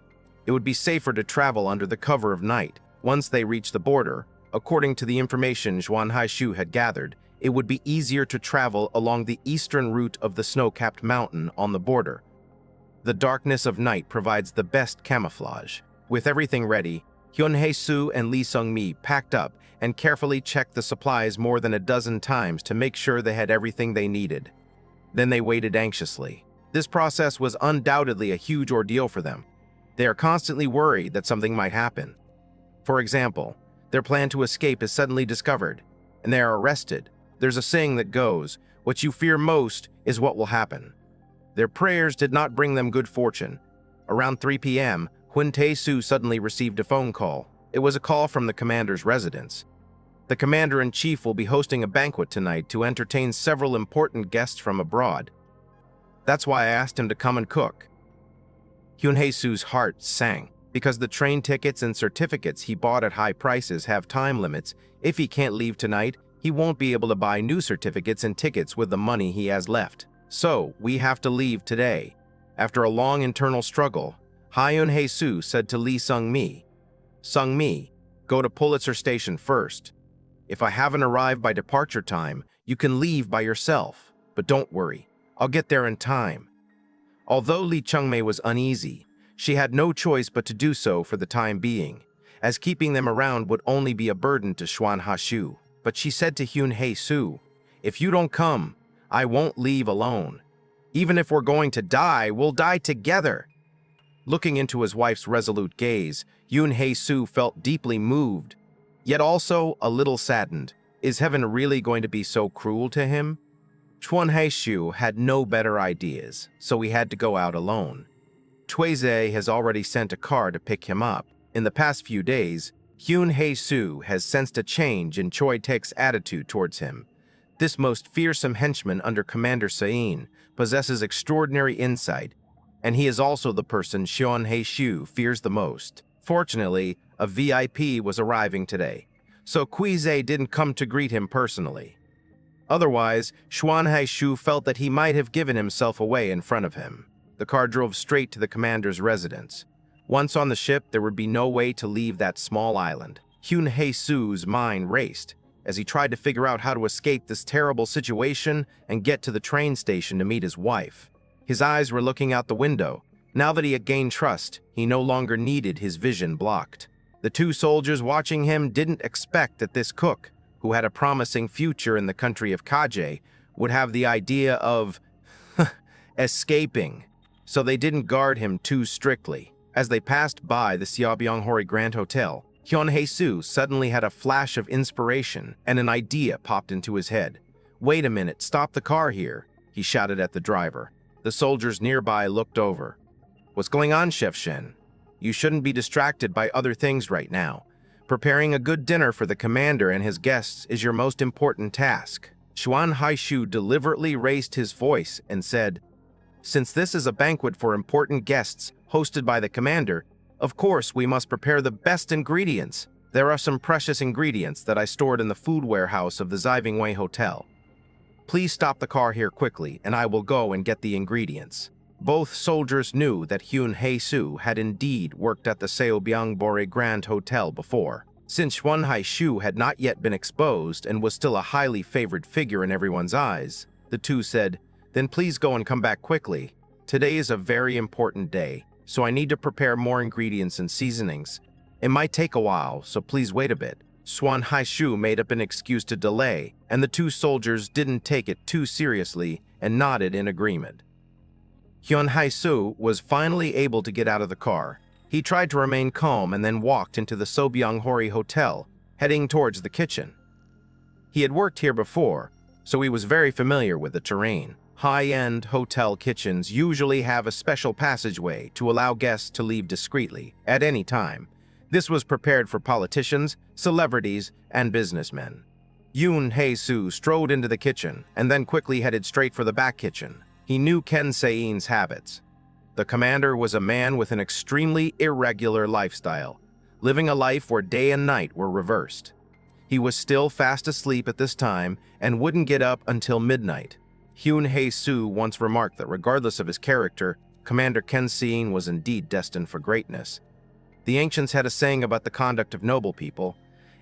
It would be safer to travel under the cover of night. Once they reached the border, according to the information Xuan Haishu had gathered, it would be easier to travel along the eastern route of the snow-capped mountain on the border. The darkness of night provides the best camouflage. With everything ready, Hyun-hae-soo and Lee Sung-mi packed up and carefully checked the supplies more than a dozen times to make sure they had everything they needed. Then they waited anxiously. This process was undoubtedly a huge ordeal for them. They are constantly worried that something might happen. For example, their plan to escape is suddenly discovered, and they are arrested. There's a saying that goes, "What you fear most is what will happen." Their prayers did not bring them good fortune. Around 3 p.m., Hyun-hae-soo suddenly received a phone call. It was a call from the commander's residence. The commander-in-chief will be hosting a banquet tonight to entertain several important guests from abroad. That's why I asked him to come and cook. Hyun-hae-soo's heart sank, because the train tickets and certificates he bought at high prices have time limits. If he can't leave tonight, he won't be able to buy new certificates and tickets with the money he has left. So, we have to leave today. After a long internal struggle, Hyun-hae-soo said to Lee Sung-mi, "Sung-mi, go to Pulitzer Station first. If I haven't arrived by departure time, you can leave by yourself. But don't worry, I'll get there in time." Although Lee Chung-mei was uneasy, she had no choice but to do so for the time being, as keeping them around would only be a burden to Xuan Hashu. But she said to Hyun-hae-soo, "If you don't come, I won't leave alone. Even if we're going to die, we'll die together." Looking into his wife's resolute gaze, Hyun-hae-soo felt deeply moved, yet also a little saddened. Is heaven really going to be so cruel to him? Xuan Haishu had no better ideas, so he had to go out alone. Tweze has already sent a car to pick him up. In the past few days, Hyun-hae-soo has sensed a change in Choi Taek's attitude towards him. This most fearsome henchman under Commander Sain possesses extraordinary insight, and he is also the person Xuan Haishu fears the most. Fortunately, a VIP was arriving today, so Kweze didn't come to greet him personally. Otherwise, Xuan Haishu felt that he might have given himself away in front of him. The car drove straight to the commander's residence. Once on the ship, there would be no way to leave that small island. Hyun-hae-soo's mind raced as he tried to figure out how to escape this terrible situation and get to the train station to meet his wife. His eyes were looking out the window. Now that he had gained trust, he no longer needed his vision blocked. The two soldiers watching him didn't expect that this cook, who had a promising future in the country of Kaje, would have the idea of escaping, so they didn't guard him too strictly. As they passed by the Xiaobyonghori Grand Hotel, Hyun-hae-soo suddenly had a flash of inspiration and an idea popped into his head. "Wait a minute, stop the car here," he shouted at the driver. The soldiers nearby looked over. "What's going on, Chef Shen? You shouldn't be distracted by other things right now. Preparing a good dinner for the commander and his guests is your most important task." Xuan Haishu deliberately raised his voice and said, "Since this is a banquet for important guests hosted by the commander, of course we must prepare the best ingredients. There are some precious ingredients that I stored in the food warehouse of the Zivingwei Hotel. Please stop the car here quickly and I will go and get the ingredients." Both soldiers knew that Hyun-hae-soo had indeed worked at the Seobyongbore Grand Hotel before. Since Xuan Haishu had not yet been exposed and was still a highly favored figure in everyone's eyes, the two said, "Then please go and come back quickly. Today is a very important day, so I need to prepare more ingredients and seasonings. It might take a while, so please wait a bit." Xuan Haishu made up an excuse to delay, and the two soldiers didn't take it too seriously and nodded in agreement. Hyun-hae-soo was finally able to get out of the car. He tried to remain calm and then walked into the Seobyonghori Hotel, heading towards the kitchen. He had worked here before, so he was very familiar with the terrain. High-end hotel kitchens usually have a special passageway to allow guests to leave discreetly at any time. This was prepared for politicians, celebrities, and businessmen. Yoon Hae-soo strode into the kitchen and then quickly headed straight for the back kitchen. He knew Ken Se-in's habits. The commander was a man with an extremely irregular lifestyle, living a life where day and night were reversed. He was still fast asleep at this time and wouldn't get up until midnight. Yoon Hae-soo once remarked that regardless of his character, Commander Ken Se-in was indeed destined for greatness. The ancients had a saying about the conduct of noble people,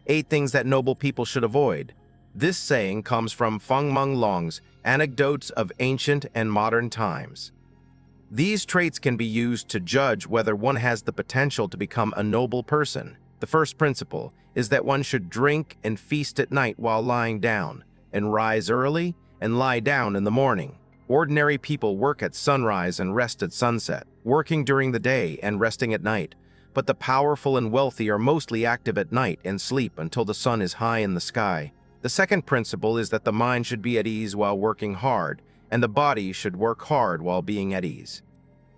8 things that noble people should avoid. This saying comes from Feng Meng Long's Anecdotes of Ancient and Modern Times. These traits can be used to judge whether one has the potential to become a noble person. The first principle is that one should drink and feast at night while lying down, and rise early and lie down in the morning. Ordinary people work at sunrise and rest at sunset, working during the day and resting at night. But the powerful and wealthy are mostly active at night and sleep until the sun is high in the sky. The second principle is that the mind should be at ease while working hard, and the body should work hard while being at ease.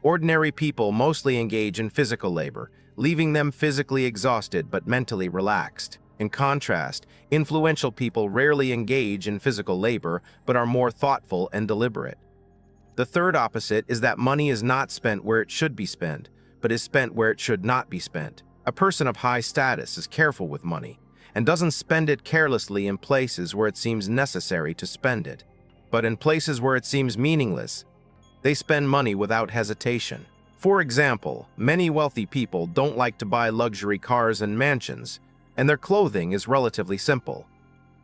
Ordinary people mostly engage in physical labor, leaving them physically exhausted but mentally relaxed. In contrast, influential people rarely engage in physical labor but are more thoughtful and deliberate. The third opposite is that money is not spent where it should be spent, but is spent where it should not be spent. A person of high status is careful with money and doesn't spend it carelessly in places where it seems necessary to spend it. But in places where it seems meaningless, they spend money without hesitation. For example, many wealthy people don't like to buy luxury cars and mansions, and their clothing is relatively simple.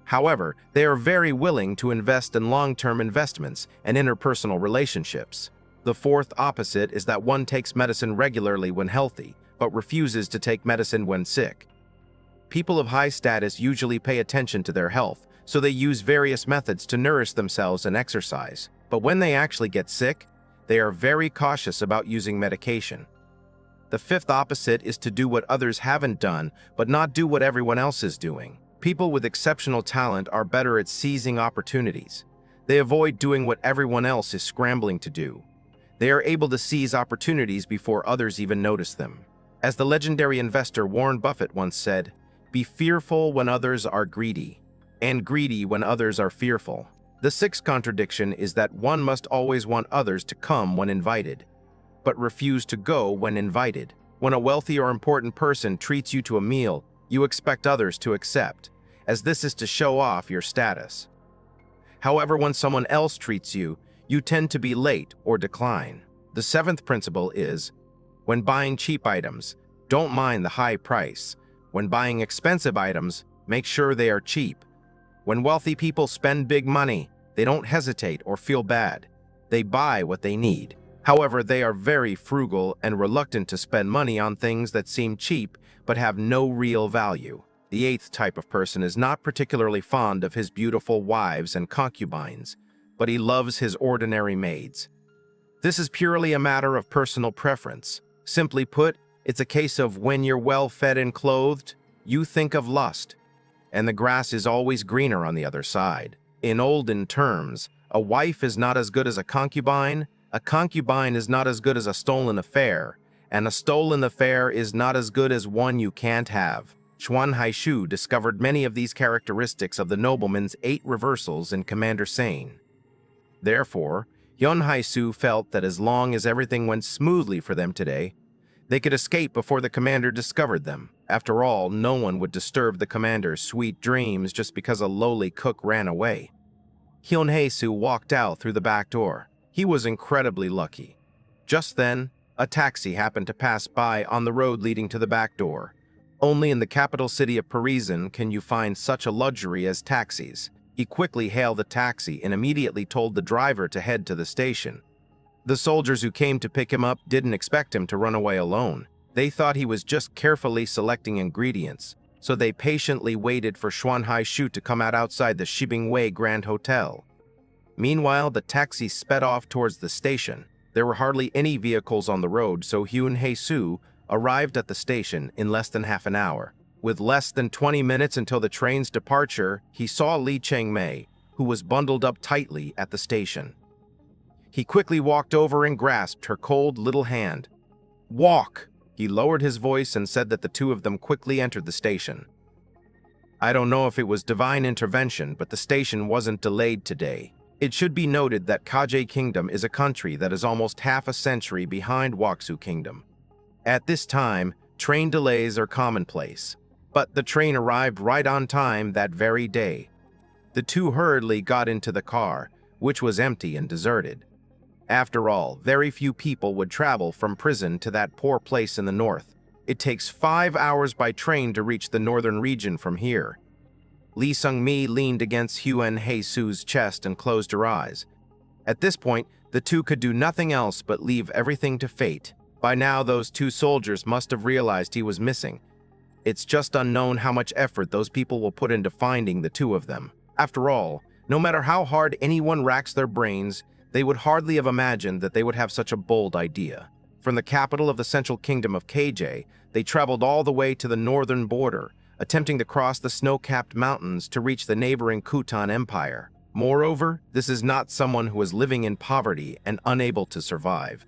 However, they are very willing to invest in long-term investments and interpersonal relationships. The fourth opposite is that one takes medicine regularly when healthy, but refuses to take medicine when sick. People of high status usually pay attention to their health, so they use various methods to nourish themselves and exercise. But when they actually get sick, they are very cautious about using medication. The fifth opposite is to do what others haven't done, but not do what everyone else is doing. People with exceptional talent are better at seizing opportunities. They avoid doing what everyone else is scrambling to do. They are able to seize opportunities before others even notice them. As the legendary investor Warren Buffett once said, "Be fearful when others are greedy, and greedy when others are fearful." The sixth contradiction is that one must always want others to come when invited, but refuse to go when invited. When a wealthy or important person treats you to a meal, you expect others to accept, as this is to show off your status. However, when someone else treats you, you tend to be late or decline. The seventh principle is, when buying cheap items, don't mind the high price. When buying expensive items, make sure they are cheap. When wealthy people spend big money, they don't hesitate or feel bad. They buy what they need. However, they are very frugal and reluctant to spend money on things that seem cheap but have no real value. The eighth type of person is not particularly fond of his beautiful wives and concubines, but he loves his ordinary maids. This is purely a matter of personal preference. Simply put, it's a case of when you're well fed and clothed, you think of lust, and the grass is always greener on the other side. In olden terms, a wife is not as good as a concubine is not as good as a stolen affair, and a stolen affair is not as good as one you can't have. Xuan Haishu discovered many of these characteristics of the nobleman's 8 reversals in Commander Sane. Therefore, Hyun Haishu felt that as long as everything went smoothly for them today, they could escape before the commander discovered them. After all, no one would disturb the commander's sweet dreams just because a lowly cook ran away. Hyun Hae-soo walked out through the back door. He was incredibly lucky. Just then, a taxi happened to pass by on the road leading to the back door. Only in the capital city of Parisian can you find such a luxury as taxis. He quickly hailed the taxi and immediately told the driver to head to the station. The soldiers who came to pick him up didn't expect him to run away alone. They thought he was just carefully selecting ingredients, so they patiently waited for Xuan Haishu to come out outside the Shibingwei Grand Hotel. Meanwhile, the taxi sped off towards the station. There were hardly any vehicles on the road, so Hyun Hae-soo arrived at the station in less than half an hour. With less than 20 minutes until the train's departure, he saw Lee Chang-mei, who was bundled up tightly at the station. He quickly walked over and grasped her cold little hand. "Walk!" He lowered his voice and said that the two of them quickly entered the station. I don't know if it was divine intervention, but the station wasn't delayed today. It should be noted that Kaje Kingdom is a country that is almost half a century behind Waksu Kingdom. At this time, train delays are commonplace, but the train arrived right on time that very day. The two hurriedly got into the car, which was empty and deserted. After all, very few people would travel from prison to that poor place in the north. It takes 5 hours by train to reach the northern region from here. Lee Sung-mi leaned against Xuan Hei-su's chest and closed her eyes. At this point, the two could do nothing else but leave everything to fate. By now, those two soldiers must have realized he was missing. It's just unknown how much effort those people will put into finding the two of them. After all, no matter how hard anyone racks their brains, they would hardly have imagined that they would have such a bold idea. From the capital of the central kingdom of Kaje, they traveled all the way to the northern border, attempting to cross the snow-capped mountains to reach the neighboring Kutan Empire. Moreover, this is not someone who is living in poverty and unable to survive.